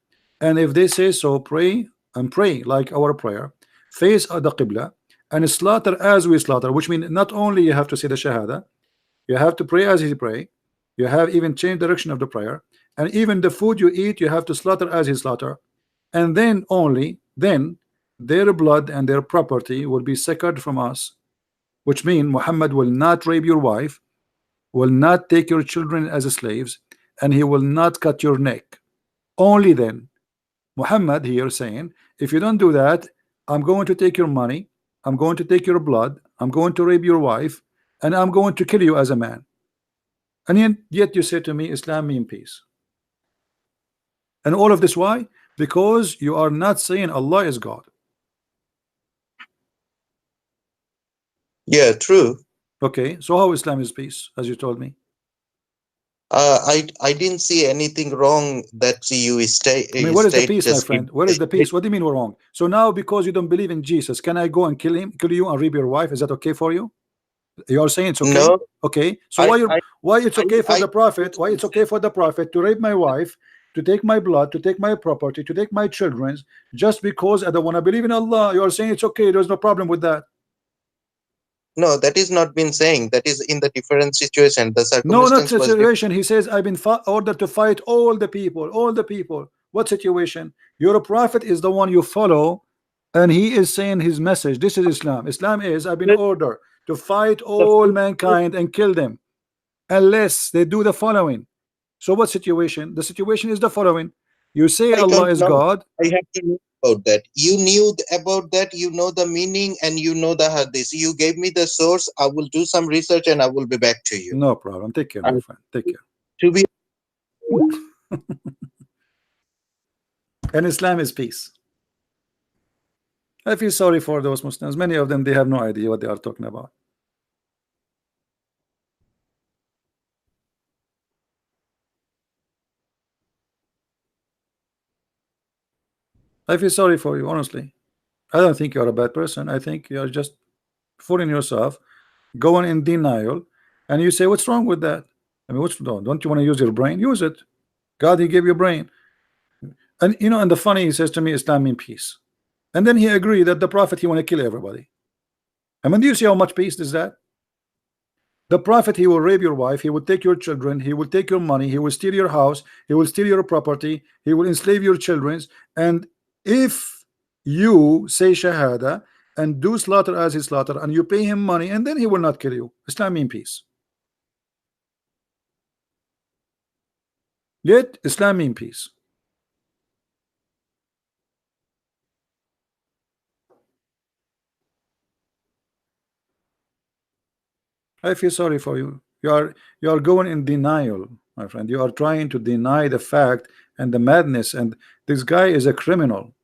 And if they say so, pray and pray like our prayer, face the Qibla, and slaughter as we slaughter, which means not only you have to say the Shahada, you have to pray as he pray, you have even changed direction of the prayer, and even the food you eat, you have to slaughter as he slaughter, and then only then their blood and their property will be secured from us, which means Muhammad will not rape your wife, will not take your children as slaves, and he will not cut your neck. Only then. Muhammad here saying, if you don't do that, I'm going to take your money, I'm going to take your blood, I'm going to rape your wife, and I'm going to kill you as a man. And yet you say to me, Islam means peace. And all of this, why? Because you are not saying Allah is God. Yeah, true. Okay, so how Islam is peace, as you told me? I didn't see anything wrong that you state. I mean, what is the peace, my friend? Where is the peace? What do you mean we're wrong? So now, because you don't believe in Jesus, can I go and kill you and rape your wife? Is that okay for you? You are saying it's okay? No. Okay. So why it's okay for the prophet? Why it's okay for the prophet to rape my wife, to take my blood, to take my property, to take my children's, just because I don't want to believe in Allah? You are saying it's okay. There's no problem with that. No, that is not been saying. That is in the different situation. The circumstance. No, not situation. He says, I've been ordered to fight all the people. All the people. What situation? Your prophet is the one you follow, and he is saying his message. This is Islam. Islam is, I've been ordered to fight all mankind and kill them, unless they do the following. So what situation? The situation is the following. You say Allah is God. I have to know about that. You knew about that. You know the meaning and you know the hadith. You gave me the source. I will do some research and I will be back to you. No problem. Take care, my friend. Take care. To be and Islam is peace. I feel sorry for those Muslims. Many of them, they have no idea what they are talking about. I feel sorry for you, honestly. I don't think you're a bad person. I think you're just fooling yourself, going in denial, and you say, what's wrong with that? I mean, what's wrong? Don't you want to use your brain? Use it. God, he gave you a brain. And you know, and the funny, he says to me, Islam means peace. And then he agreed that the prophet, he want to kill everybody. I mean, do you see how much peace is that? The prophet, he will rape your wife, he will take your children, he will take your money, he will steal your house, he will steal your property, he will enslave your children. And if you say Shahada and do slaughter as he slaughter, and you pay him money, and then he will not kill you. Islam means peace. Yet Islam means peace. I feel sorry for you. You are going in denial, my friend. You are trying to deny the fact and the madness, and this guy is a criminal.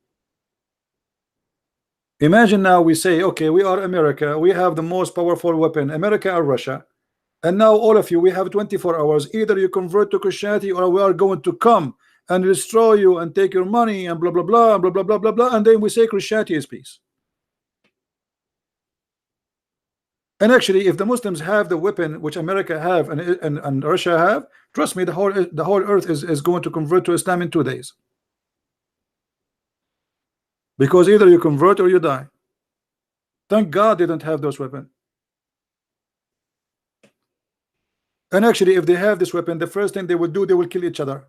Imagine now we say, okay, we are America, we have the most powerful weapon, America or Russia, and now all of you, we have 24 hours. Either you convert to Christianity, or we are going to come and destroy you and take your money and blah blah blah blah blah blah blah blah, and then we say Christianity is peace. And actually, if the Muslims have the weapon which America have and Russia have, trust me, the whole earth is going to convert to Islam in 2 days. Because either you convert or you die. Thank God they don't have those weapons. And actually, if they have this weapon, the first thing they will do, they will kill each other.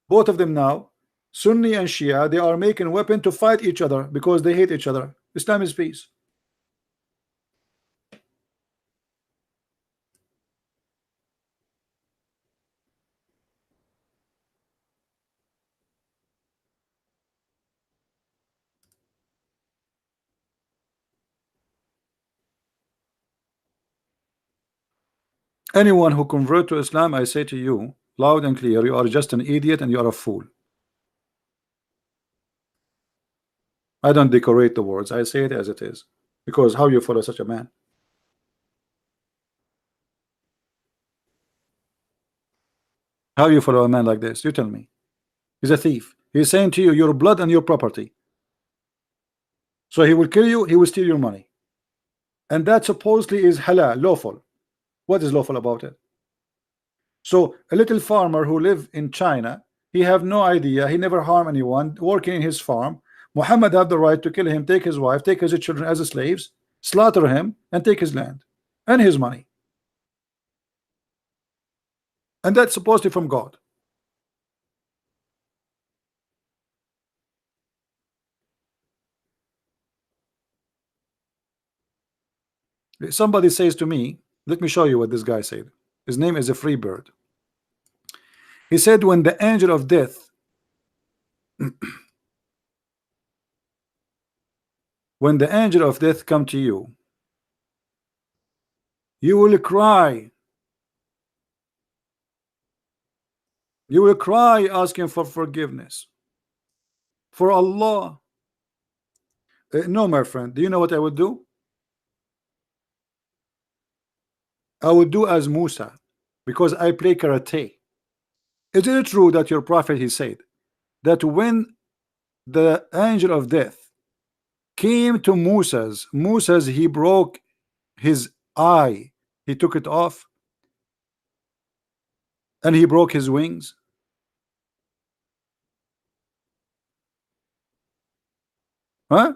Both of them now, Sunni and Shia, they are making weapon to fight each other because they hate each other. Islam is peace. Anyone who convert to Islam, I say to you loud and clear, you are just an idiot and you are a fool. I don't decorate the words, I say it as it is. Because how you follow such a man? How you follow a man like this? You tell me. He's a thief. He's saying to you, your blood and your property. So he will kill you, he will steal your money. And that supposedly is halal, lawful. What is lawful about it? So a little farmer who live in China, he have no idea, he never harm anyone, working in his farm. Muhammad have the right to kill him, take his wife, take his children as slaves, slaughter him, and take his land and his money. And that's supposedly from God. Somebody says to me, let me show you what this guy said. His name is a free bird. He said, when the angel of death when the angel of death come to you, you will cry. You will cry asking for forgiveness for Allah. No, my friend, do you know what I would do? I would do as Musa, because I play karate. Is it true that your prophet, he said that when the angel of death came to Musa's, he broke his eye, he took it off, and he broke his wings? Huh?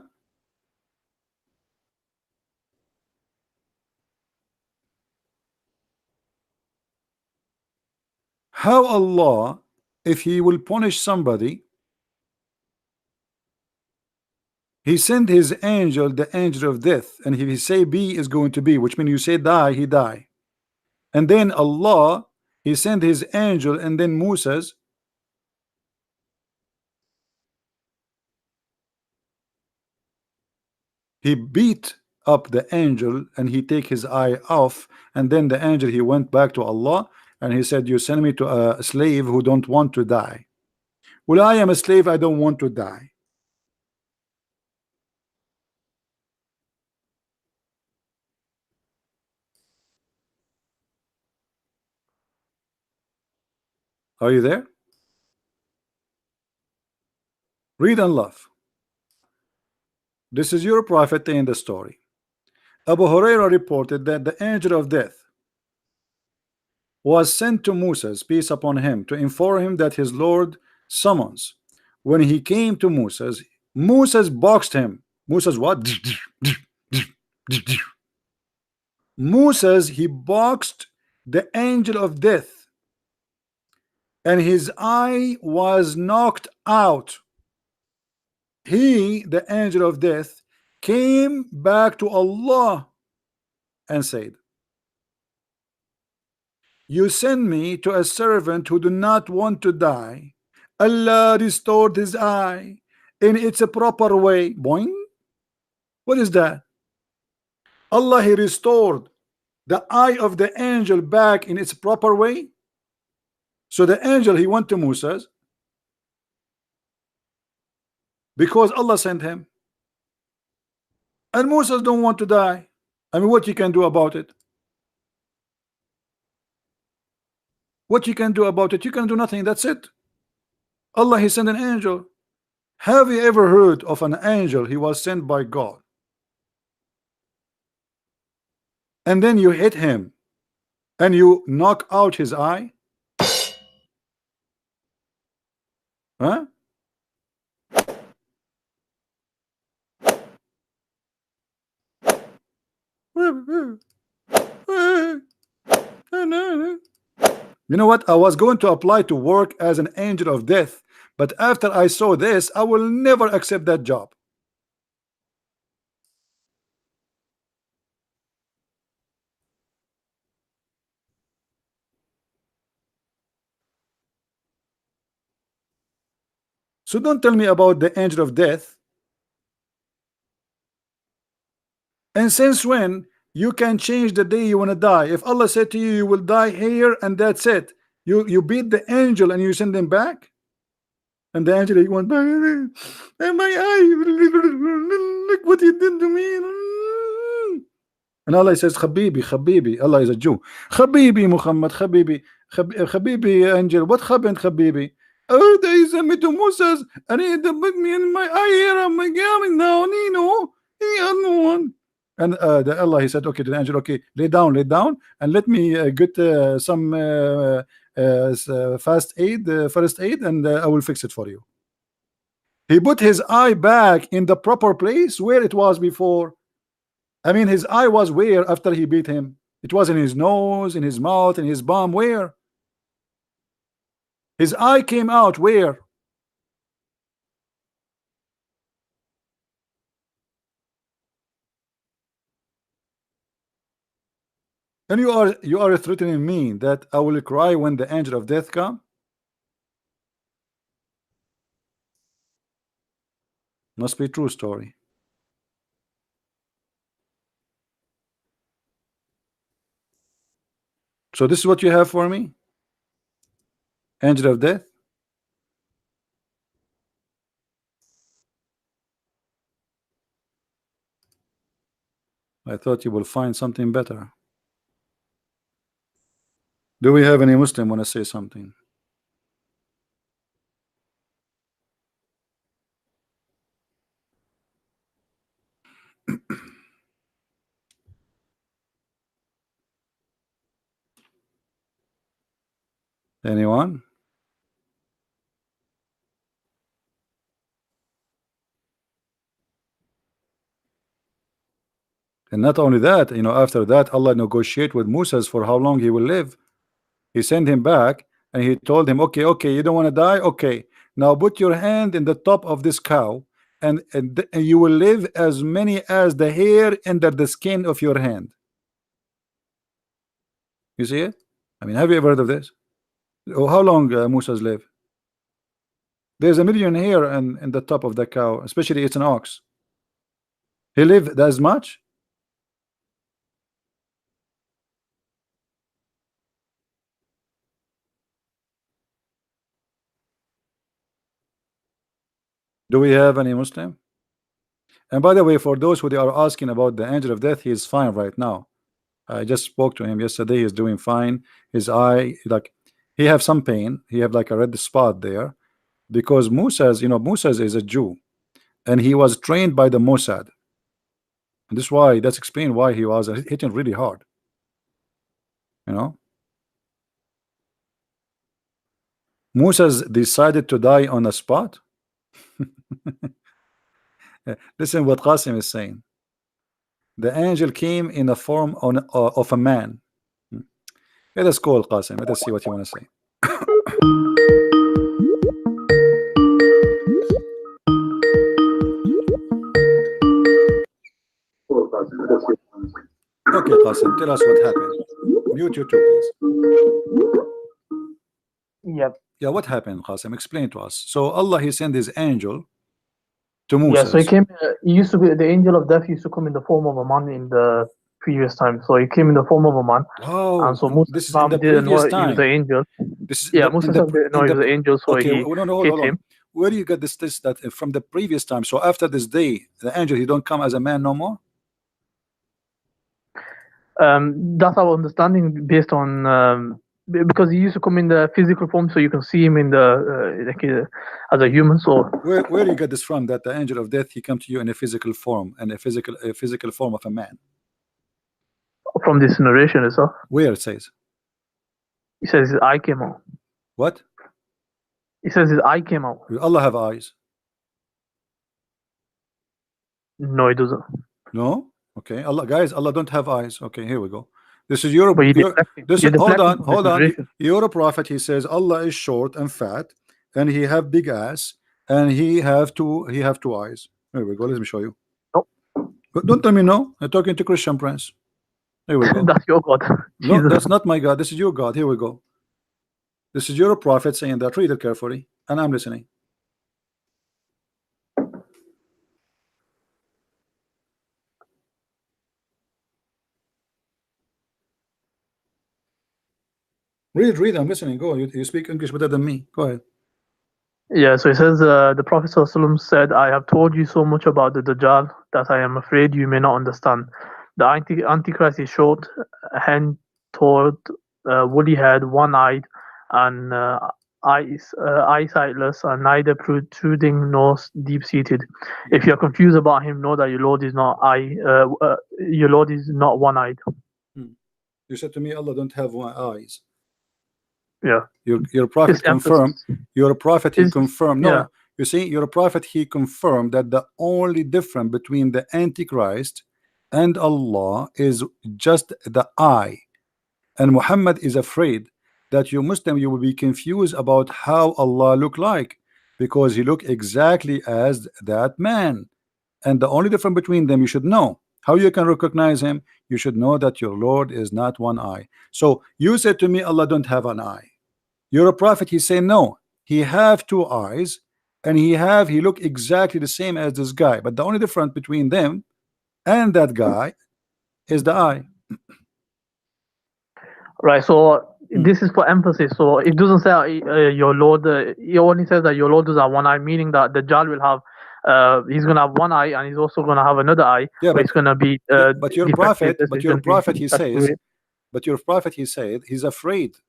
How Allah, if he will punish somebody, he sent his angel, the angel of death, and if he say be is going to be, which means you say die, he die. And then Allah, he sent his angel, and then Musa's, he beat up the angel and he take his eye off, and then the angel, he went back to Allah and he said, you send me to a slave who don't want to die. Well, I am a slave, I don't want to die. Are you there? Read and laugh. This is your prophet in the story. Abu Huraira reported that the angel of death was sent to Moses, peace upon him, to inform him that his Lord summons. When he came to Moses boxed him. Moses what? Moses, he boxed the angel of death, and his eye was knocked out. He, the angel of death, came back to Allah and said, you send me to a servant who do not want to die. Allah restored his eye in its a proper way. Boing. What is that? Allah, he restored the eye of the angel back in its proper way. So the angel, he went to Moses because Allah sent him, and Moses don't want to die. I mean, what you can do about it? What you can do about it? You can do nothing. That's it. Allah, he sent an angel. Have you ever heard of an angel? He was sent by God, and then you hit him and you knock out his eye? Huh? You know what? I was going to apply to work as an angel of death, but after I saw this, I will never accept that job. So don't tell me about the angel of death. And since when You can change the day you want to die. If Allah said to you, you will die here, and that's it, you beat the angel and you send him back, and the angel went back, and my eye, look what you did to me. And Allah says, Habibi, Allah is a Jew. Habibi Muhammad, Habibi angel, what happened, Habibi? Oh, they sent me to Moses, and he put me in my eye here, I'm going now, Nino, he had no one. And Allah, he said, okay, to the angel, okay, lay down, and let me get some first aid, and I will fix it for you. He put his eye back in the proper place where it was before. I mean, his eye was where after he beat him? It was in his nose, in his mouth, in his bum. Where? His eye came out where? And you are threatening me that I will cry when the angel of death come? Must be true story. So this is what you have for me? Angel of death? I thought you will find something better. Do we have any Muslim want to say something? Anyone? And not only that, after that, Allah negotiate with Moses for how long he will live. He sent him back and he told him, okay, you don't want to die? Okay, now put your hand in the top of this cow, and you will live as many as the hair under the skin of your hand. You see it? I mean, have you ever heard of this? Oh, how long Moses live? There's 1 million hair in the top of the cow, especially it's an ox. He lived as much? Do we have any Muslim? And by the way, for those who are asking about the angel of death, he is fine right now. I just spoke to him yesterday. He's doing fine. His eye, like, he have some pain. He have like a red spot there, because Moses, Moses is a Jew, and he was trained by the Mossad. And this is why, that's explained why he was hitting really hard. Moses decided to die on the spot. Listen what Qasim is saying. The angel came in the form of a man. Let us call Qasim. Let us see what you want to say. Okay, Qasim, tell us what happened. Mute you too, please. Yep. Yeah, what happened, Qasim? Explain to us. So Allah, he sent his angel to Moses. Yeah, so he came. He used to be, the angel of death used to come in the form of a man in the previous time. So he came in the form of a man. Oh, and so Moses this is in the didn't know previous time. he was the angel. This is Moses didn't know he was the angel, so okay, he hit him. Where do you get this that from the previous time? So after this day, the angel, he don't come as a man no more? That's our understanding based on because he used to come in the physical form, so you can see him in the as a human. So where do you get this from, that the angel of death, he come to you in a physical form, and a physical form of a man? From this narration itself. Where it says? He says his eye came out. What? He says his eye came out. Will Allah have eyes? No, he doesn't. No? Okay, Allah don't have eyes. Okay, here we go. This is your, hold on. You're a prophet. He says Allah is short and fat, and he have big ass, and he have two eyes. Here we go. Let me show you. No. But don't tell me no. I'm talking to Christian Prince. Here we go. That's your God. No, that's not my God. This is your God. Here we go. This is your prophet saying that. Read it carefully, and I'm listening. Read. I'm listening. Go. You speak English better than me. Go ahead. Yeah, so it says the Prophet ﷺ said, I have told you so much about the Dajjal that I am afraid you may not understand. The Antichrist is short, hand-toed, woolly-haired, one-eyed, and eyesightless, and neither protruding nor deep-seated. If you are confused about him, know that your Lord is not one-eyed. You said to me, Allah don't have one eyes. Yeah. Your prophet confirmed. Your prophet he confirmed. No, yeah. You see, your prophet he confirmed that the only difference between the Antichrist and Allah is just the eye. And Muhammad is afraid that you Muslim you will be confused about how Allah look like, because he look exactly as that man. And the only difference between them you should know. How you can recognize him? You should know that your Lord is not one eye. So you said to me, Allah don't have an eye. You're a prophet. He say no, he have two eyes, and he look exactly the same as this guy, but the only difference between them and that guy is the eye. Right, so this is for emphasis. So it doesn't say your Lord. It only says that your Lord does have one eye, meaning that the Dajjal will have. He's gonna have one eye, and he's also gonna have another eye. Yeah, but it's gonna be. But your prophet, he says. But your prophet, he said, he's afraid.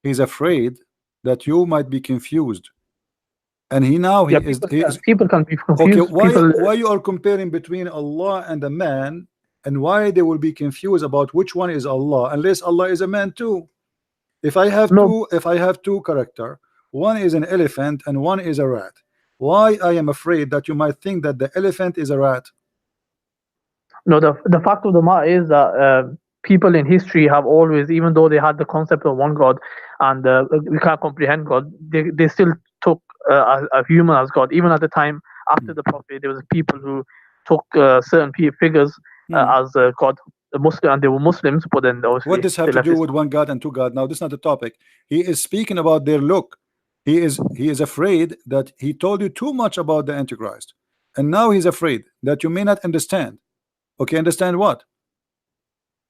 He's afraid that you might be confused, and people can be confused. Okay, why you are comparing between Allah and a man, and why they will be confused about which one is Allah, unless Allah is a man too? If I have two character, one is an elephant and one is a rat, why I am afraid that you might think that the elephant is a rat? No, the fact of the matter is that people in history have always, even though they had the concept of one God and we can't comprehend God, they still took a human as God. Even at the time after the Prophet, there was people who took certain figures as God, Muslim, and they were Muslims. But then what does have to do with one God and two God? Now this is not the topic. He is speaking about their look. He is afraid that he told you too much about the Antichrist, and now he's afraid that you may not understand. Okay, understand what?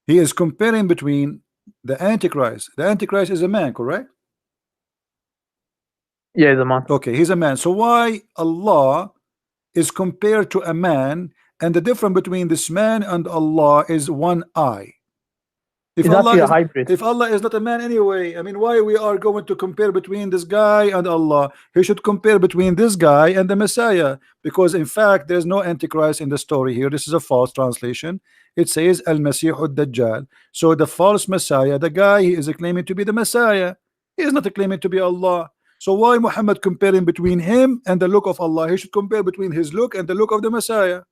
He is comparing between the Antichrist. The Antichrist is a man, correct? Yeah, he's a man. Okay, he's a man. So why Allah is compared to a man, and the difference between this man and Allah is one eye? If Allah is not a man anyway, I mean, why we are going to compare between this guy and Allah? He should compare between this guy and the Messiah, because in fact there's no Antichrist in the story here. This is a false translation. It says Al-Masih ad-Dajjal. So the false Messiah, the guy he is claiming to be the Messiah, he is not claiming to be Allah. So why Muhammad comparing between him and the look of Allah? He should compare between his look and the look of the Messiah.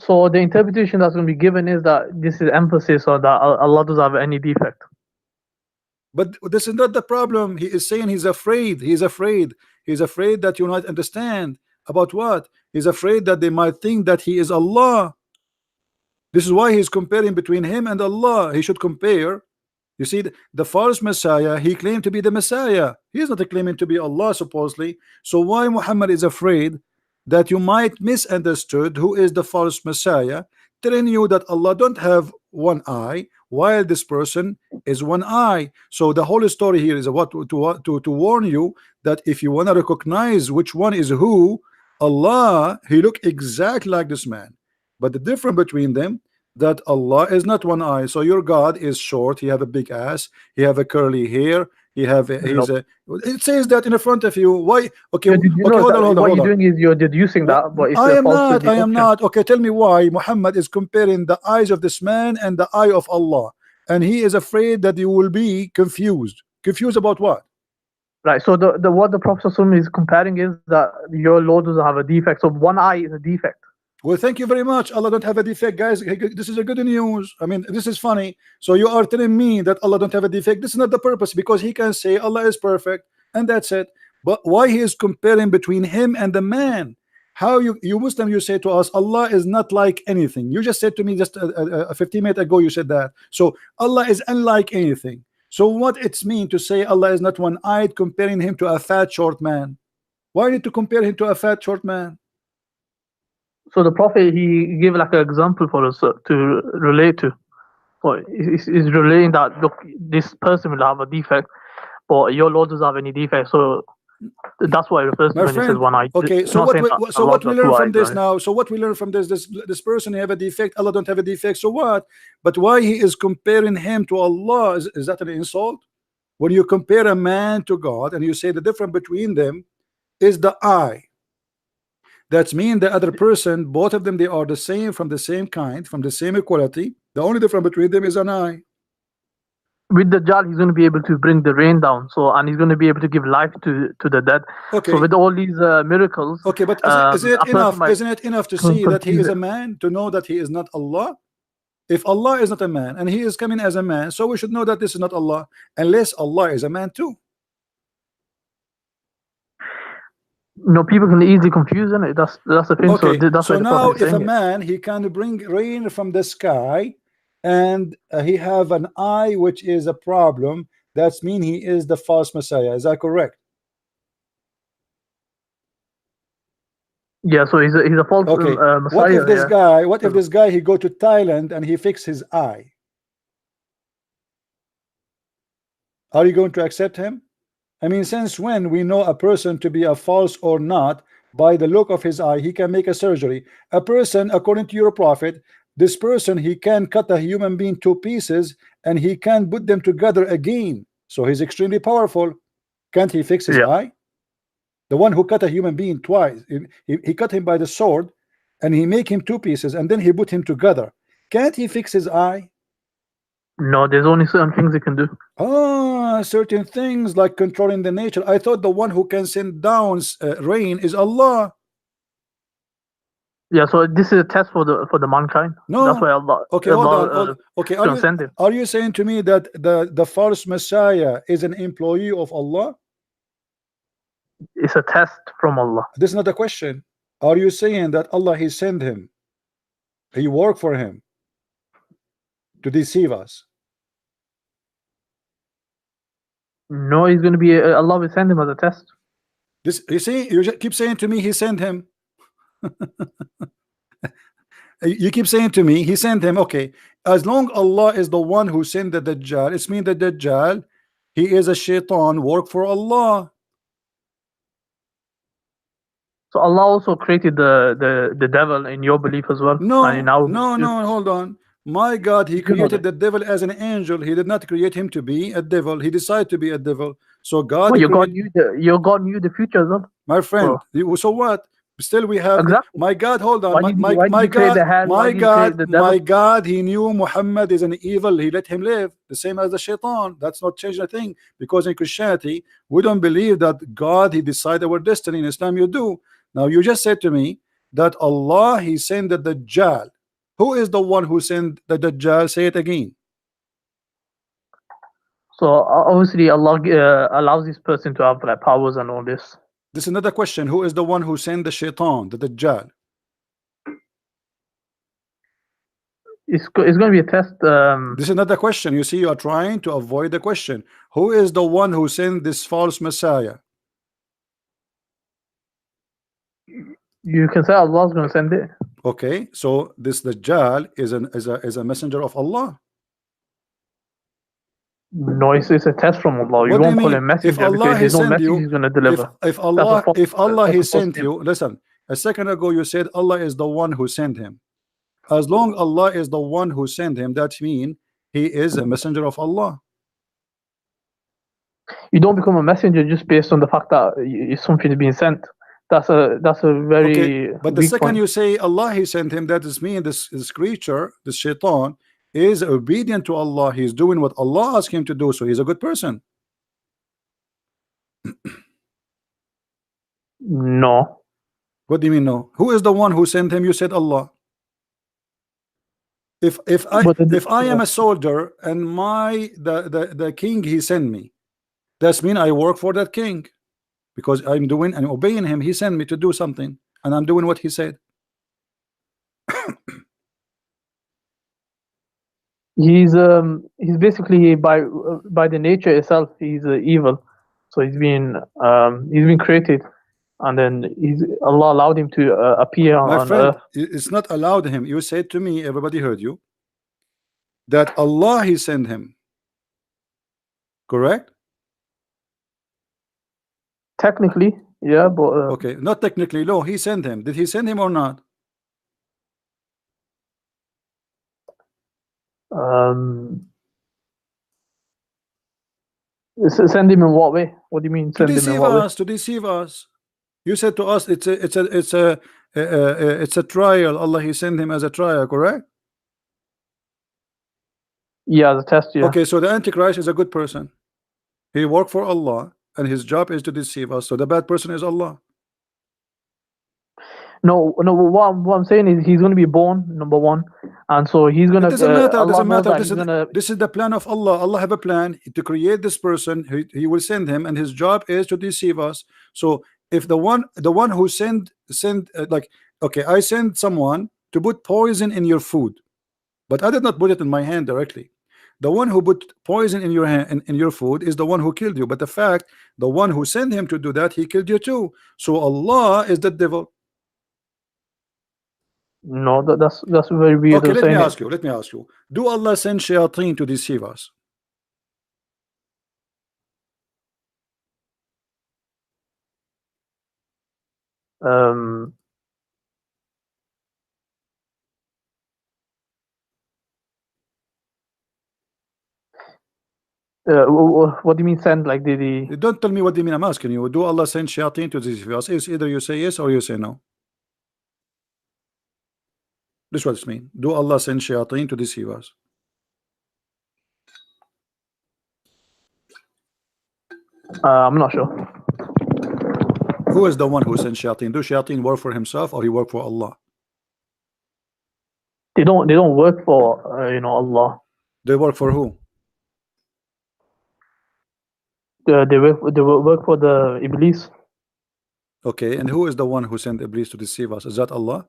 So the interpretation that's going to be given is that this is emphasis on that Allah doesn't have any defect. But this is not the problem. He is saying he's afraid. He's afraid. He's afraid that you might understand. About what? He's afraid that they might think that he is Allah. This is why he's comparing between him and Allah. He should compare. You see, the false Messiah, he claimed to be the Messiah. He is not claiming to be Allah, supposedly. So why Muhammad is afraid that you might misunderstood who is the false Messiah, telling you that Allah don't have one eye, while this person is one eye. So the whole story here is what to warn you that if you want to recognize which one is who, Allah, he look exactly like this man, but the difference between them, that Allah is not one eye. So your God is short, he have a big ass, he have a curly hair, he have it says that in the front of you. Why? Okay, hold on. What you're doing is you're deducing that, but it's I am not. Okay, tell me why Muhammad is comparing the eyes of this man and the eye of Allah, and he is afraid that you will be confused. Confused about what? Right. So what the Prophet is comparing is that your Lord doesn't have a defect. So one eye is a defect. Well, thank you very much. Allah don't have a defect, guys. This is a good news. I mean, this is funny. So you are telling me that Allah don't have a defect. This is not the purpose, because he can say Allah is perfect and that's it. But why he is comparing between him and the man? How you Muslim, you say to us Allah is not like anything. You just said to me just 15 minutes ago, you said that. So Allah is unlike anything. So what it's mean to say Allah is not one-eyed, comparing him to a fat short man? Why need to compare him to a fat short man? So the Prophet, he gave like an example for us to relate to. So it's relating that, look, this person will have a defect, but your Lord doesn't have any defect. So that's what it refers to when it says one eye. Okay, so what we learn from this now? So what we learn from this person, he have a defect, Allah don't have a defect. So what? But why he is comparing him to Allah? Is that an insult? When you compare a man to God and you say the difference between them is the eye, that's mean the other person, both of them, they are the same, from the same kind, from the same equality. The only difference between them is an eye. With the Dajjal, he's going to be able to bring the rain down, so, and he's going to be able to give life to the dead. Okay. So with all these miracles, okay, but isn't it enough? Isn't it enough to see that he is a man, to know that he is not Allah? If Allah is not a man and he is coming as a man, so we should know that this is not Allah, unless Allah is a man too. No, people can easily confuse it. That's the thing. Okay. So now, if a man, he can bring rain from the sky, and he have an eye which is a problem, that's mean he is the false Messiah. Is that correct? Yeah. So he's a false Messiah. What if this guy? What if this guy, he go to Thailand and he fix his eye? Are you going to accept him? I mean, since when we know a person to be a false or not by the look of his eye? He can make a surgery. A person, according to your prophet, this person, he can cut a human being to pieces and he can put them together again. So he's extremely powerful. Can't he fix his eye? The one who cut a human being twice, he cut him by the sword and he make him two pieces and then he put him together. Can't he fix his eye? No, there's only certain things he can do. Certain things like controlling the nature. I thought the one who can send down rain is Allah. Yeah, so this is a test for the mankind. No, that's why Allah. Okay, Allah, hold on. Okay, are you saying to me that the false Messiah is an employee of Allah? It's a test from Allah. This is not a question. Are you saying that Allah, he sent him, he worked for him to deceive us? No, he's going to be Allah will send him as a test. This, you see, you just keep saying to me he sent him. You keep saying to me he sent him. Okay, as long Allah is the one who sent the Dajjal, it's mean the Dajjal, he is a shaitan, work for Allah. So Allah also created the devil in your belief as well. No, hold on. My God, he created the devil as an angel. He did not create him to be a devil. He decided to be a devil. So God, your God knew the future as well. My friend, so what? Still we have my God, hold on. My God, he knew Muhammad is an evil. He let him live the same as the shaitan. That's not changing a thing, because in Christianity we don't believe that God, he decided our destiny. In Islam you do. Now you just said to me that Allah, he sent the Dajjal. Who is the one who sent the Dajjal? Say it again. So obviously Allah allows this person to have like powers and all this. This is another question. Who is the one who sent the shaitan, the Dajjal? It's going to be a test. This is another question. You see, you are trying to avoid the question. Who is the one who sent this false Messiah? You can say Allah is going to send it. Okay, so this Dajjal is a messenger of Allah. No, it's a test from Allah. You won't call him messenger. If Allah there's no message he's going to deliver. If Allah he sent you, listen. A second ago you said Allah is the one who sent him. As long Allah is the one who sent him, that means he is a messenger of Allah. You don't become a messenger just based on the fact that something is being sent. That's a very. But the second you say Allah he sent him, that is mean this creature, this shaitan, is obedient to Allah. He's doing what Allah asked him to do, so he's a good person. No. What do you mean no? Who is the one who sent him? You said Allah. If I am a soldier and the king he sent me, that's mean I work for that king, because I'm doing and obeying him. He sent me to do something and I'm doing what he said. He's basically by the nature itself he's evil, so he's been created, and then Allah allowed him to appear on earth. It's not allowed him. You said to me, everybody heard you, that Allah he sent him. Correct? Technically, yeah, but okay, not technically. No, he sent him. Did he send him or not? Send him in what way? What do you mean? To Send him in deceive what way? us. To deceive us. You said to us, it's a trial. Allah he sent him as a trial. Correct? Yeah, the test. Yeah. Okay, so the Antichrist is a good person. He worked for Allah, and his job is to deceive us. So the bad person is Allah. No. What I'm saying is he's going to be born, number one, and so he's going to. It doesn't matter. Allah Doesn't knows matter. that This is the plan of Allah. Allah have a plan to create this person. He will send him, and his job is to deceive us. So if the one who send like, okay, I send someone to put poison in your food, but I did not put it in my hand directly. The one who put poison in your hand in your food is the one who killed you. But the fact, the one who sent him to do that, he killed you too. So Allah is the devil. No, that's very weird. Okay, let me ask you. Do Allah send shayateen to deceive us? What do you mean send? Like did he? Don't tell me what do you mean. I'm asking you. Do Allah send shayateen to deceive us? It's either you say yes or you say no. This is what it means. Do Allah send shayateen to deceive us? I'm not sure. Who is the one who sent shayateen? Do shayateen work for himself or he work for Allah? They don't work for Allah. They work for who? They work for the Iblis. Okay, and who is the one who sent Iblis to deceive us? Is that Allah?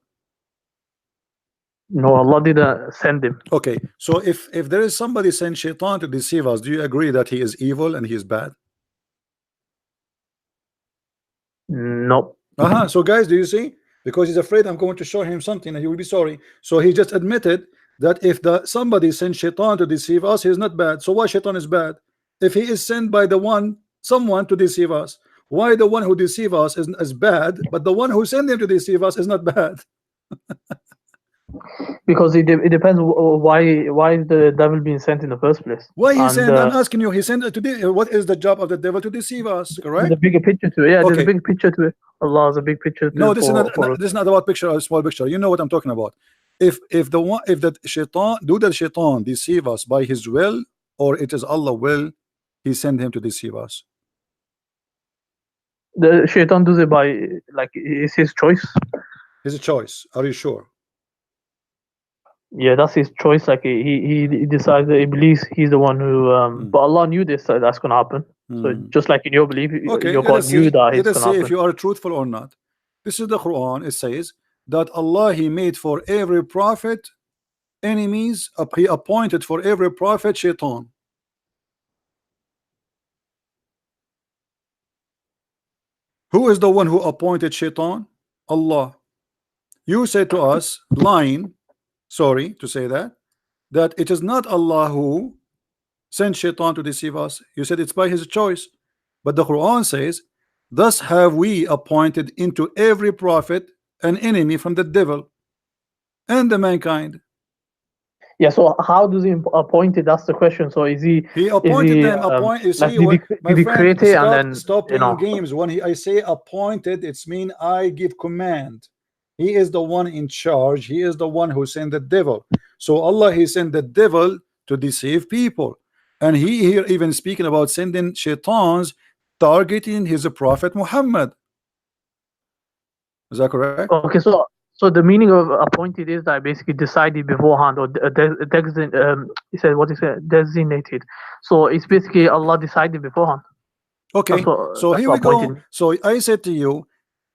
No, Allah didn't send him. Okay, so if there is somebody sent shaitan to deceive us, do you agree that he is evil and he is bad? No. So guys, do you see? Because he's afraid I'm going to show him something and he will be sorry. So he just admitted that if somebody sent shaitan to deceive us, he's not bad. So why shaitan is bad? If he is sent by someone to deceive us, why the one who deceive us is bad, but the one who sent him to deceive us is not bad? Because it depends why is the devil being sent in the first place? Why he sent? I'm asking you. He sent it to what is the job of the devil? To deceive us, correct? There's a bigger picture to it. Yeah, there's a big picture to it. Allah has a big picture to no, it. This is not about picture or a small picture. You know what I'm talking about. If the shaitan deceive us by his will, or it is Allah will, he sent him to deceive us. The shaitan does it by it's his choice. His choice. Are you sure? Yeah, that's his choice. Like he decides that Iblis, he's the one who. But Allah knew this that's gonna happen. So just like in your belief, your God knew that it's gonna happen. If you are truthful or not. This is the Quran. It says that Allah he made for every prophet enemies. He appointed for every prophet shaitan. Who is the one who appointed shaitan? Allah. You said to us, lying. Sorry to say that it is not Allah who sent shaitan to deceive us. You said it's by his choice, but the Quran says, thus have we appointed into every prophet an enemy from the devil and the mankind. Yeah, so how does he appoint it? That's the question. So is he appointed them? You see, did he create it and then stop playing games. When I say appointed, it's mean I give command. He is the one in charge. He is the one who sent the devil. So Allah he sent the devil to deceive people, and he here even speaking about sending shaitans targeting his prophet Muhammad. Is that correct? Okay, so the meaning of appointed is that I basically decided beforehand, or designated. So it's basically Allah decided beforehand. Okay, so here we go. So I said to you,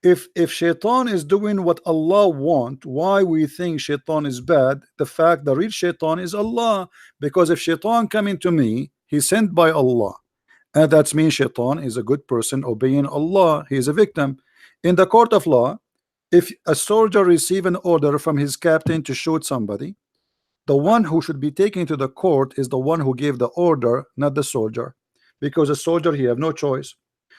if shaitan is doing what Allah want, why we think shaitan is bad? The fact the real shaitan is Allah, because if shaitan coming to me, he's sent by Allah, and that means shaitan is a good person obeying Allah. He is a victim. In the court of law, if a soldier receive an order from his captain to shoot somebody, The one who should be taken to the court is the one who gave the order, not the soldier, because a soldier, he have no choice.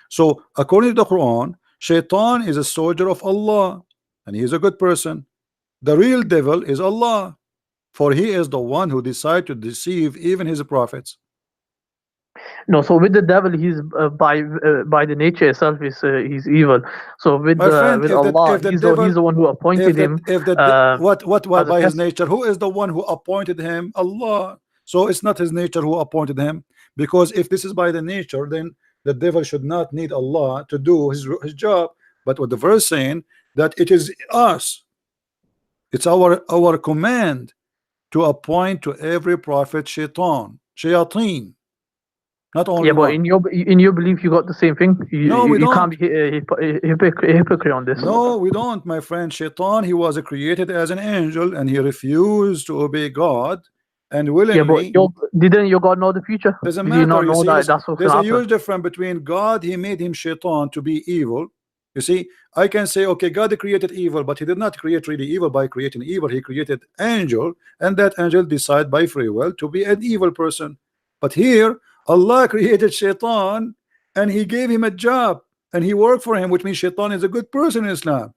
So according to the Quran, Shaitan is a soldier of Allah, and he is a good person. The real devil is Allah, for he is the one who decided to deceive even his prophets. No, so with the devil, he's by the nature itself, he's evil. So with friend, with if Allah, the he's devil, the one who appointed him. What as a by his test. nature? Who is the one who appointed him? Allah. So it's not his nature who appointed him, because if this is by the nature, then the devil should not need Allah to do his job. But what the verse saying, that it is us, it's our command to appoint to every prophet shayateen. Not only but one. in your belief, you got the same thing. You can't be a hypocrite on this. No, we don't, my friend. Shaitan, he was created as an angel, and he refused to obey God, and willingly. Didn't your God know the future? Doesn't Did matter. you not know see, that's what's there's gonna a happen? huge difference between God. He made him Shaitan to be evil. You see, I can say, okay, God created evil, but he did not create really evil by creating evil. He created angel, and that angel decided by free will to be an evil person. But here, Allah created Shaitan, and he gave him a job, and he worked for him, which means Shaitan is a good person in Islam.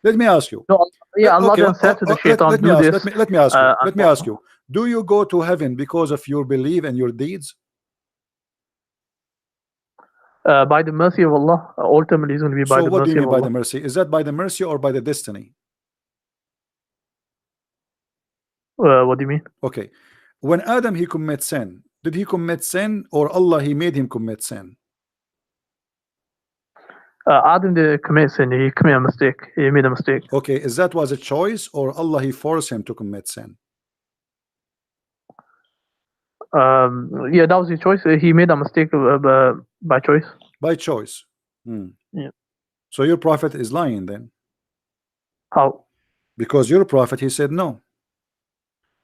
Let me ask you. No, Allah okay, then said to the Shaitan, let me ask you. Do you go to heaven because of your belief and your deeds? By the mercy of Allah, ultimately it's going to be by the mercy of Allah. So what do you mean by the mercy? Is that by the mercy or by the destiny? What do you mean? Okay, when Adam he commit sin, did he commit sin or Allah he made him commit sin? Adam didn't commit sin. He committed a mistake. He made a mistake. Okay, is that was a choice or Allah he forced him to commit sin? Yeah, that was his choice. He made a mistake by choice. By choice. Yeah. So your prophet is lying then? How? Because your prophet he said no.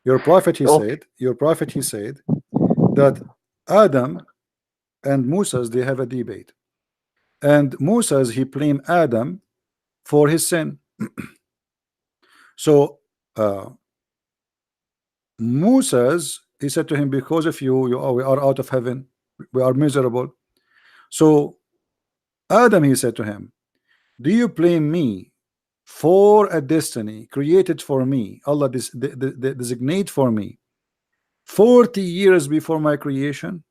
Your prophet he said that Adam and Moses they have a debate, and Moses he blamed Adam for his sin. So Moses he said to him, because of you we are out of heaven, we are miserable. So Adam he said to him, do you blame me for a destiny created for me, Allah designate for me 40 years before my creation?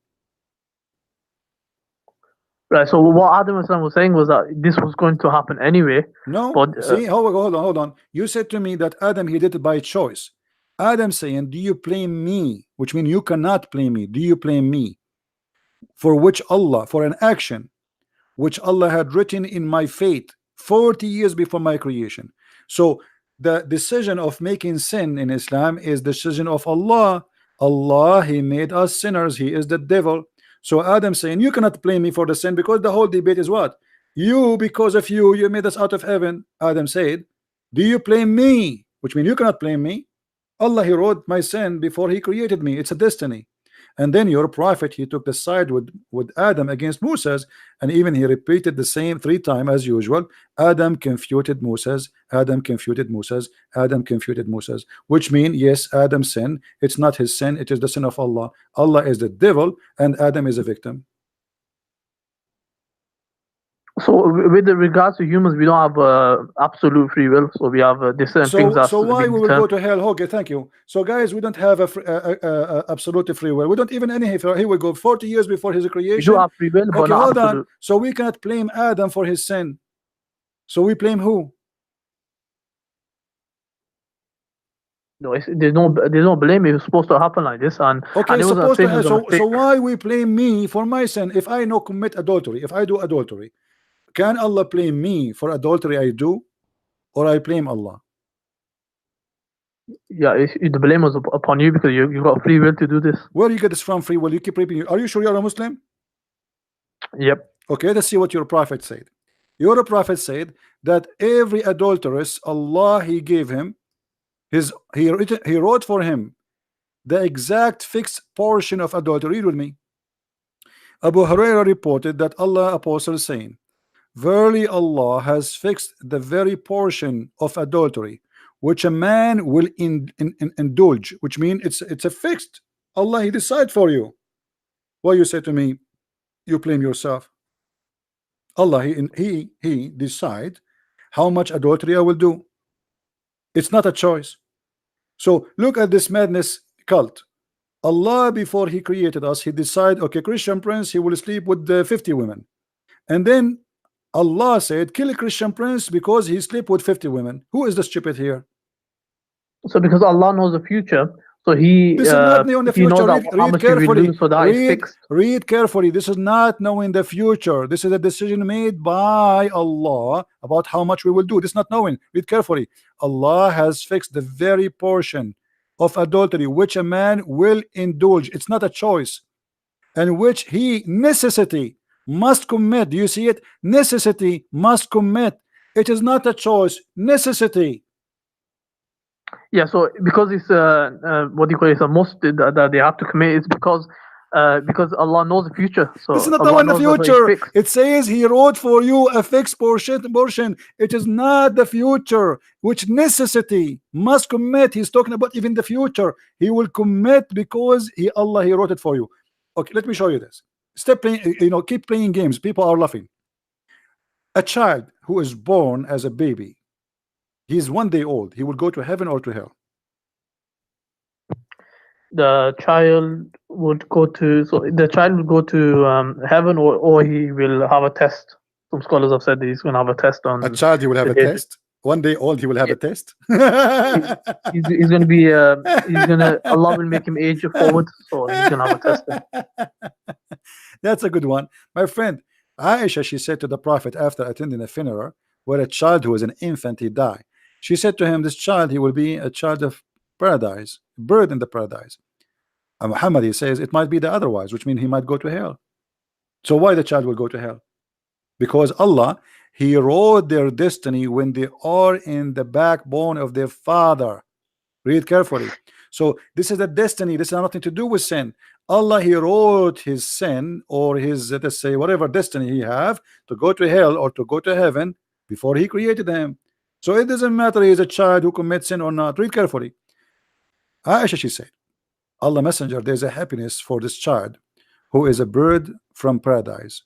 Right, so what Adam was saying was that this was going to happen anyway. No, but, see, hold on. You said to me that Adam he did it by choice. Adam saying, do you blame me? Which means you cannot blame me. Do you blame me for which Allah, for an action which Allah had written in my fate 40 years before my creation? So the decision of making sin in Islam is the decision of Allah. Allah he made us sinners. He is the devil. So Adam saying, you cannot blame me for the sin, because the whole debate is what? You, because of you made us out of heaven. Adam said, do you blame me? Which means you cannot blame me. Allah he wrote my sin before he created me. It's a destiny. And then your prophet he took the side with Adam against Moses, and even he repeated the same 3 times as usual. Adam confuted Moses, Adam confuted Moses, Adam confuted Moses, which means yes, Adam sin, it's not his sin, it is the sin of Allah. Allah is the devil and Adam is a victim. So with regards to humans, we don't have absolute free will. So we have different things. So why we will go to hell? Okay, thank you. So guys, we don't have a absolute free will. We don't even any. Here we go. 40 years before his creation. We do have free will, but okay, not hold absolute. on. So we cannot blame Adam for his sin. So we blame who? No, there's no blame. It was supposed to happen like this, and okay, and it supposed to have, so why we blame me for my sin? If I no commit adultery, if I do adultery, can Allah blame me for adultery I do, or I blame Allah? Yeah, the blame was upon you because you got free will to do this. Where do you get this from? Free will? You keep repeating. Are you sure you're a Muslim? Yep. Okay, let's see what your prophet said. Your prophet said that every adulteress, Allah he gave him he wrote for him the exact fixed portion of adultery. Read with me. Abu Hurairah reported that Allah apostle saying, verily Allah has fixed the very portion of adultery which a man will indulge, which means it's a fixed. Allah, He decide for you. Why you say to me, you blame yourself? Allah, He decide how much adultery I will do. It's not a choice. So look at this madness cult. Allah, before He created us, He decided, okay, Christian prince, he will sleep with 50 women. And then Allah said, kill a Christian prince because he sleep with 50 women. Who is the stupid here? So because Allah knows the future, so He this is not knowing the He knows future. how much He will do, so that is fixed. Read carefully. This is not knowing the future. This is a decision made by Allah about how much we will do. This is not knowing. Read carefully. Allah has fixed the very portion of adultery which a man will indulge. It's not a choice, and which he necessity must commit. Do you see it? Necessity must commit. It is not a choice. Necessity. Yeah, so because it's what do you call it? It's a must that they have to commit. It's because Allah knows the future. So this is not Allah knowing the knows what future. is fixed. It says He wrote for you a fixed portion. It is not the future, which necessity must commit. He's talking about even the future. He will commit because Allah, He wrote it for you. Okay, let me show you this. Stop playing, keep playing games. People are laughing. A child who is born as a baby, he's 1 day old. He will go to heaven or to hell? The child would go to heaven, or he will have a test. Some scholars have said that he's going to have a test on. A child, he will have a test. 1 day old, he will have a test. He's going to be. Allah will make him age forward, so he's going to have a test. That's a good one, my friend. Aisha, she said to the Prophet after attending a funeral where a child who was an infant, he died. She said to him, this child, he will be a child of paradise, bird in the paradise. And Muhammad, he says it might be the otherwise, which means he might go to hell. So why the child will go to hell? Because Allah, He wrote their destiny when they are in the backbone of their father. Read carefully. So this is a destiny. This has nothing to do with sin. Allah, He wrote his sin or his, let's say, whatever destiny he have to go to hell or to go to heaven before He created him. So it doesn't matter he is a child who commits sin or not. Read carefully. Aisha, she said, Allah Messenger, there's a happiness for this child who is a bird from paradise,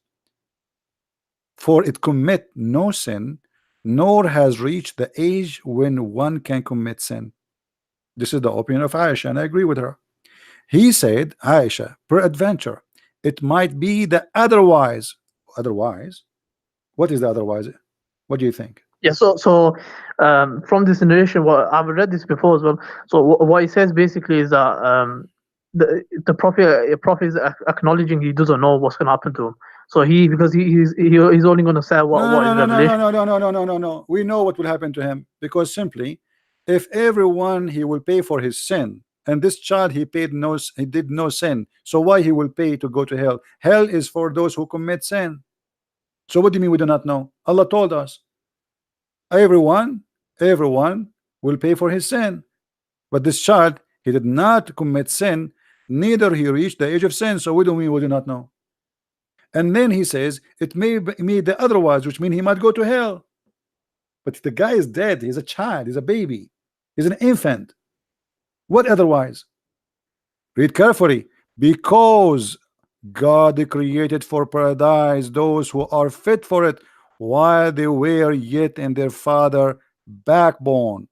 for it commit no sin, nor has reached the age when one can commit sin. This is the opinion of Aisha, and I agree with her. He said, Aisha, peradventure, it might be the otherwise. Otherwise? What is the otherwise? What do you think? Yeah, so from this narration, well, I've read this before as well. So what it says basically is that the prophet is acknowledging he doesn't know what's going to happen to him. So because he's only going to say what is revelation. No. We know what will happen to him, because simply, if everyone he will pay for his sin, and this child he did no sin, so why he will pay to go to hell? Hell is for those who commit sin. So what do you mean we do not know? Allah told us. Everyone will pay for his sin, but this child, he did not commit sin, neither he reached the age of sin. So we do not know. And then he says it may be the otherwise, which means he might go to hell. But the guy is dead. He's a child. He's a baby. He's an infant. What otherwise? Read carefully. Because God created for paradise those who are fit for it, while they were yet in their father backbone,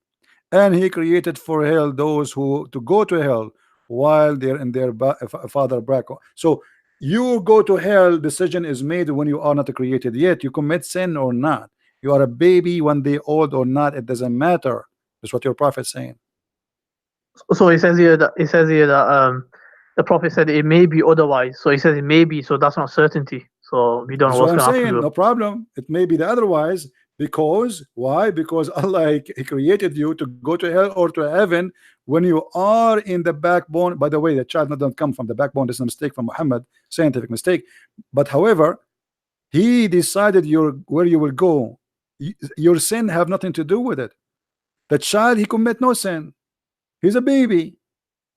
and He created for hell those who to go to hell while they're in their father backbone. So you go to hell, decision is made when you are not created yet. You commit sin or not, you are a baby 1 day old or not, it doesn't matter. That's what your prophet is saying. So it says here that the prophet said it may be otherwise. So he says it may be, so that's not certainty. So we don't know what's going to happen. No problem. It may be the otherwise, because why? Because Allah, He created you to go to hell or to heaven when you are in the backbone. By the way, the child doesn't come from the backbone. This is a mistake from Muhammad, scientific mistake. But however, He decided where you will go. Your sin have nothing to do with it. The child, he commit no sin. He's a baby.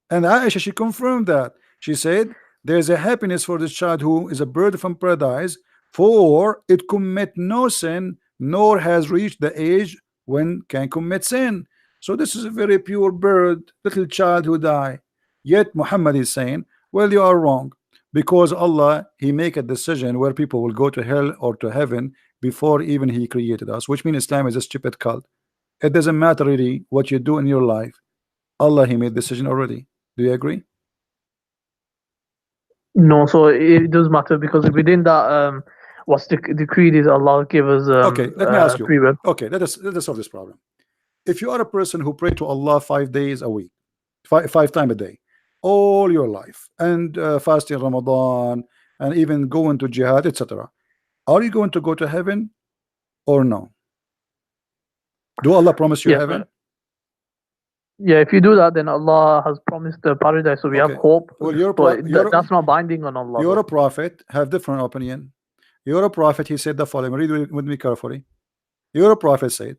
And Aisha, she confirmed that. She said, there's a happiness for this child who is a bird from paradise, for it commit no sin, nor has reached the age when can commit sin. So this is a very pure bird, little child who died. Yet Muhammad is saying, well, you are wrong, because Allah, he make a decision where people will go to hell or to heaven before even he created us, which means Islam is a stupid cult. It doesn't matter really what you do in your life. Allah, he made decision already. Do you agree? No, so it does matter, because within that, what's the creed is Allah give us okay, let me ask you. free will. Okay, let us solve this problem. If you are a person who pray to Allah 5 days a week, five times a day, all your life, and fasting Ramadan, and even going to jihad, etc., are you going to go to heaven or no? Do Allah promise you heaven? Yeah, if you do that, then Allah has promised the paradise, so we have hope. Well, that's not binding on Allah. You're a prophet, have different opinion. You're a prophet, he said the following. Read with me carefully. You're a prophet said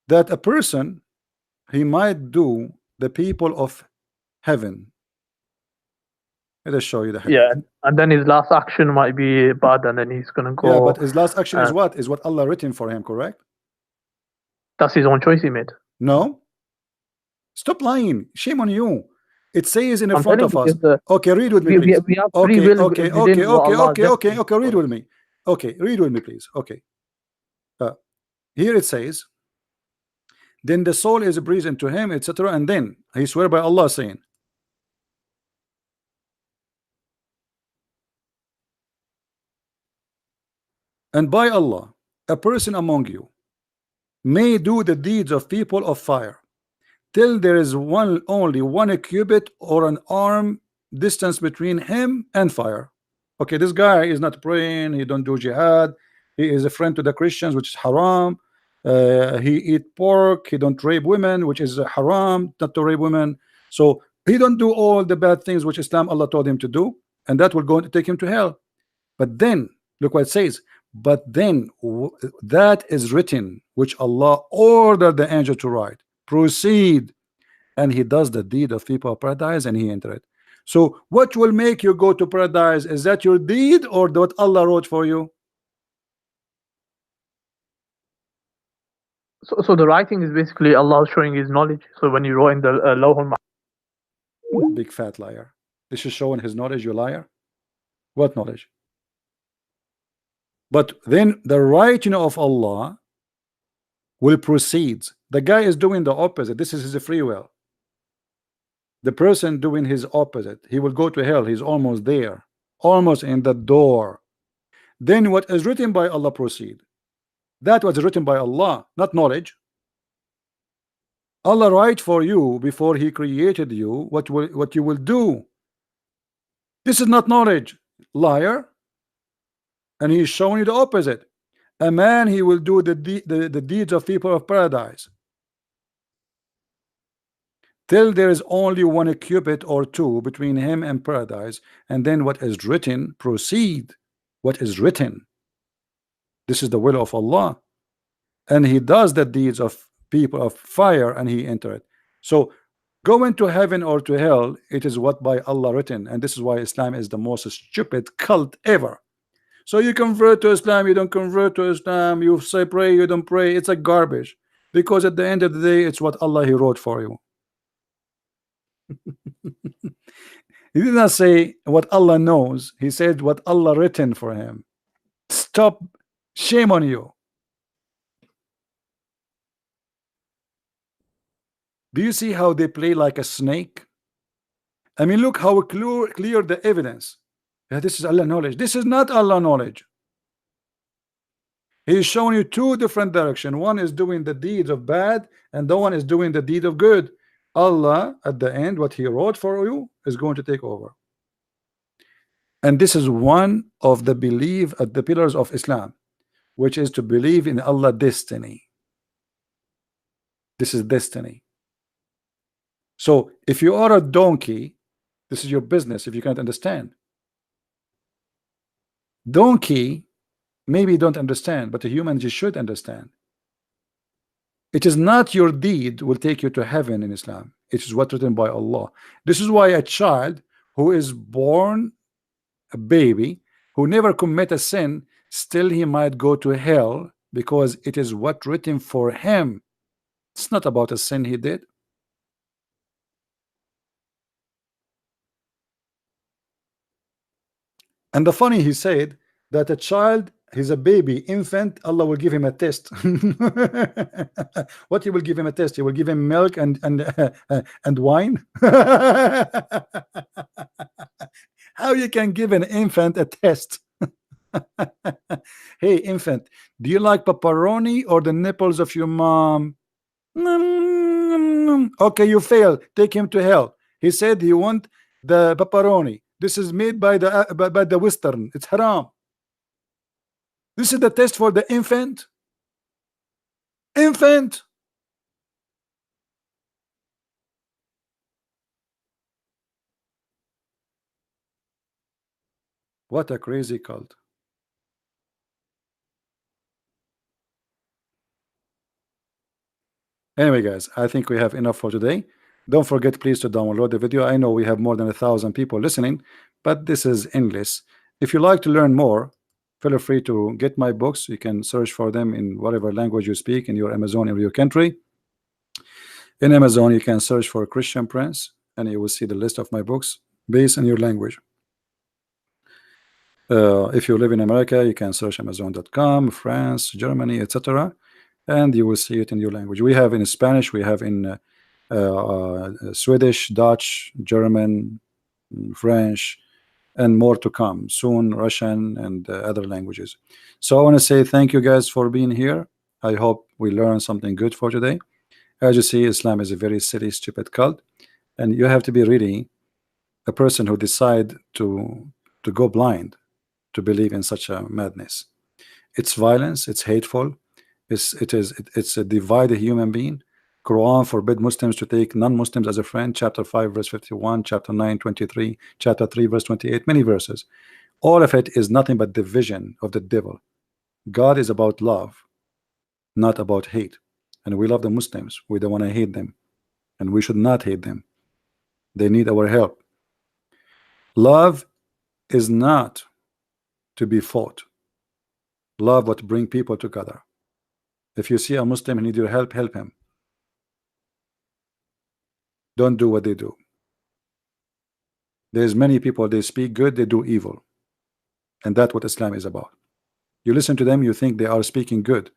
that a person, he might do the people of heaven. Let us show you the hadith. Yeah, and then his last action might be bad, and then he's gonna go. Yeah, but his last action is what? Is what Allah written for him, correct? That's his own choice he made. No. Stop lying. Shame on you. It says in the front of us. Okay, read with me, please. We have free will. Okay, read with me. Okay, read with me, please. Okay. Here it says, then the soul is breathed into him, etc. And then he swear by Allah, saying, and by Allah, a person among you may do the deeds of people of fire till there is only one cubit or an arm distance between him and fire. Okay, this guy is not praying, he don't do jihad, he is a friend to the Christians, which is haram. He eat pork, he don't rape women, which is haram, not to rape women. So he don't do all the bad things which Islam, Allah told him to do, and that will go to take him to hell. But then look what it says, but then that is written which Allah ordered the angel to write, proceed, and he does the deed of people of paradise, and he enter it. So what will make you go to paradise? Is that your deed or what Allah wrote for you? So the writing is basically Allah showing his knowledge. So when you wrote in the Lawhul Mahfuz, big fat liar. This is showing his knowledge, you liar. What knowledge? But then the writing of Allah will proceed. The guy is doing the opposite. This is his free will. The person doing his opposite, he will go to hell. He's almost there, almost in the door. Then what is written by Allah proceed. That was written by Allah, not knowledge. Allah write for you before he created you what you will do. This is not knowledge, liar. And he is showing you the opposite. A man, he will do the deeds of people of paradise till there is only one cubit or two between him and paradise, and then what is written proceed. What is written, this is the will of Allah, and he does the deeds of people of fire, and he enter it. So going to heaven or to hell, it is what by Allah written, and this is why Islam is the most stupid cult ever. So you convert to Islam, you don't convert to Islam, you say pray, you don't pray. It's like garbage, because at the end of the day, it's what Allah he wrote for you. He did not say what Allah knows, he said what Allah written for him. Stop, shame on you. Do you see how they play like a snake? I mean, look how clear the evidence. Yeah, this is Allah knowledge. This is not Allah knowledge. He's showing you two different directions. One is doing the deeds of bad, and the one is doing the deed of good. Allah, at the end, what he wrote for you is going to take over. And this is one of the belief at the pillars of Islam, which is to believe in Allah destiny. This is destiny. So if you are a donkey, this is your business if you can't understand. Donkey maybe don't understand, but a human just should understand. It is not your deed will take you to heaven in Islam. It is what written by Allah. This is why a child who is born a baby, who never commit a sin, still he might go to hell because it is what written for him. It's not about a sin he did. And the funny, he said that a child, he's a baby, infant, Allah will give him a test. What he will give him a test? He will give him milk and wine. How you can give an infant a test? Hey infant, do you like pepperoni or the nipples of your mom? Okay, you fail. Take him to hell. He said he want the pepperoni. This is made by the Western. It's haram. This is the test for the infant. Infant. What a crazy cult. Anyway, guys, I think we have enough for today. Don't forget, please, to download the video. I know we have more than 1,000 people listening, but this is English. If you like to learn more, feel free to get my books. You can search for them in whatever language you speak in your Amazon in your country. In Amazon, you can search for Christian Prince, and you will see the list of my books based on your language. If you live in America, you can search Amazon.com, France, Germany, etc., and you will see it in your language. We have in Spanish, we have in Swedish, Dutch, German, French, and more to come soon, Russian and other languages. So I want to say thank you guys for being here. I hope we learned something good for today. As you see, Islam is a very silly, stupid cult, and you have to be really a person who decide to go blind to believe in such a madness. It's violence, it's hateful, it's a divided human being. Quran forbid Muslims to take non-Muslims as a friend, chapter 5 verse 51, chapter 9 23, chapter 3 verse 28, many verses. All of it is nothing but division of the devil. God is about love, not about hate. And we love the Muslims. We don't want to hate them, and we should not hate them. They need our help. Love is not to be fought. Love what bring people together. If you see a Muslim who need your help, help him. Don't do what they do. There's many people, they speak good, they do evil, and that's what Islam is about. You listen to them, you think they are speaking good,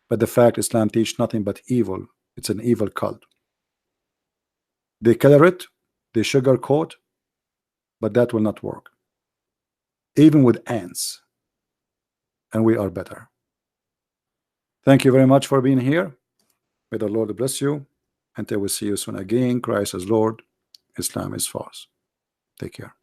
but the fact Islam teach nothing but evil. It's an evil cult. They color it, they sugarcoat, but that will not work. Even with ants, and we are better. Thank you very much for being here. May the Lord bless you. Until we see you soon again. Christ is Lord. Islam is false. Take care.